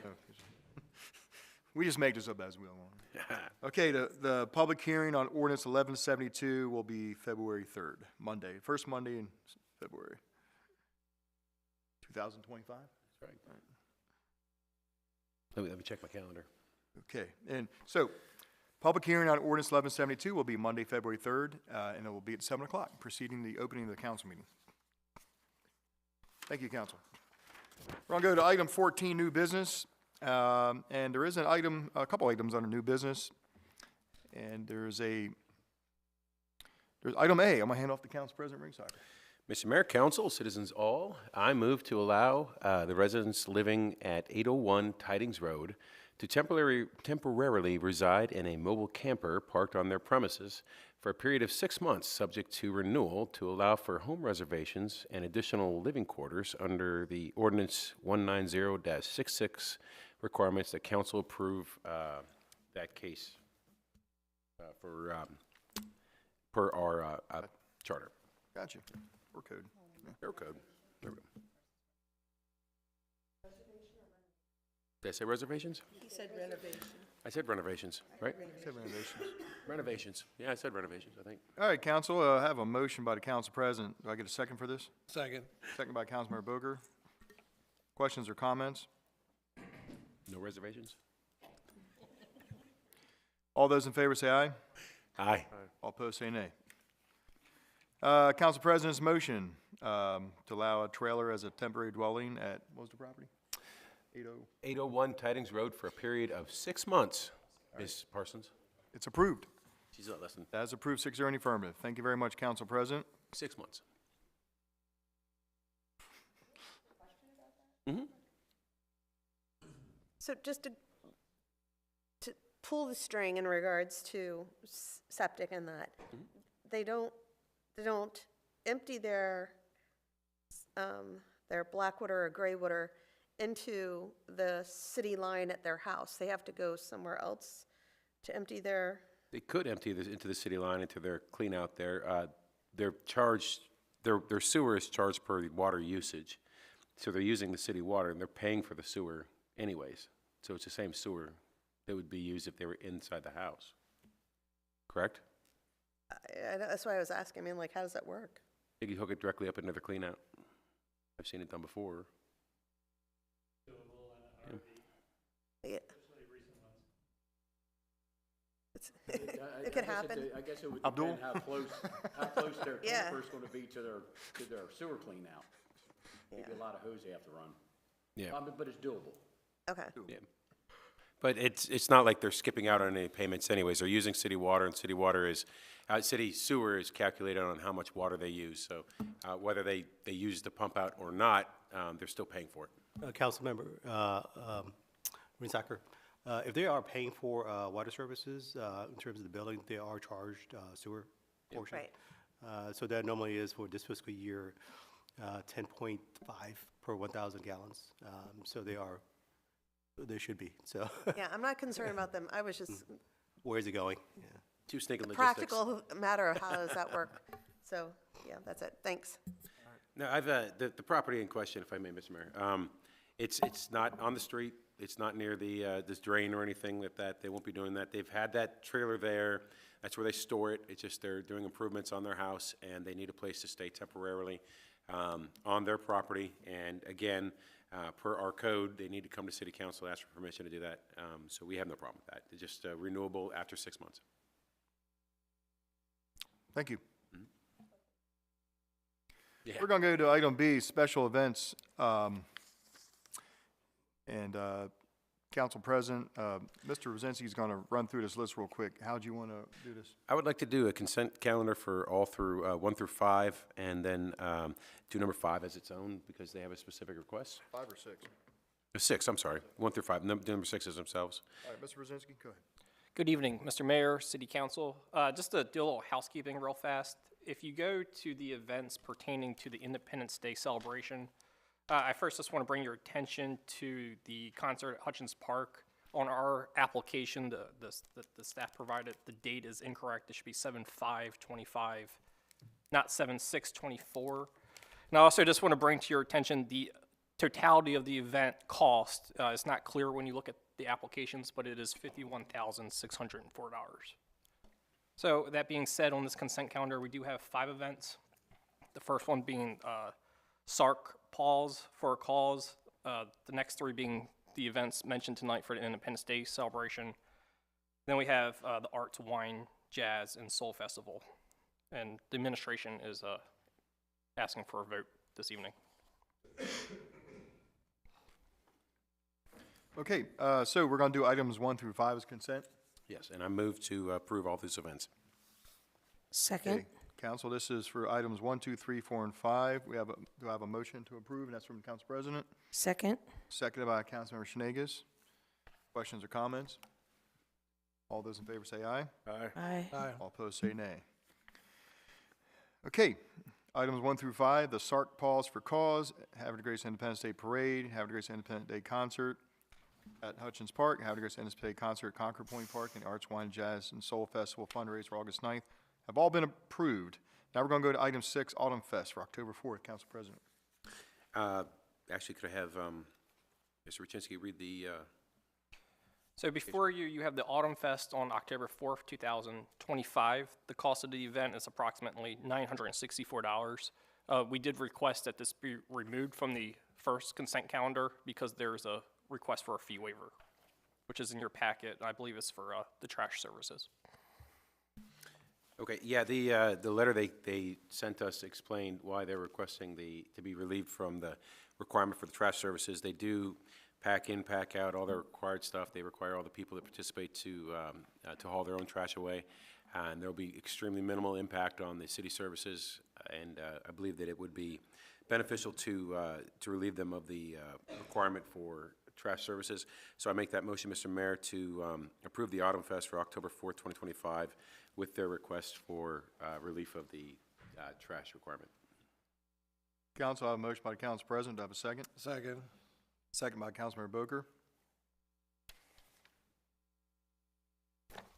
We just make this up as we go along. Okay, the public hearing on ordinance 1172 will be February 3rd, Monday, first Monday in February. 2025? That's right. Let me check my calendar. Okay, and so, public hearing on ordinance 1172 will be Monday, February 3rd, and it will be at 7 o'clock, preceding the opening of the council meeting. Thank you, council. We're going to go to item 14, new business. And there is a couple items under new business. And there's item A. I'm going to hand off to Council President Ringside. Mr. Mayor, Council, citizens all, I move to allow the residents living at 801 Tidings Road to temporarily reside in a mobile camper parked on their premises for a period of 6 months, subject to renewal, to allow for home reservations and additional living quarters under the Ordinance 190-66 requirements that council approve that case per our charter. Gotcha. Or code. Air code. There we go. Did I say reservations? He said renovation. I said renovations, right? I said renovations. Renovations. Yeah, I said renovations, I think. All right, council, I have a motion by the council president. Do I get a second for this? Second. Second by Councilmember Boger. Questions or comments? No reservations? All those in favor say aye. Aye. All opposed say nay. Council President's motion to allow a trailer as a temporary dwelling at, what was the property? 801 Tidings Road for a period of 6 months. Ms. Parsons? It's approved. She's not listening. That is approved, 6-0 in the affirmative. Thank you very much, Council President. 6 months. So just to pull the string in regards to septic and that, they don't empty their Blackwater or Graywater into the city line at their house. They have to go somewhere else to empty their. They could empty this into the city line, into their clean out there. They're charged, their sewer is charged per water usage. So they're using the city water and they're paying for the sewer anyways. So it's the same sewer that would be used if they were inside the house. Correct? That's why I was asking. I mean, like, how does that work? You can hook it directly up into the clean out. I've seen it done before. Yeah. It could happen. I guess it would Abdul? depend how close their Yeah. camper's going to be to their sewer clean out. Maybe a lot of hose they have to run. Yeah. But it's doable. Okay. Yeah. But it's not like they're skipping out on any payments anyways. They're using city water, and city water is, city sewer is calculated on how much water they use. So whether they use the pump out or not, they're still paying for it. Councilmember Rinsacker, if they are paying for water services, in terms of the building, they are charged sewer portion. Right. So that normally is for this fiscal year, 10.5 per 1,000 gallons. So they should be, so. Yeah, I'm not concerned about them. I was just Where's it going? Yeah. Two stinking the logistics. practical matter of how does that work. So, yeah, that's it. Thanks. No, I've, the property in question, if I may, Mr. Mayor, it's not on the street. It's not near the, this drain or anything like that. They won't be doing that. They've had that trailer there. That's where they store it. It's just they're doing improvements on their house, and they need a place to stay temporarily on their property. And again, per our code, they need to come to City Council, ask for permission to do that. So we have no problem with that. It's just renewable after 6 months. Thank you. Yeah. We're going to go to item B, special events. Council President, Mr. Rosinski is going to run through this list real quick. How do you want to do this? I would like to do a consent calendar for all through 1 through 5, and then do number 5 as its own because they have a specific request. 5 or 6? 6, I'm sorry. 1 through 5. Number 6 is themselves. All right, Mr. Rosinski, go ahead. Good evening, Mr. Mayor, City Council. Just to do a little housekeeping real fast. If you go to the events pertaining to the Independence Day celebration, I first just want to bring your attention to the concert at Hutchins Park. On our application, the staff provided, the date is incorrect. It should be 7/5/25, not 7/6/24. And I also just want to bring to your attention the totality of the event cost. It's not clear when you look at the applications, but it is $51,604. So that being said, on this consent calendar, we do have 5 events. The first one being SARC Pause for a Cause. The next 3 being the events mentioned tonight for the Independence Day celebration. Then we have the Arts, Wine, Jazz, and Soul Festival. And the administration is asking for a vote this evening. Okay, so we're going to do items 1 through 5 as consent. Yes, and I move to approve all these events. Second. Okay, Council, this is for items 1, 2, 3, 4, and 5. Do I have a motion to approve? And that's from the Council President. Second. Seconded by Councilmember Shenanigans. Questions or comments? All those in favor say aye. Aye. All opposed say nay. Okay, items 1 through 5, the SARC Pause for Cause, Havre Grace Independence Day Parade, Havre Grace Independence Day Concert at Hutchins Park, Havre Grace Independence Day Concert at Concord Point Park, and the Arts, Wine, Jazz, and Soul Festival fundraiser for August 9th have all been approved. Now we're going to go to item 6, Autumn Fest for October 4th. Council President. Actually, could I have Mr. Rucinski read the... So before you, you have the Autumn Fest on October 4th, 2025. The cost of the event is approximately $964. We did request that this be removed from the first consent calendar because there's a request for a fee waiver, which is in your packet. I believe it's for the trash services. Okay, yeah, the letter they sent us explained why they're requesting to be relieved from the requirement for the trash services. They do pack in, pack out, all the required stuff. They require all the people that participate to haul their own trash away. And there'll be extremely minimal impact on the city services, and I believe that it would be beneficial to relieve them of the requirement for trash services. So I make that motion, Mr. Mayor, to approve the Autumn Fest for October 4th, 2025, with their request for relief of the trash requirement. Council, I have a motion by the council president. Do I have a second? Second. Second by Councilmember Booker.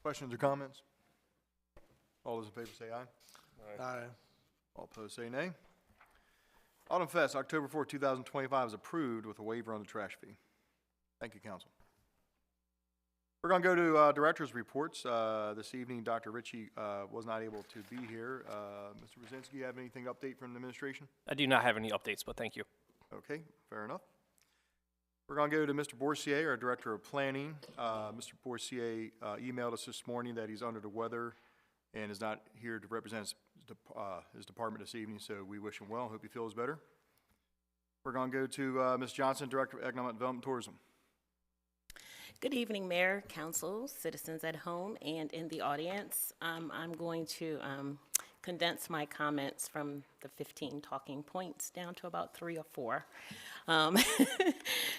Questions or comments? All those in favor say aye. Aye. All opposed say nay. Autumn Fest, October 4th, 2025 is approved with a waiver on the trash fee. Thank you, council. We're going to go to director's reports. This evening, Dr. Ritchie was not able to be here. Mr. Brzezinski, you have anything to update from the administration? I do not have any updates, but thank you. Okay, fair enough. We're going to go to Mr. Boursier, our Director of Planning. Mr. Boursier emailed us this morning that he's under the weather and is not here to represent his department this evening, so we wish him well. Hope he feels better. We're going to go to Ms. Johnson, Director of Economic Development and Tourism. Good evening, Mayor, Council, citizens at home and in the audience. I'm going to condense my comments from the 15 talking points down to about 3 or 4.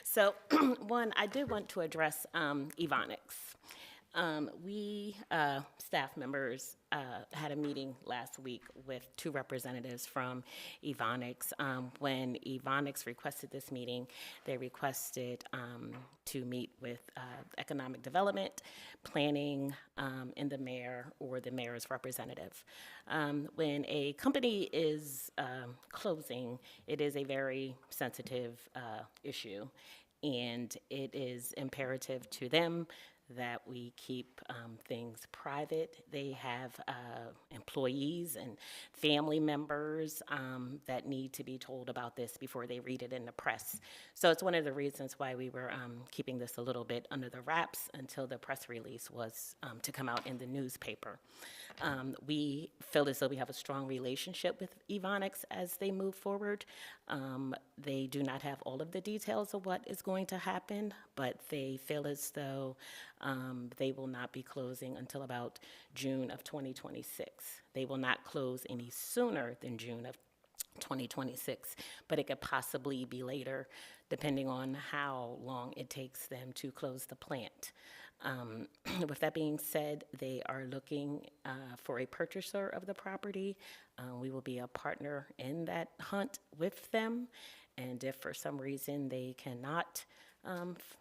So, one, I did want to address Evonics. We, staff members, had a meeting last week with 2 representatives from Evonics. When Evonics requested this meeting, they requested to meet with economic development, planning, and the mayor or the mayor's representative. When a company is closing, it is a very sensitive issue, and it is imperative to them that we keep things private. They have employees and family members that need to be told about this before they read it in the press. So it's one of the reasons why we were keeping this a little bit under the wraps until the press release was to come out in the newspaper. We feel as though we have a strong relationship with Evonics as they move forward. They do not have all of the details of what is going to happen, but they feel as though they will not be closing until about June of 2026. They will not close any sooner than June of 2026, but it could possibly be later, depending on how long it takes them to close the plant. With that being said, they are looking for a purchaser of the property. We will be a partner in that hunt with them, and if for some reason they cannot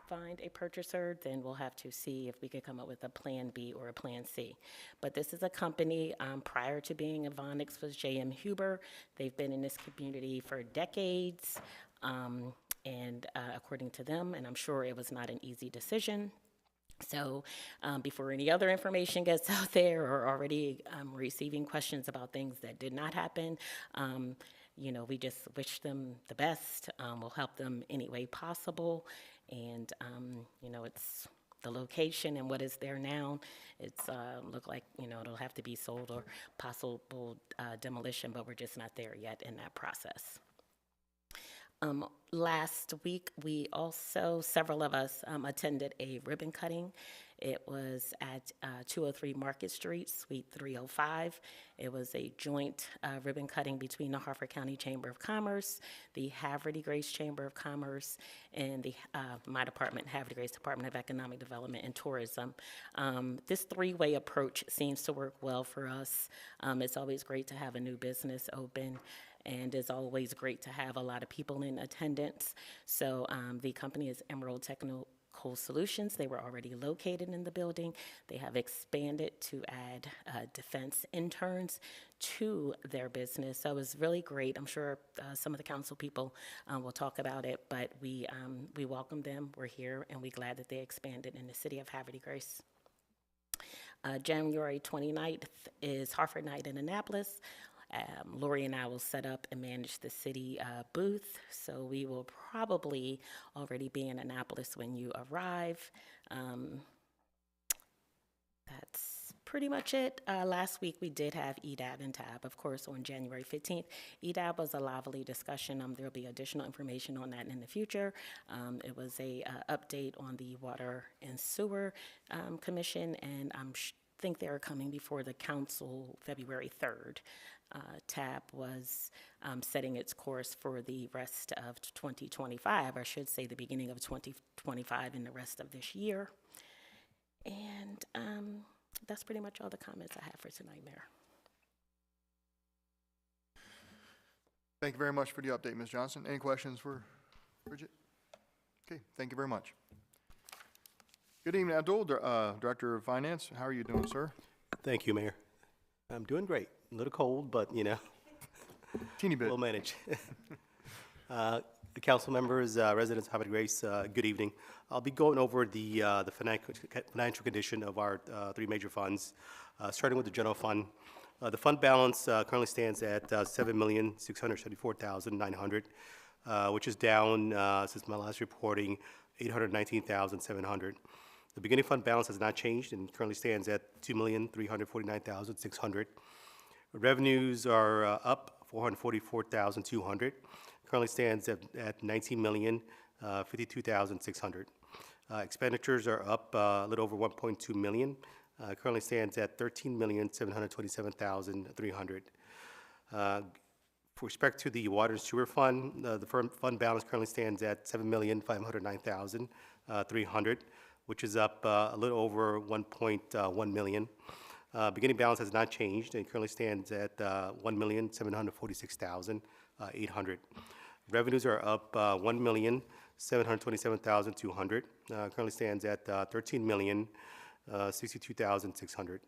find a purchaser, then we'll have to see if we could come up with a plan B or a plan C. But this is a company, prior to being Evonics was J.M. Huber. They've been in this community for decades, and according to them, and I'm sure it was not an easy decision. So before any other information gets out there or already receiving questions about things that did not happen, you know, we just wish them the best. We'll help them any way possible. And, you know, it's the location and what is there now. It's look like, you know, it'll have to be sold or possible demolition, but we're just not there yet in that process. Last week, we also, several of us attended a ribbon cutting. It was at 203 Market Street, Suite 305. It was a joint ribbon cutting between the Harford County Chamber of Commerce, the Havre de Grace Chamber of Commerce, and the my department, Havre de Grace Department of Economic Development and Tourism. This 3-way approach seems to work well for us. It's always great to have a new business open, and it's always great to have a lot of people in attendance. So the company is Emerald Technical Solutions. They were already located in the building. They have expanded to add defense interns to their business. So it was really great. I'm sure some of the council people will talk about it, but we welcome them. We're here, and we're glad that they expanded in the city of Havre de Grace. January 29th is Harford Night in Annapolis. Lori and I will set up and manage the city booth, so we will probably already be in Annapolis when you arrive. That's pretty much it. Last week, we did have EDAB and TAB, of course, on January 15th. EDAB was a lively discussion. There'll be additional information on that in the future. It was a update on the Water and Sewer Commission, and think they're coming before the council February 3rd. TAB was setting its course for the rest of 2025, or I should say the beginning of 2025 and the rest of this year. And that's pretty much all the comments I have for tonight, Mayor. Thank you very much for the update, Ms. Johnson. Any questions for Bridget? Okay, thank you very much. Good evening, Abdul, Director of Finance. How are you doing, sir? Thank you, Mayor. I'm doing great. A little cold, but, you know, teeny bit. We'll manage. The council members, residents of Havre Grace, good evening. I'll be going over the financial condition of our three major funds, starting with the general fund. The fund balance currently stands at $7,674,900, which is down since my last reporting, $819,700. The beginning fund balance has not changed and currently stands at $2,349,600. Revenues are up $444,200. Currently stands at $19,052,600. Expenditures are up a little over $1.2 million. Currently stands at $13,727,300. With respect to the water and sewer fund, the fund balance currently stands at $7,509,300, which is up a little over $1.1 million. Beginning balance has not changed and currently stands at $1,746,800. Revenues are up $1,727,200. Currently stands at $13,062,600.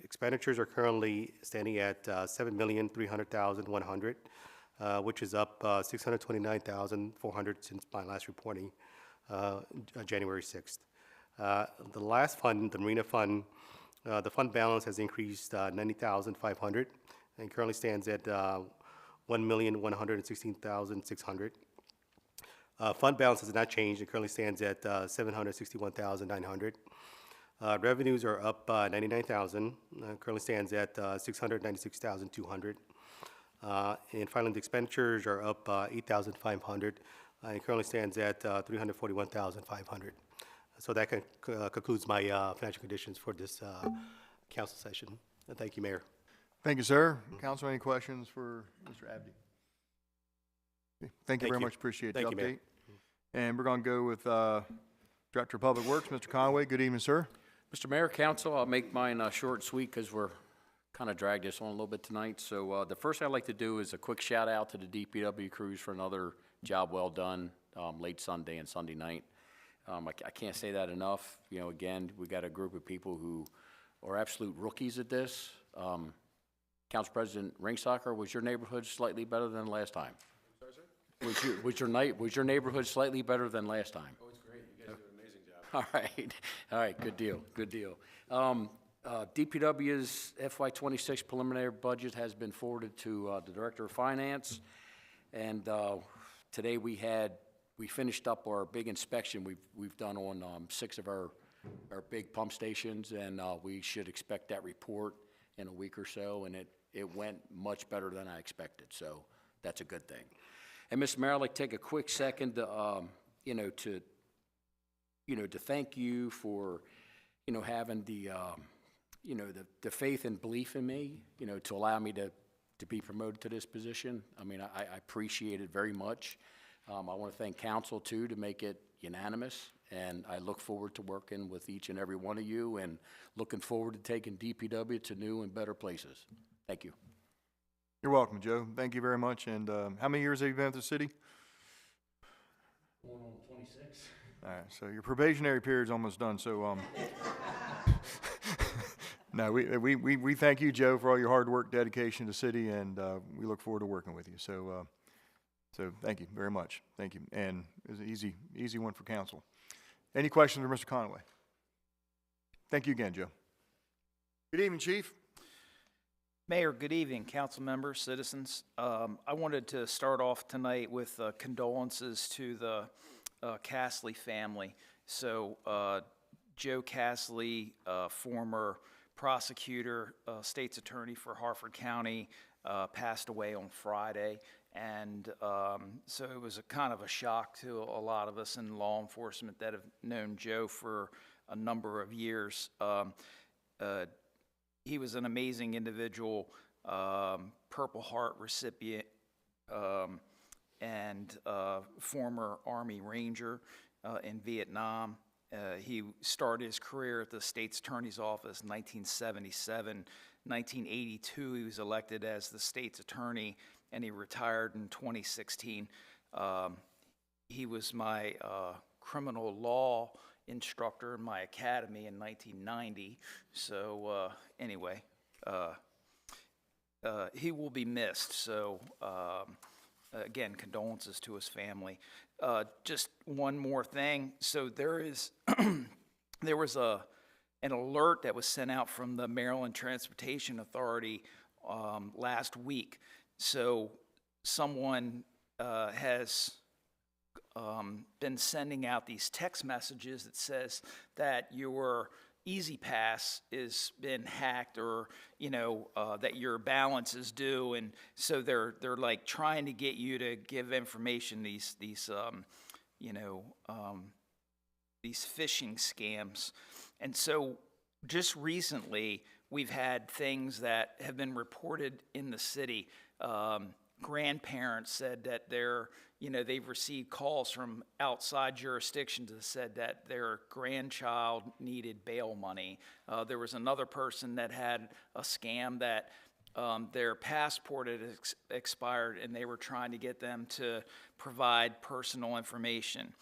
Expenditures are currently standing at $7,300,100, which is up $629,400 since my last reporting, January 6th. The last fund, the Marina Fund, the fund balance has increased $90,500 and currently stands at $1,116,600. Fund balance has not changed and currently stands at $761,900. Revenues are up $99,000, currently stands at $696,200. And finally, the expenditures are up $8,500 and currently stands at $341,500. So that concludes my financial conditions for this council session. Thank you, Mayor. Thank you, sir. Council, any questions for Mr. Abdi? Okay, thank you very much. Appreciate the update. And we're going to go with Director of Public Works, Mr. Conway. Good evening, sir. Mr. Mayor, Council, I'll make mine short and sweet because we're kind of dragged this on a little bit tonight. So the first thing I'd like to do is a quick shout out to the DPW crews for another job well done late Sunday and Sunday night. I can't say that enough. You know, again, we got a group of people who are absolute rookies at this. Council President Ringsocker, was your neighborhood slightly better than last time? Sorry, sir? Was your neighborhood slightly better than last time? Oh, it's great. You guys do an amazing job. All right, good deal, good deal. DPW's FY26 preliminary budget has been forwarded to the Director of Finance, and today we finished up our big inspection we've done on 6 of our big pump stations, and we should expect that report in a week or so, and it went much better than I expected, so that's a good thing. And Mr. Mayor, I'd like to take a quick second to thank you for having the faith and belief in me, to allow me to be promoted to this position. I mean, I appreciate it very much. I want to thank council too to make it unanimous, and I look forward to working with each and every one of you and looking forward to taking DPW to new and better places. Thank you. You're welcome, Joe. Thank you very much. And how many years have you been with the city? Going on 26. All right, so your probationary period's almost done, so no, we thank you, Joe, for all your hard work, dedication to the city, and we look forward to working with you. So thank you very much. Thank you. And it was an easy one for council. Any questions for Mr. Conway? Thank you again, Joe. Good evening, Chief. Mayor, good evening, council members, citizens. I wanted to start off tonight with condolences to the Castley family. So Joe Castley, former prosecutor, state's attorney for Harford County, passed away on Friday. And so it was a kind of a shock to a lot of us in law enforcement that have known Joe for a number of years. He was an amazing individual, Purple Heart recipient, and former Army Ranger in Vietnam. He started his career at the state's attorney's office in 1977. 1982, he was elected as the state's attorney, and he retired in 2016. He was my criminal law instructor in my academy in 1990. So anyway, he will be missed. So again, condolences to his family. Just one more thing. So there is, there was an alert that was sent out from the Maryland Transportation Authority last week. So someone has been sending out these text messages that says that your Easy Pass has been hacked, or that your balance is due, and so they're like trying to get you to give information. These phishing scams, and so just recently we've had things that have been reported in the city. Grandparents said that they've received calls from outside jurisdictions that said that their grandchild needed bail money. There was another person that had a scam that their passport had expired, and they were trying to get them to provide personal information.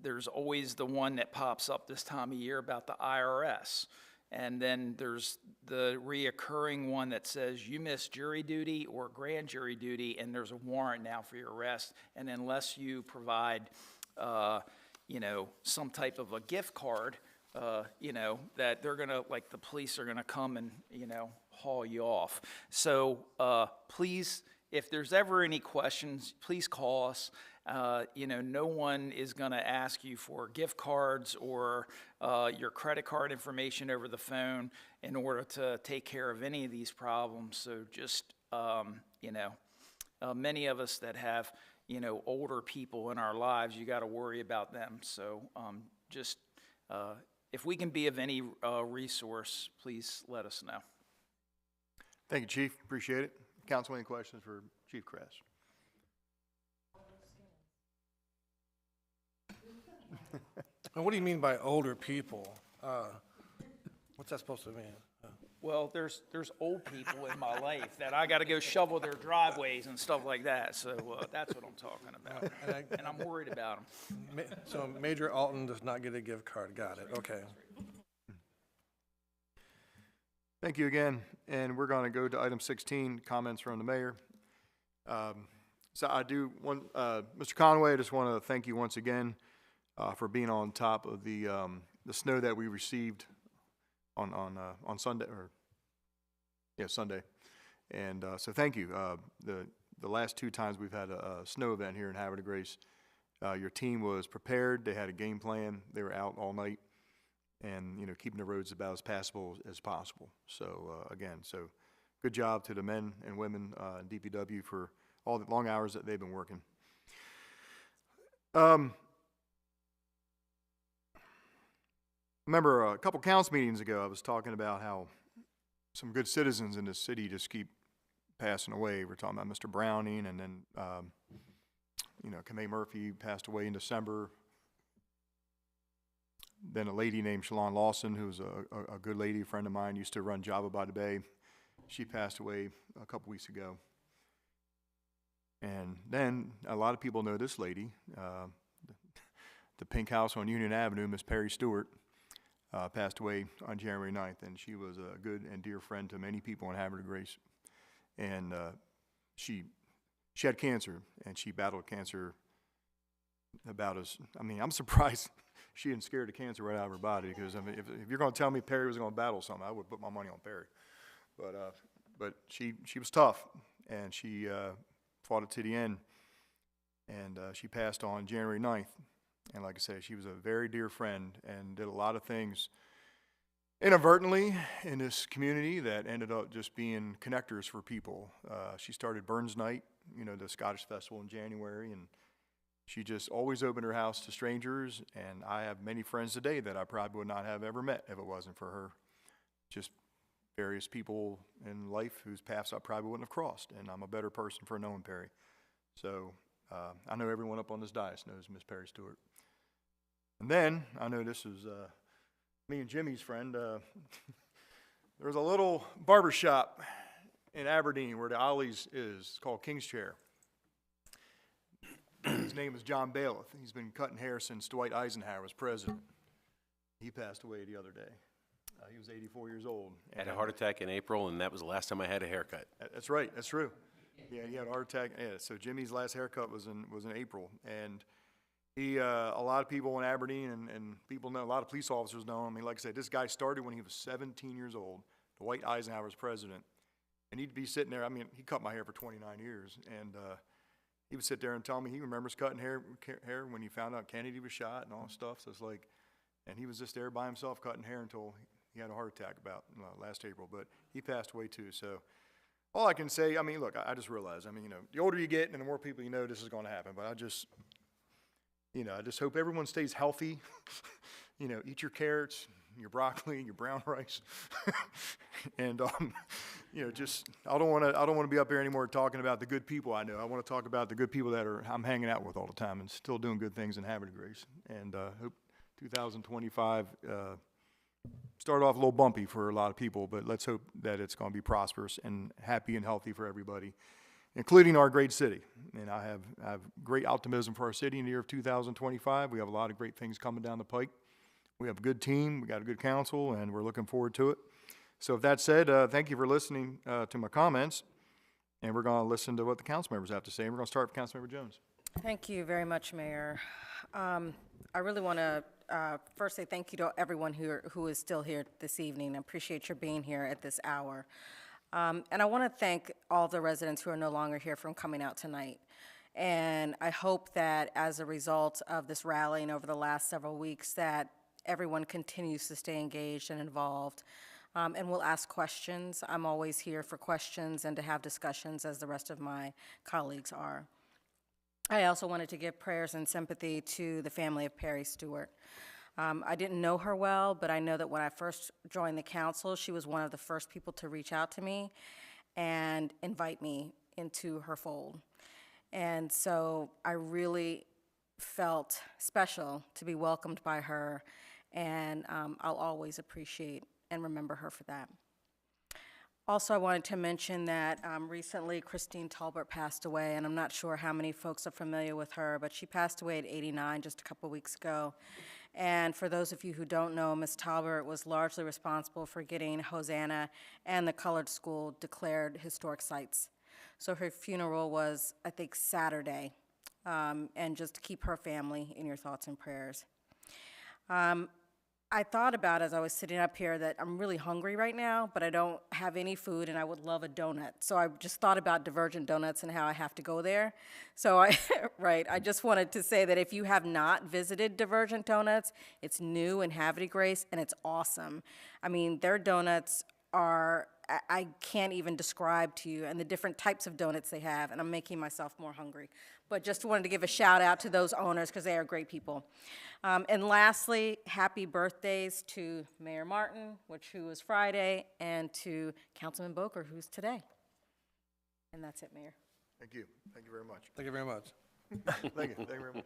There's always the one that pops up this time of year about the IRS. And then there's the reoccurring one that says you missed jury duty or grand jury duty, and there's a warrant now for your arrest. And unless you provide, some type of a gift card, that they're gonna, like the police are gonna come and, haul you off. So please, if there's ever any questions, please call us. No one is going to ask you for gift cards or your credit card information over the phone in order to take care of any of these problems. So just, many of us that have, older people in our lives, you got to worry about them. So if we can be of any resource, please let us know. Thank you, Chief. Appreciate it. Council, any questions for Chief Kress? And what do you mean by older people? What's that supposed to mean? Well, there's old people in my life that I got to go shovel their driveways and stuff like that. So that's what I'm talking about, and I'm worried about them. So Major Alton does not get a gift card. Got it. Okay. Thank you again, and we're going to go to item 16, comments from the mayor. So I do want, Mr. Conway, I just want to thank you once again for being on top of the snow that we received on Sunday, Sunday, and so thank you. The last two times we've had a snow event here in Havre de Grace, your team was prepared. They had a game plan. They were out all night, and keeping the roads about as passable as possible. So again, so good job to the men and women in DPW for all the long hours that they've been working. Remember a couple council meetings ago, I was talking about how some good citizens in this city just keep passing away. We're talking about Mr. Browning, and then Kamei Murphy passed away in December. Then a lady named Shalon Lawson, who's a good lady, a friend of mine, used to run Java by the Bay. She passed away a couple weeks ago. And then a lot of people know this lady, the pink house on Union Avenue, Miss Perry Stewart, passed away on January 9th, and she was a good and dear friend to many people in Havre de Grace. And she had cancer, and she battled cancer about I'm surprised she didn't scare the cancer right out of her body, because if you're going to tell me Perry was going to battle something, I would put my money on Perry. But she was tough, and she fought it to the end, and she passed on January 9th. And like I said, she was a very dear friend and did a lot of things inadvertently in this community that ended up just being connectors for people. She started Burns Night, you know, the Scottish festival in January, and she just always opened her house to strangers, and I have many friends today that I probably would not have ever met if it wasn't for her. Just various people in life whose paths I probably wouldn't have crossed, and I'm a better person for knowing Perry. So I know everyone up on this dais knows Miss Perry Stewart. And then, I know this is me and Jimmy's friend. There's a little barber shop in Aberdeen where the Ollie's is. It's called King's Chair. His name is John Bailiff. He's been cutting hair since Dwight Eisenhower was president. He passed away the other day. He was 84 years old. Had a heart attack in April, and that was the last time I had a haircut. That's right. That's true. Yeah, he had a heart attack. Yeah, so Jimmy's last haircut was in April, and he a lot of people in Aberdeen and people know, a lot of police officers know him. I mean, like I said, this guy started when he was 17 years old. Dwight Eisenhower's president, and he'd be sitting there. I mean, he cut my hair for 29 years, and he would sit there and tell me he remembers cutting hair when he found out Kennedy was shot and all this stuff. So it's like, and he was just there by himself cutting hair until he had a heart attack about last April, but he passed away too. So all I can say, I mean, look, I just realized, I mean, you know, the older you get and the more people you know, this is going to happen. But I just, you know, I just hope everyone stays healthy. You know, eat your carrots, your broccoli, your brown rice, and you know, just I don't want to be up here anymore talking about the good people I know. I want to talk about the good people that I'm hanging out with all the time and still doing good things in Havre de Grace. And hope 2025 start off a little bumpy for a lot of people, but let's hope that it's going to be prosperous and happy and healthy for everybody, including our great city. And I have great optimism for our city in the year of 2025. We have a lot of great things coming down the pike. We have a good team, we got a good council, and we're looking forward to it. So with that said, thank you for listening to my comments, and we're going to listen to what the council members have to say. And we're going to start with Councilmember Jones. Thank you very much, Mayor. I really want to first say thank you to everyone who is still here this evening. I appreciate your being here at this hour. And I want to thank all the residents who are no longer here from coming out tonight. And I hope that as a result of this rallying over the last several weeks that everyone continues to stay engaged and involved and will ask questions. I'm always here for questions and to have discussions as the rest of my colleagues are. I also wanted to give prayers and sympathy to the family of Perry Stewart. I didn't know her well, but I know that when I first joined the council, she was one of the first people to reach out to me and invite me into her fold. And so I really felt special to be welcomed by her, and I'll always appreciate and remember her for that. Also, I wanted to mention that recently Christine Talbert passed away, and I'm not sure how many folks are familiar with her, but she passed away at 89 just a couple weeks ago. And for those of you who don't know, Ms. Talbert was largely responsible for getting Hosanna and the Colored School declared historic sites. So her funeral was, I think, Saturday, and just to keep her family in your thoughts and prayers. I thought about as I was sitting up here that I'm really hungry right now, but I don't have any food and I would love a donut. So I just thought about Divergent Donuts and how I have to go there. So I just wanted to say that if you have not visited Divergent Donuts, it's new in Havre de Grace and it's awesome. I mean, their donuts are, I can't even describe to you, and the different types of donuts they have, and I'm making myself more hungry. But just wanted to give a shout out to those owners because they are great people. And lastly, happy birthdays to Mayor Martin, who was Friday, and to Councilman Boker, who's today. And that's it, Mayor. Thank you. Thank you very much. Thank you very much. Thank you. Thank you very much.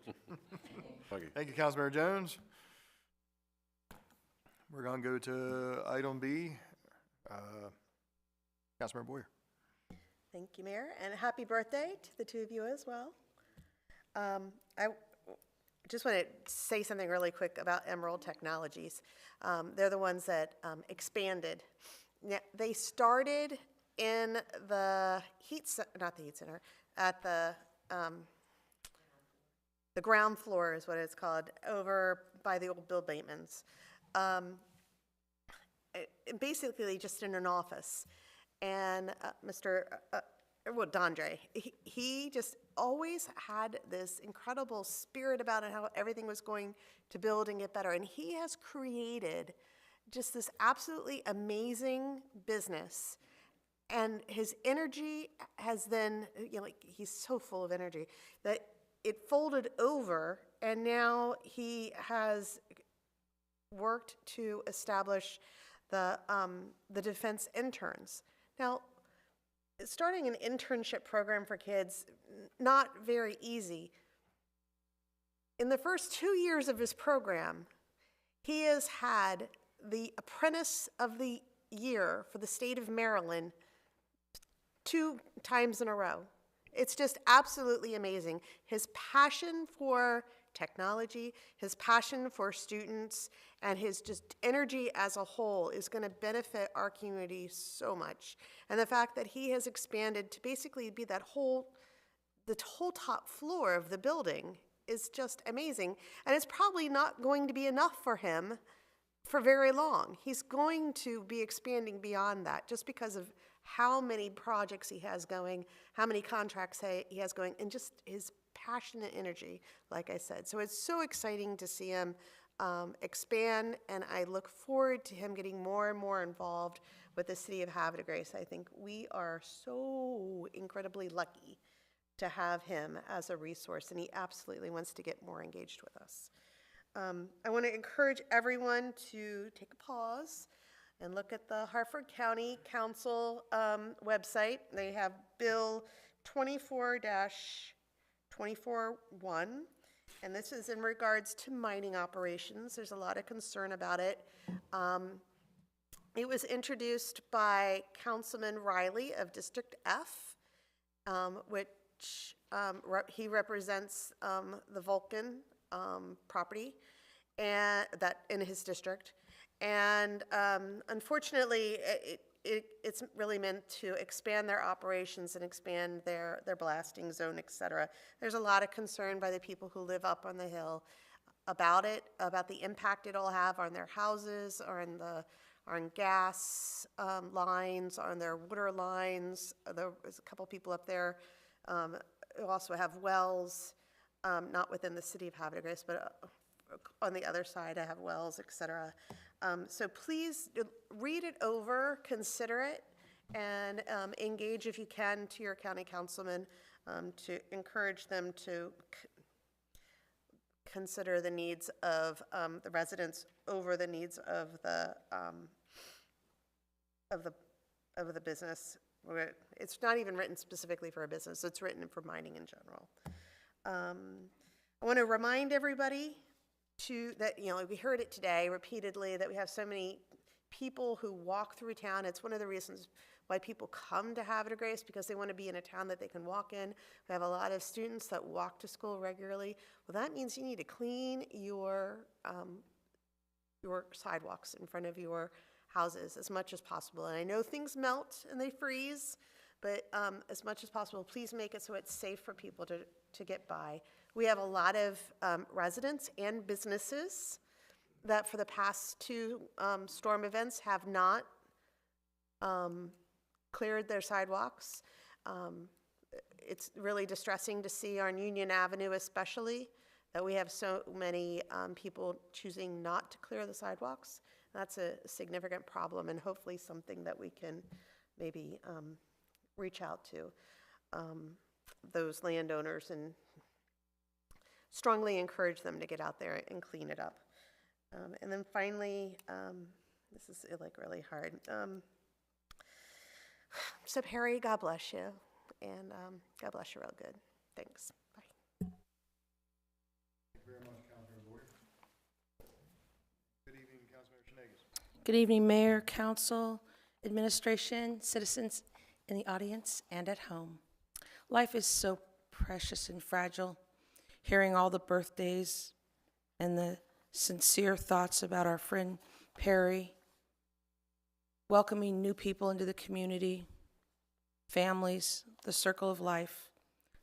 Thank you, Councilmember Jones. We're going to go to item B. Councilmember Boyer. Thank you, Mayor, and happy birthday to the two of you as well. I just want to say something really quick about Emerald Technologies. They're the ones that expanded. Now, they started in the not the heat center, at the ground floor is what it's called, over by the old Bill Bateman's. Basically just in an office. And Dondre, he just always had this incredible spirit about it, how everything was going to build and get better. And he has created just this absolutely amazing business. And his energy has then, like, he's so full of energy that it folded over, and now he has worked to establish the defense interns. Now, starting an internship program for kids, not very easy. In the first 2 years of his program, he has had the Apprentice of the Year for the state of Maryland 2 times in a row. It's just absolutely amazing. His passion for technology, his passion for students, and his just energy as a whole is going to benefit our community so much. And the fact that he has expanded to basically be the whole top floor of the building is just amazing. And it's probably not going to be enough for him for very long. He's going to be expanding beyond that just because of how many projects he has going, how many contracts he has going, and just his passionate energy, like I said. So it's so exciting to see him expand, and I look forward to him getting more and more involved with the city of Havre de Grace. I think we are so incredibly lucky to have him as a resource, and he absolutely wants to get more engaged with us. I want to encourage everyone to take a pause and look at the Hartford County Council website. They have Bill 24-241, and this is in regards to mining operations. There's a lot of concern about it. It was introduced by Councilman Riley of District F, which he represents the Vulcan property and that in his district. And unfortunately, it's really meant to expand their operations and expand their blasting zone, et cetera. There's a lot of concern by the people who live up on the hill about it, about the impact it'll have on their houses, or on gas lines, on their water lines. There's a couple people up there who also have wells, not within the city of Havre de Grace, but on the other side I have wells, et cetera. So please read it over, consider it, and engage if you can to your county councilman to encourage them to consider the needs of the residents over the needs of the business. It's not even written specifically for a business, it's written for mining in general. I want to remind everybody that, we heard it today repeatedly, that we have so many people who walk through town. It's one of the reasons why people come to Havre de Grace, because they want to be in a town that they can walk in. We have a lot of students that walk to school regularly. Well, that means you need to clean your sidewalks in front of your houses as much as possible. And I know things melt and they freeze, but as much as possible, please make it so it's safe for people to get by. We have a lot of residents and businesses that for the past 2 storm events have not cleared their sidewalks. It's really distressing to see on Union Avenue especially that we have so many people choosing not to clear the sidewalks. That's a significant problem, and hopefully something that we can maybe reach out to those landowners and strongly encourage them to get out there and clean it up. And then finally, this is like really hard. So Perry, God bless you, and God bless you real good. Thanks. Bye. Thank you very much, Councilman Boyd. Good evening, Councilmember Schenegas. Good evening, Mayor, Council, Administration, citizens in the audience and at home. Life is so precious and fragile. Hearing all the birthdays and the sincere thoughts about our friend Perry, welcoming new people into the community, families, the circle of life.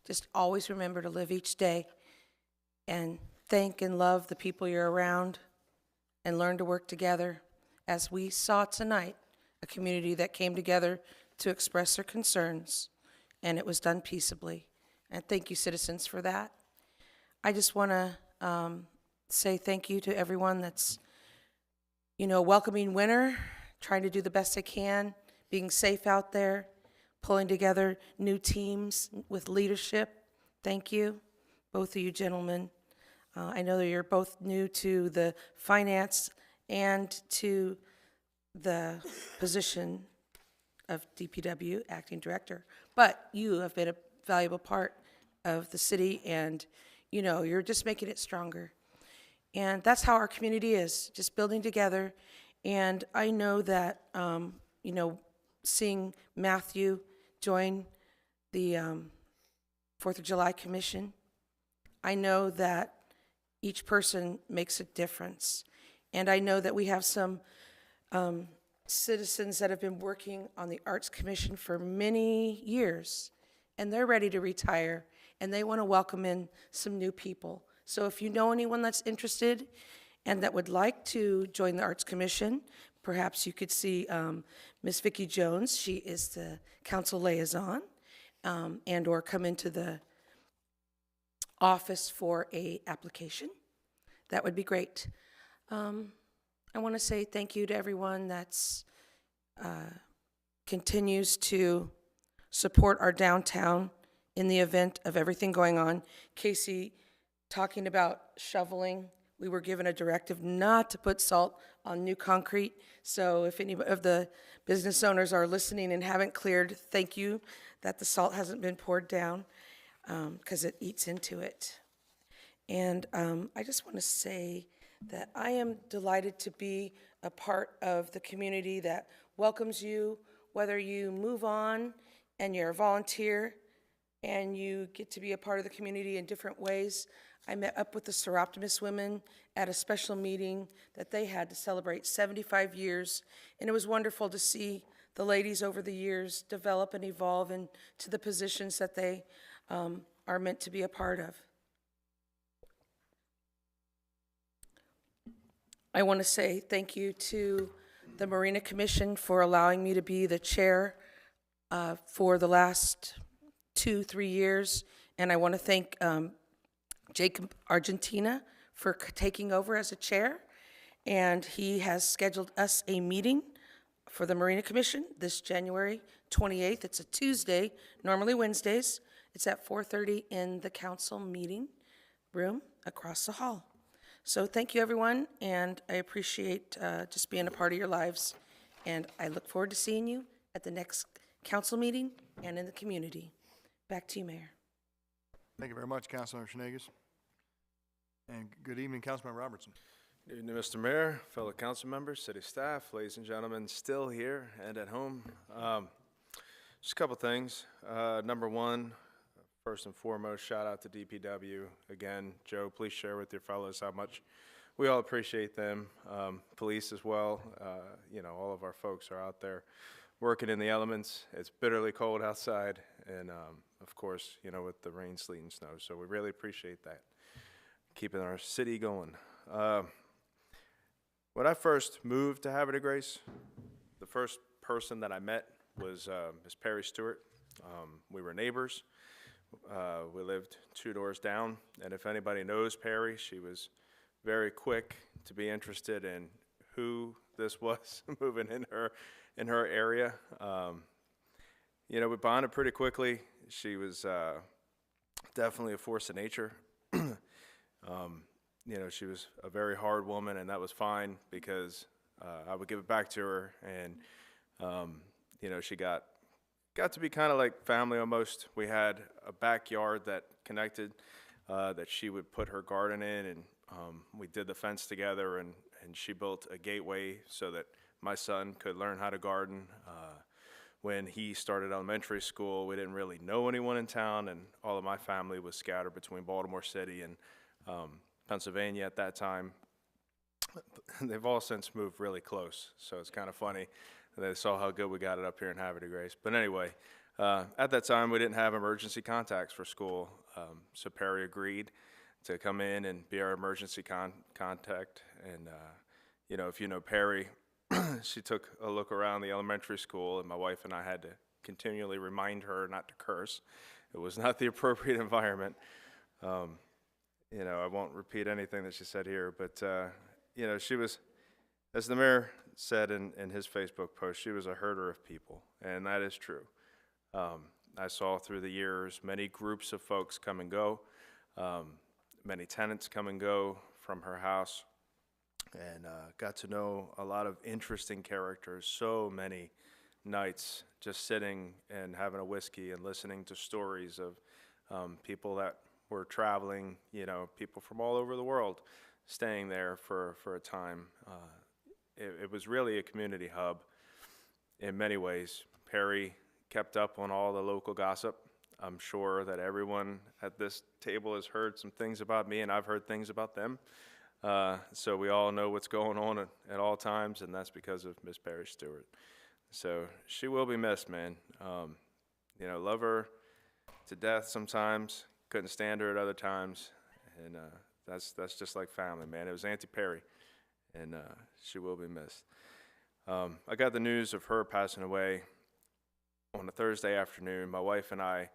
Just always remember to live each day and thank and love the people you're around and learn to work together. As we saw tonight, a community that came together to express their concerns, and it was done peaceably. And thank you, citizens, for that. I just want to say thank you to everyone that's, welcoming winter, trying to do the best I can, being safe out there, pulling together new teams with leadership. Thank you, both of you gentlemen. I know that you're both new to the finance and to the position of DPW acting director, but you have been a valuable part of the city, and you're just making it stronger. And that's how our community is, just building together. And I know that seeing Matthew join the 4th of July Commission, I know that each person makes a difference. And I know that we have some citizens that have been working on the Arts Commission for many years, and they're ready to retire, and they want to welcome in some new people. So if you know anyone that's interested and that would like to join the Arts Commission, perhaps you could see Miss Vicki Jones. She is the council liaison, and or come into the office for a application. That would be great. I want to say thank you to everyone that's continues to support our downtown in the event of everything going on. Casey, talking about shoveling, we were given a directive not to put salt on new concrete. So if any of the business owners are listening and haven't cleared, thank you that the salt hasn't been poured down, because it eats into it. And I just want to say that I am delighted to be a part of the community that welcomes you, whether you move on and you're a volunteer and you get to be a part of the community in different ways. I met up with the Seroptimus women at a special meeting that they had to celebrate 75 years, and it was wonderful to see the ladies over the years develop and evolve into the positions that they are meant to be a part of. I want to say thank you to the Marina Commission for allowing me to be the chair for the last 2-3 years, and I want to thank Jacob Argentina for taking over as a chair, and he has scheduled us a meeting for the Marina Commission this January 28th. It's a Tuesday, normally Wednesdays. It's at 4:30 in the council meeting room across the hall. So thank you, everyone, and I appreciate just being a part of your lives, and I look forward to seeing you at the next council meeting and in the community. Back to you, Mayor. Thank you very much, Councilmember Schneges. And good evening, Councilmember Robertson. Good evening, Mr. Mayor, fellow council members, city staff, ladies and gentlemen, still here and at home. Just a couple things. Number one, first and foremost, shout out to DPW. Again, Joe, please share with your fellows how much we all appreciate them. Police as well. All of our folks are out there working in the elements. It's bitterly cold outside, and of course, with the rain, sleet, and snow. So we really appreciate that, keeping our city going. When I first moved to Havre de Grace, the first person that I met was Miss Perry Stewart. We were neighbors. We lived 2 doors down, and if anybody knows Perry, she was very quick to be interested in who this was moving in her area. We bonded pretty quickly. She was definitely a force of nature. She was a very hard woman, and that was fine because I would give it back to her, and she got to be kind of like family almost. We had a backyard that connected that she would put her garden in, and we did the fence together, and she built a gateway so that my son could learn how to garden. When he started elementary school, we didn't really know anyone in town, and all of my family was scattered between Baltimore City and Pennsylvania at that time. They've all since moved really close, so it's kind of funny. They saw how good we got it up here in Havre de Grace. But anyway, at that time, we didn't have emergency contacts for school, so Perry agreed to come in and be our emergency contact. And, if you know Perry, she took a look around the elementary school, and my wife and I had to continually remind her not to curse. It was not the appropriate environment. I won't repeat anything that she said here, but, she was As the mayor said in his Facebook post, she was a herder of people, and that is true. I saw through the years many groups of folks come and go, many tenants come and go from her house, and got to know a lot of interesting characters, so many nights just sitting and having a whiskey and listening to stories of people that were traveling, you know, people from all over the world staying there for a time. It was really a community hub in many ways. Perry kept up on all the local gossip. I'm sure that everyone at this table has heard some things about me, and I've heard things about them. So we all know what's going on at all times, and that's because of Miss Perry Stewart. So she will be missed, man. You know, love her to death sometimes, couldn't stand her at other times, and that's just like family, man. It was Auntie Perry, and she will be missed. I got the news of her passing away on a Thursday afternoon. My wife and I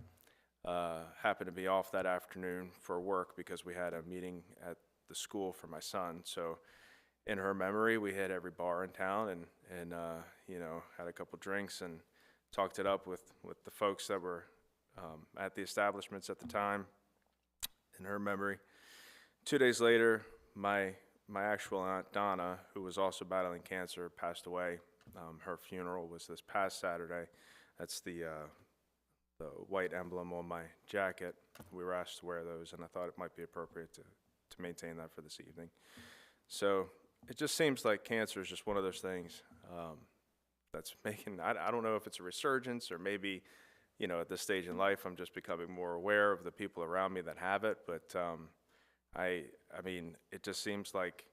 happened to be off that afternoon for work because we had a meeting at the school for my son. So in her memory, we hit every bar in town and you know, had a couple drinks and talked it up with the folks that were at the establishments at the time in her memory. 2 days later, my actual aunt Donna, who was also battling cancer, passed away. Her funeral was this past Saturday. That's the white emblem on my jacket. We were asked to wear those, and I thought it might be appropriate to maintain that for this evening. So it just seems like cancer is just one of those things that's making, I don't know if it's a resurgence or maybe, you know, at this stage in life I'm just becoming more aware of the people around me that have it, but I mean, it just seems like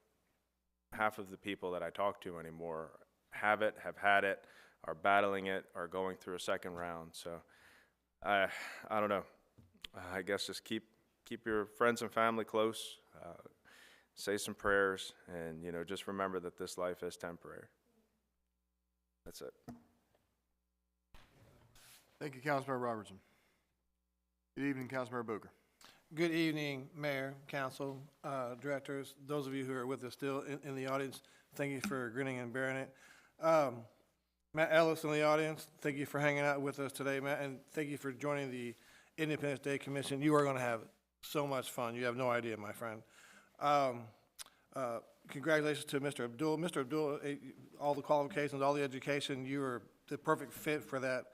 half of the people that I talk to anymore have it, have had it, are battling it, are going through a second round. So I don't know. I guess just keep your friends and family close, say some prayers, and, you know, just remember that this life is temporary. That's it. Thank you, Councilmember Robertson. Good evening, Councilmember Booker. Good evening, Mayor, Council, Directors, those of you who are with us still in the audience, thank you for grinning and bearing it. Matt Ellis in the audience, thank you for hanging out with us today, Matt, and thank you for joining the Independence Day Commission. You are going to have so much fun. You have no idea, my friend. Congratulations to Mr. Abdul. Mr. Abdul, all the qualifications, all the education, you are the perfect fit for that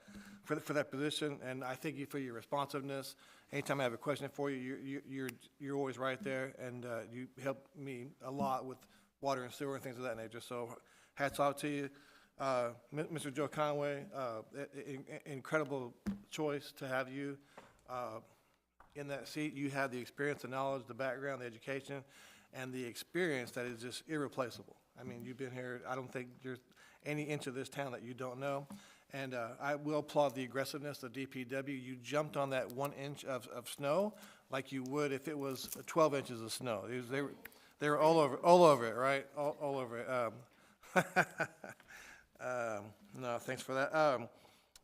position, and I thank you for your responsiveness. Anytime I have a question for you, you're always right there, and you help me a lot with water and sewer and things of that nature. So hats off to you. Mr. Joe Conway, incredible choice to have you in that seat. You have the experience, the knowledge, the background, the education, and the experience that is just irreplaceable. I mean, you've been here, I don't think there's any inch of this town that you don't know. And I will applaud the aggressiveness of DPW. You jumped on that 1 inch of snow like you would if it was 12 inches of snow. They were all over it, right? All over it. No, thanks for that.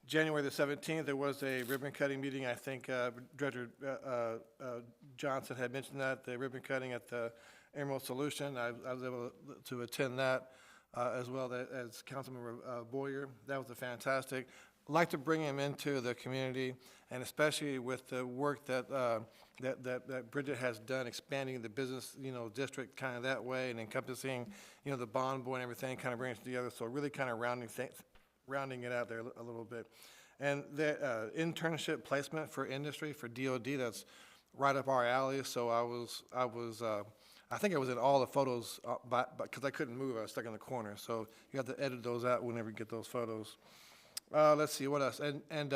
January the 17th, there was a ribbon cutting meeting. I think Director Johnson had mentioned that, the ribbon cutting at the Emerald Solution. I was able to attend that as well as Councilmember Boyer. That was fantastic. I'd like to bring him into the community, and especially with the work that that Bridget has done, expanding the business, you know, district kind of that way, and encompassing, you know, the bond boy and everything, kind of brings it together. So really kind of rounding it out there a little bit. And the internship placement for industry, for DOD, that's right up our alley. So I think I was in all the photos, because I couldn't move, I was stuck in the corner. So you have to edit those out whenever you get those photos. Let's see, what else? And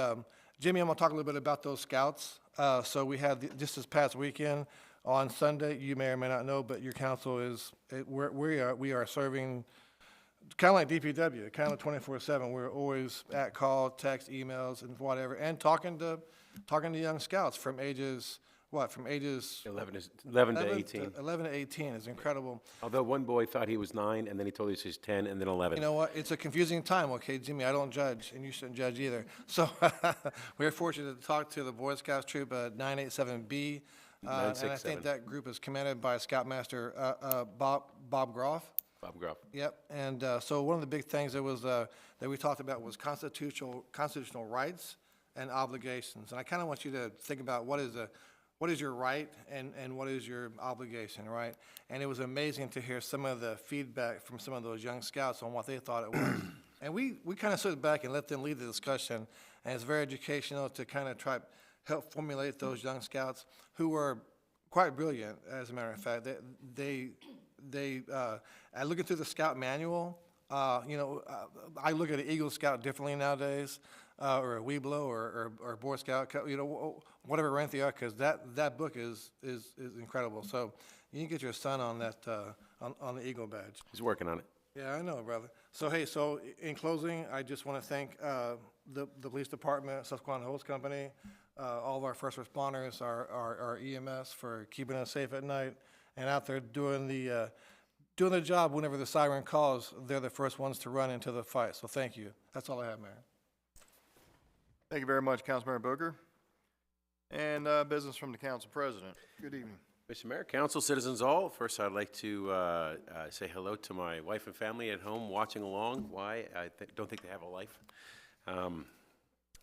Jimmy, I'm gonna talk a little bit about those scouts. So we had, just this past weekend, on Sunday, you may or may not know, but your council is, we are serving, kind of like DPW, kind of 24/7. We're always at call, text, emails, and whatever, and talking to young scouts from ages, from ages 11 to 18. 11 to 18 is incredible. Although one boy thought he was 9, and then he told us he's 10, and then 11. You know what? It's a confusing time, okay, Jimmy? I don't judge, and you shouldn't judge either. So we're fortunate to talk to the Boy Scouts troop 987B, and I think that group is commanded by Scoutmaster Bob Groff. Bob Groff. Yep, and so one of the big things that was, that we talked about was constitutional rights and obligations. And I kind of want you to think about what is your right and what is your obligation, right? And it was amazing to hear some of the feedback from some of those young scouts on what they thought it was. And we kind of stood back and let them lead the discussion, and it's very educational to kind of try help formulate those young scouts who were quite brilliant, as a matter of fact. I looking through the Scout manual, I look at an Eagle Scout differently nowadays, or a Weeblo or Boy Scout, whatever rank they are, because that book is incredible. So you can get your son on that, on the Eagle badge. He's working on it. Yeah, I know, brother. So, hey, in closing, I just want to thank the police department, Susquehanna Hose Company, all of our first responders, our EMS for keeping us safe at night, and out there doing the job whenever the siren calls. They're the first ones to run into the fight. So thank you. That's all I have, Mayor. Thank you very much, Councilmember Booker. And business from the council president. Good evening. Mr. Mayor, council, citizens all, first I'd like to say hello to my wife and family at home watching along. Why? I don't think they have a life. Maybe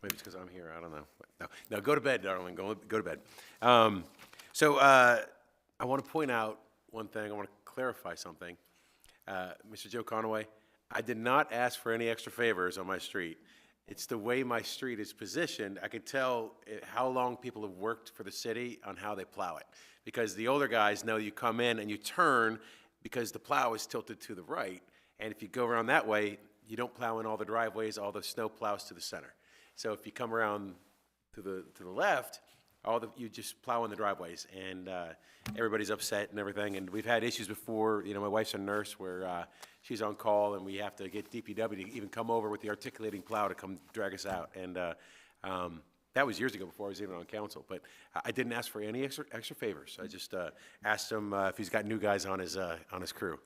it's because I'm here. I don't know. No, go to bed, darling. Go to bed. I want to point out one thing. I want to clarify something. Mr. Joe Conaway, I did not ask for any extra favors on my street. It's the way my street is positioned. I could tell how long people have worked for the city on how they plow it. Because the older guys know you come in and you turn because the plow is tilted to the right. And if you go around that way, you don't plow in all the driveways, all the snow plows to the center. So if you come around to the left, you just plow in the driveways, and everybody's upset and everything. And we've had issues before. My wife's a nurse where she's on call, and we have to get DPW to even come over with the articulating plow to come drag us out. And that was years ago before I was even on council. But I didn't ask for any extra favors. I just asked him if he's got new guys on his crew.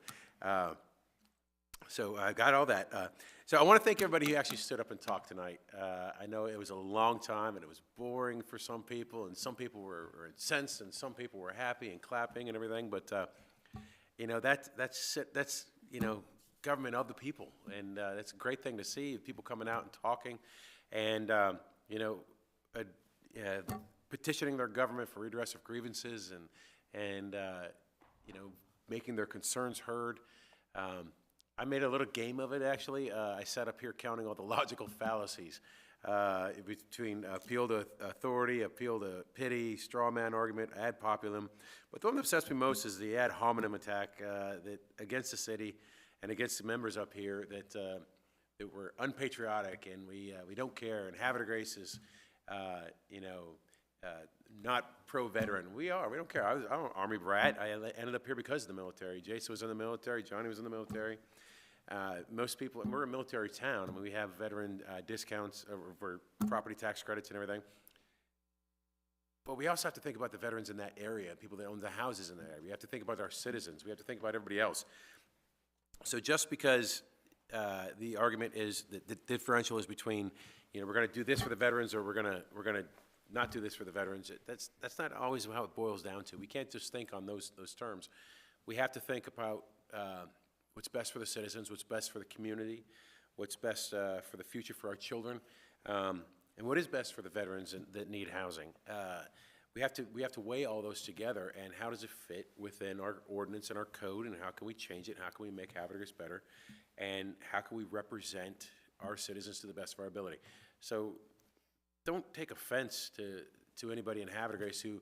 So I got all that. So I want to thank everybody who actually stood up and talked tonight. I know it was a long time and it was boring for some people, and some people were incensed, and some people were happy and clapping and everything. But that's government of the people, and that's a great thing to see, people coming out and talking, and petitioning their government for redress of grievances and making their concerns heard. I made a little game of it, actually. I sat up here counting all the logical fallacies between appeal to authority, appeal to pity, straw man argument, ad populum. But the one that upsets me most is the ad hominem attack that against the city and against the members up here that we're unpatriotic and we don't care. And Havre de Grace is, not pro-veteran. We don't care. I'm an Army brat. I ended up here because of the military. Jason was in the military. Johnny was in the military. Most people, and we're a military town. I mean, we have veteran discounts for property tax credits and everything. But we also have to think about the veterans in that area, people that own the houses in that area. We have to think about our citizens. We have to think about everybody else. So just because the argument is that the differential is between, we're going to do this for the veterans or we're going to not do this for the veterans, that's not always how it boils down to. We can't just think on those terms. We have to think about what's best for the citizens, what's best for the community, what's best for the future for our children, and what is best for the veterans that need housing. We have to weigh all those together, and how does it fit within our ordinance and our code, and how can we change it, and how can we make Havre de Grace better, and how can we represent our citizens to the best of our ability. So don't take offense to anybody in Havre de Grace who,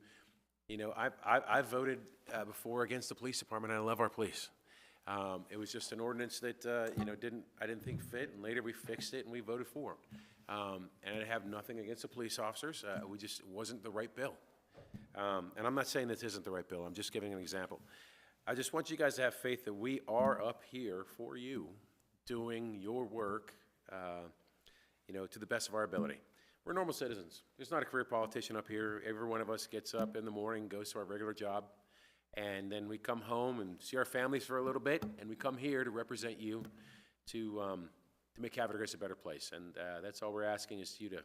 I've voted before against the police department, and I love our police. It was just an ordinance that I didn't think fit, and later we fixed it and we voted for them. And I have nothing against the police officers. It wasn't the right bill. And I'm not saying this isn't the right bill. I'm just giving an example. I just want you guys to have faith that we are up here for you, doing your work, to the best of our ability. We're normal citizens. There's not a career politician up here. Every one of us gets up in the morning, goes to our regular job, and then we come home and see our families for a little bit, and we come here to represent you to make Havre de Grace a better place. And that's all we're asking is you to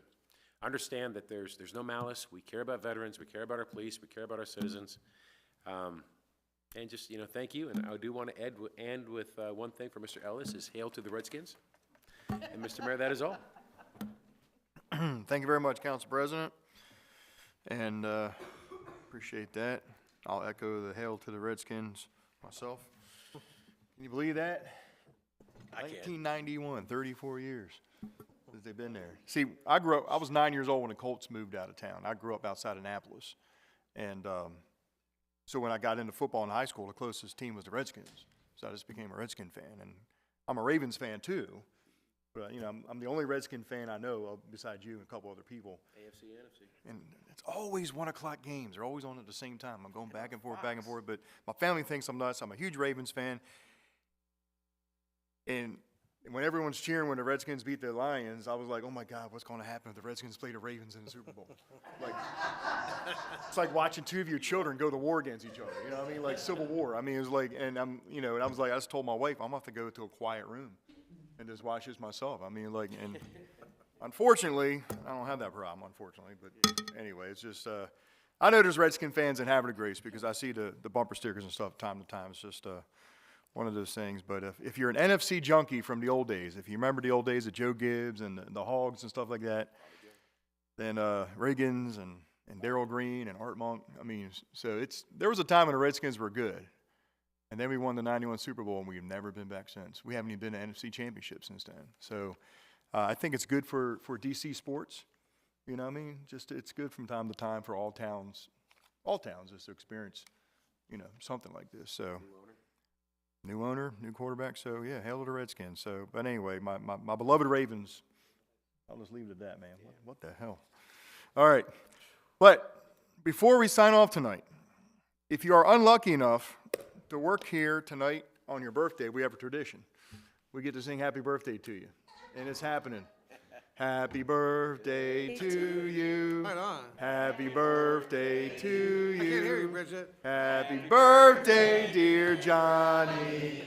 understand that there's no malice. We care about veterans. We care about our police. We care about our citizens. And just, thank you, and I do want to end with one thing for Mr. Ellis, is hail to the Redskins. And Mr. Mayor, that is all. Thank you very much, Council President, and appreciate that. I'll echo the hail to the Redskins myself. Can you believe that? I can. 1991, 34 years since they've been there. See, I was 9 years old when the Colts moved out of town. I grew up outside Annapolis. And so when I got into football in high school, the closest team was the Redskins. So I just became a Redskin fan. And I'm a Ravens fan too. But, I'm the only Redskin fan I know of besides you and a couple other people. AFC, NFC. And it's always 1 o'clock games. They're always on at the same time. I'm going back and forth. But my family thinks I'm nuts. I'm a huge Ravens fan. And when everyone's cheering when the Redskins beat the Lions, I was like, oh my God, what's going to happen if the Redskins play the Ravens in the Super Bowl? It's like watching two of your children go to war against each other. You know what I mean? Like Civil War. I mean, it was like, and and I was like, I just told my wife, I'm going to have to go to a quiet room and just watch this myself. I mean, and unfortunately, I don't have that problem, unfortunately. But anyway, it's just, I know there's Redskin fans in Havre de Grace because I see the bumper stickers and stuff time to time. It's just, one of those things. But if you're an NFC junkie from the old days, if you remember the old days of Joe Gibbs and the Hogs and stuff like that, then Reagans and Darryl Green and Art Monk, I mean, so there was a time when the Redskins were good. And then we won the 91 Super Bowl, and we've never been back since. We haven't even been to NFC Championship since then. So I think it's good for DC sports. You know what I mean? Just it's good from time to time for all towns just to experience, something like this. So. New owner, new quarterback, so yeah, hail to the Redskins. So, but anyway, my beloved Ravens, I'll just leave it at that, man. What the hell? All right, but before we sign off tonight, if you are unlucky enough to work here tonight on your birthday, we have a tradition. We get to sing happy birthday to you, and it's happening. Happy birthday to you. Right on. Happy birthday to you. I can't hear you, Bridget. Happy birthday, dear Johnny.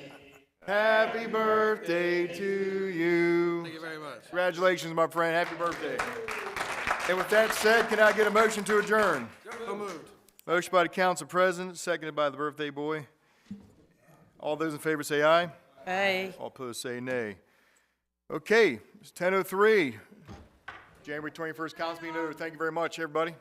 Happy birthday to you. Thank you very much. Congratulations, my friend. Happy birthday. And with that said, can I get a motion to adjourn? So moved. Motion by the council president, seconded by the birthday boy. All those in favor say aye. Aye. All opposed say nay. Okay, it's 10:03. January 21st council meeting over. Thank you very much, everybody.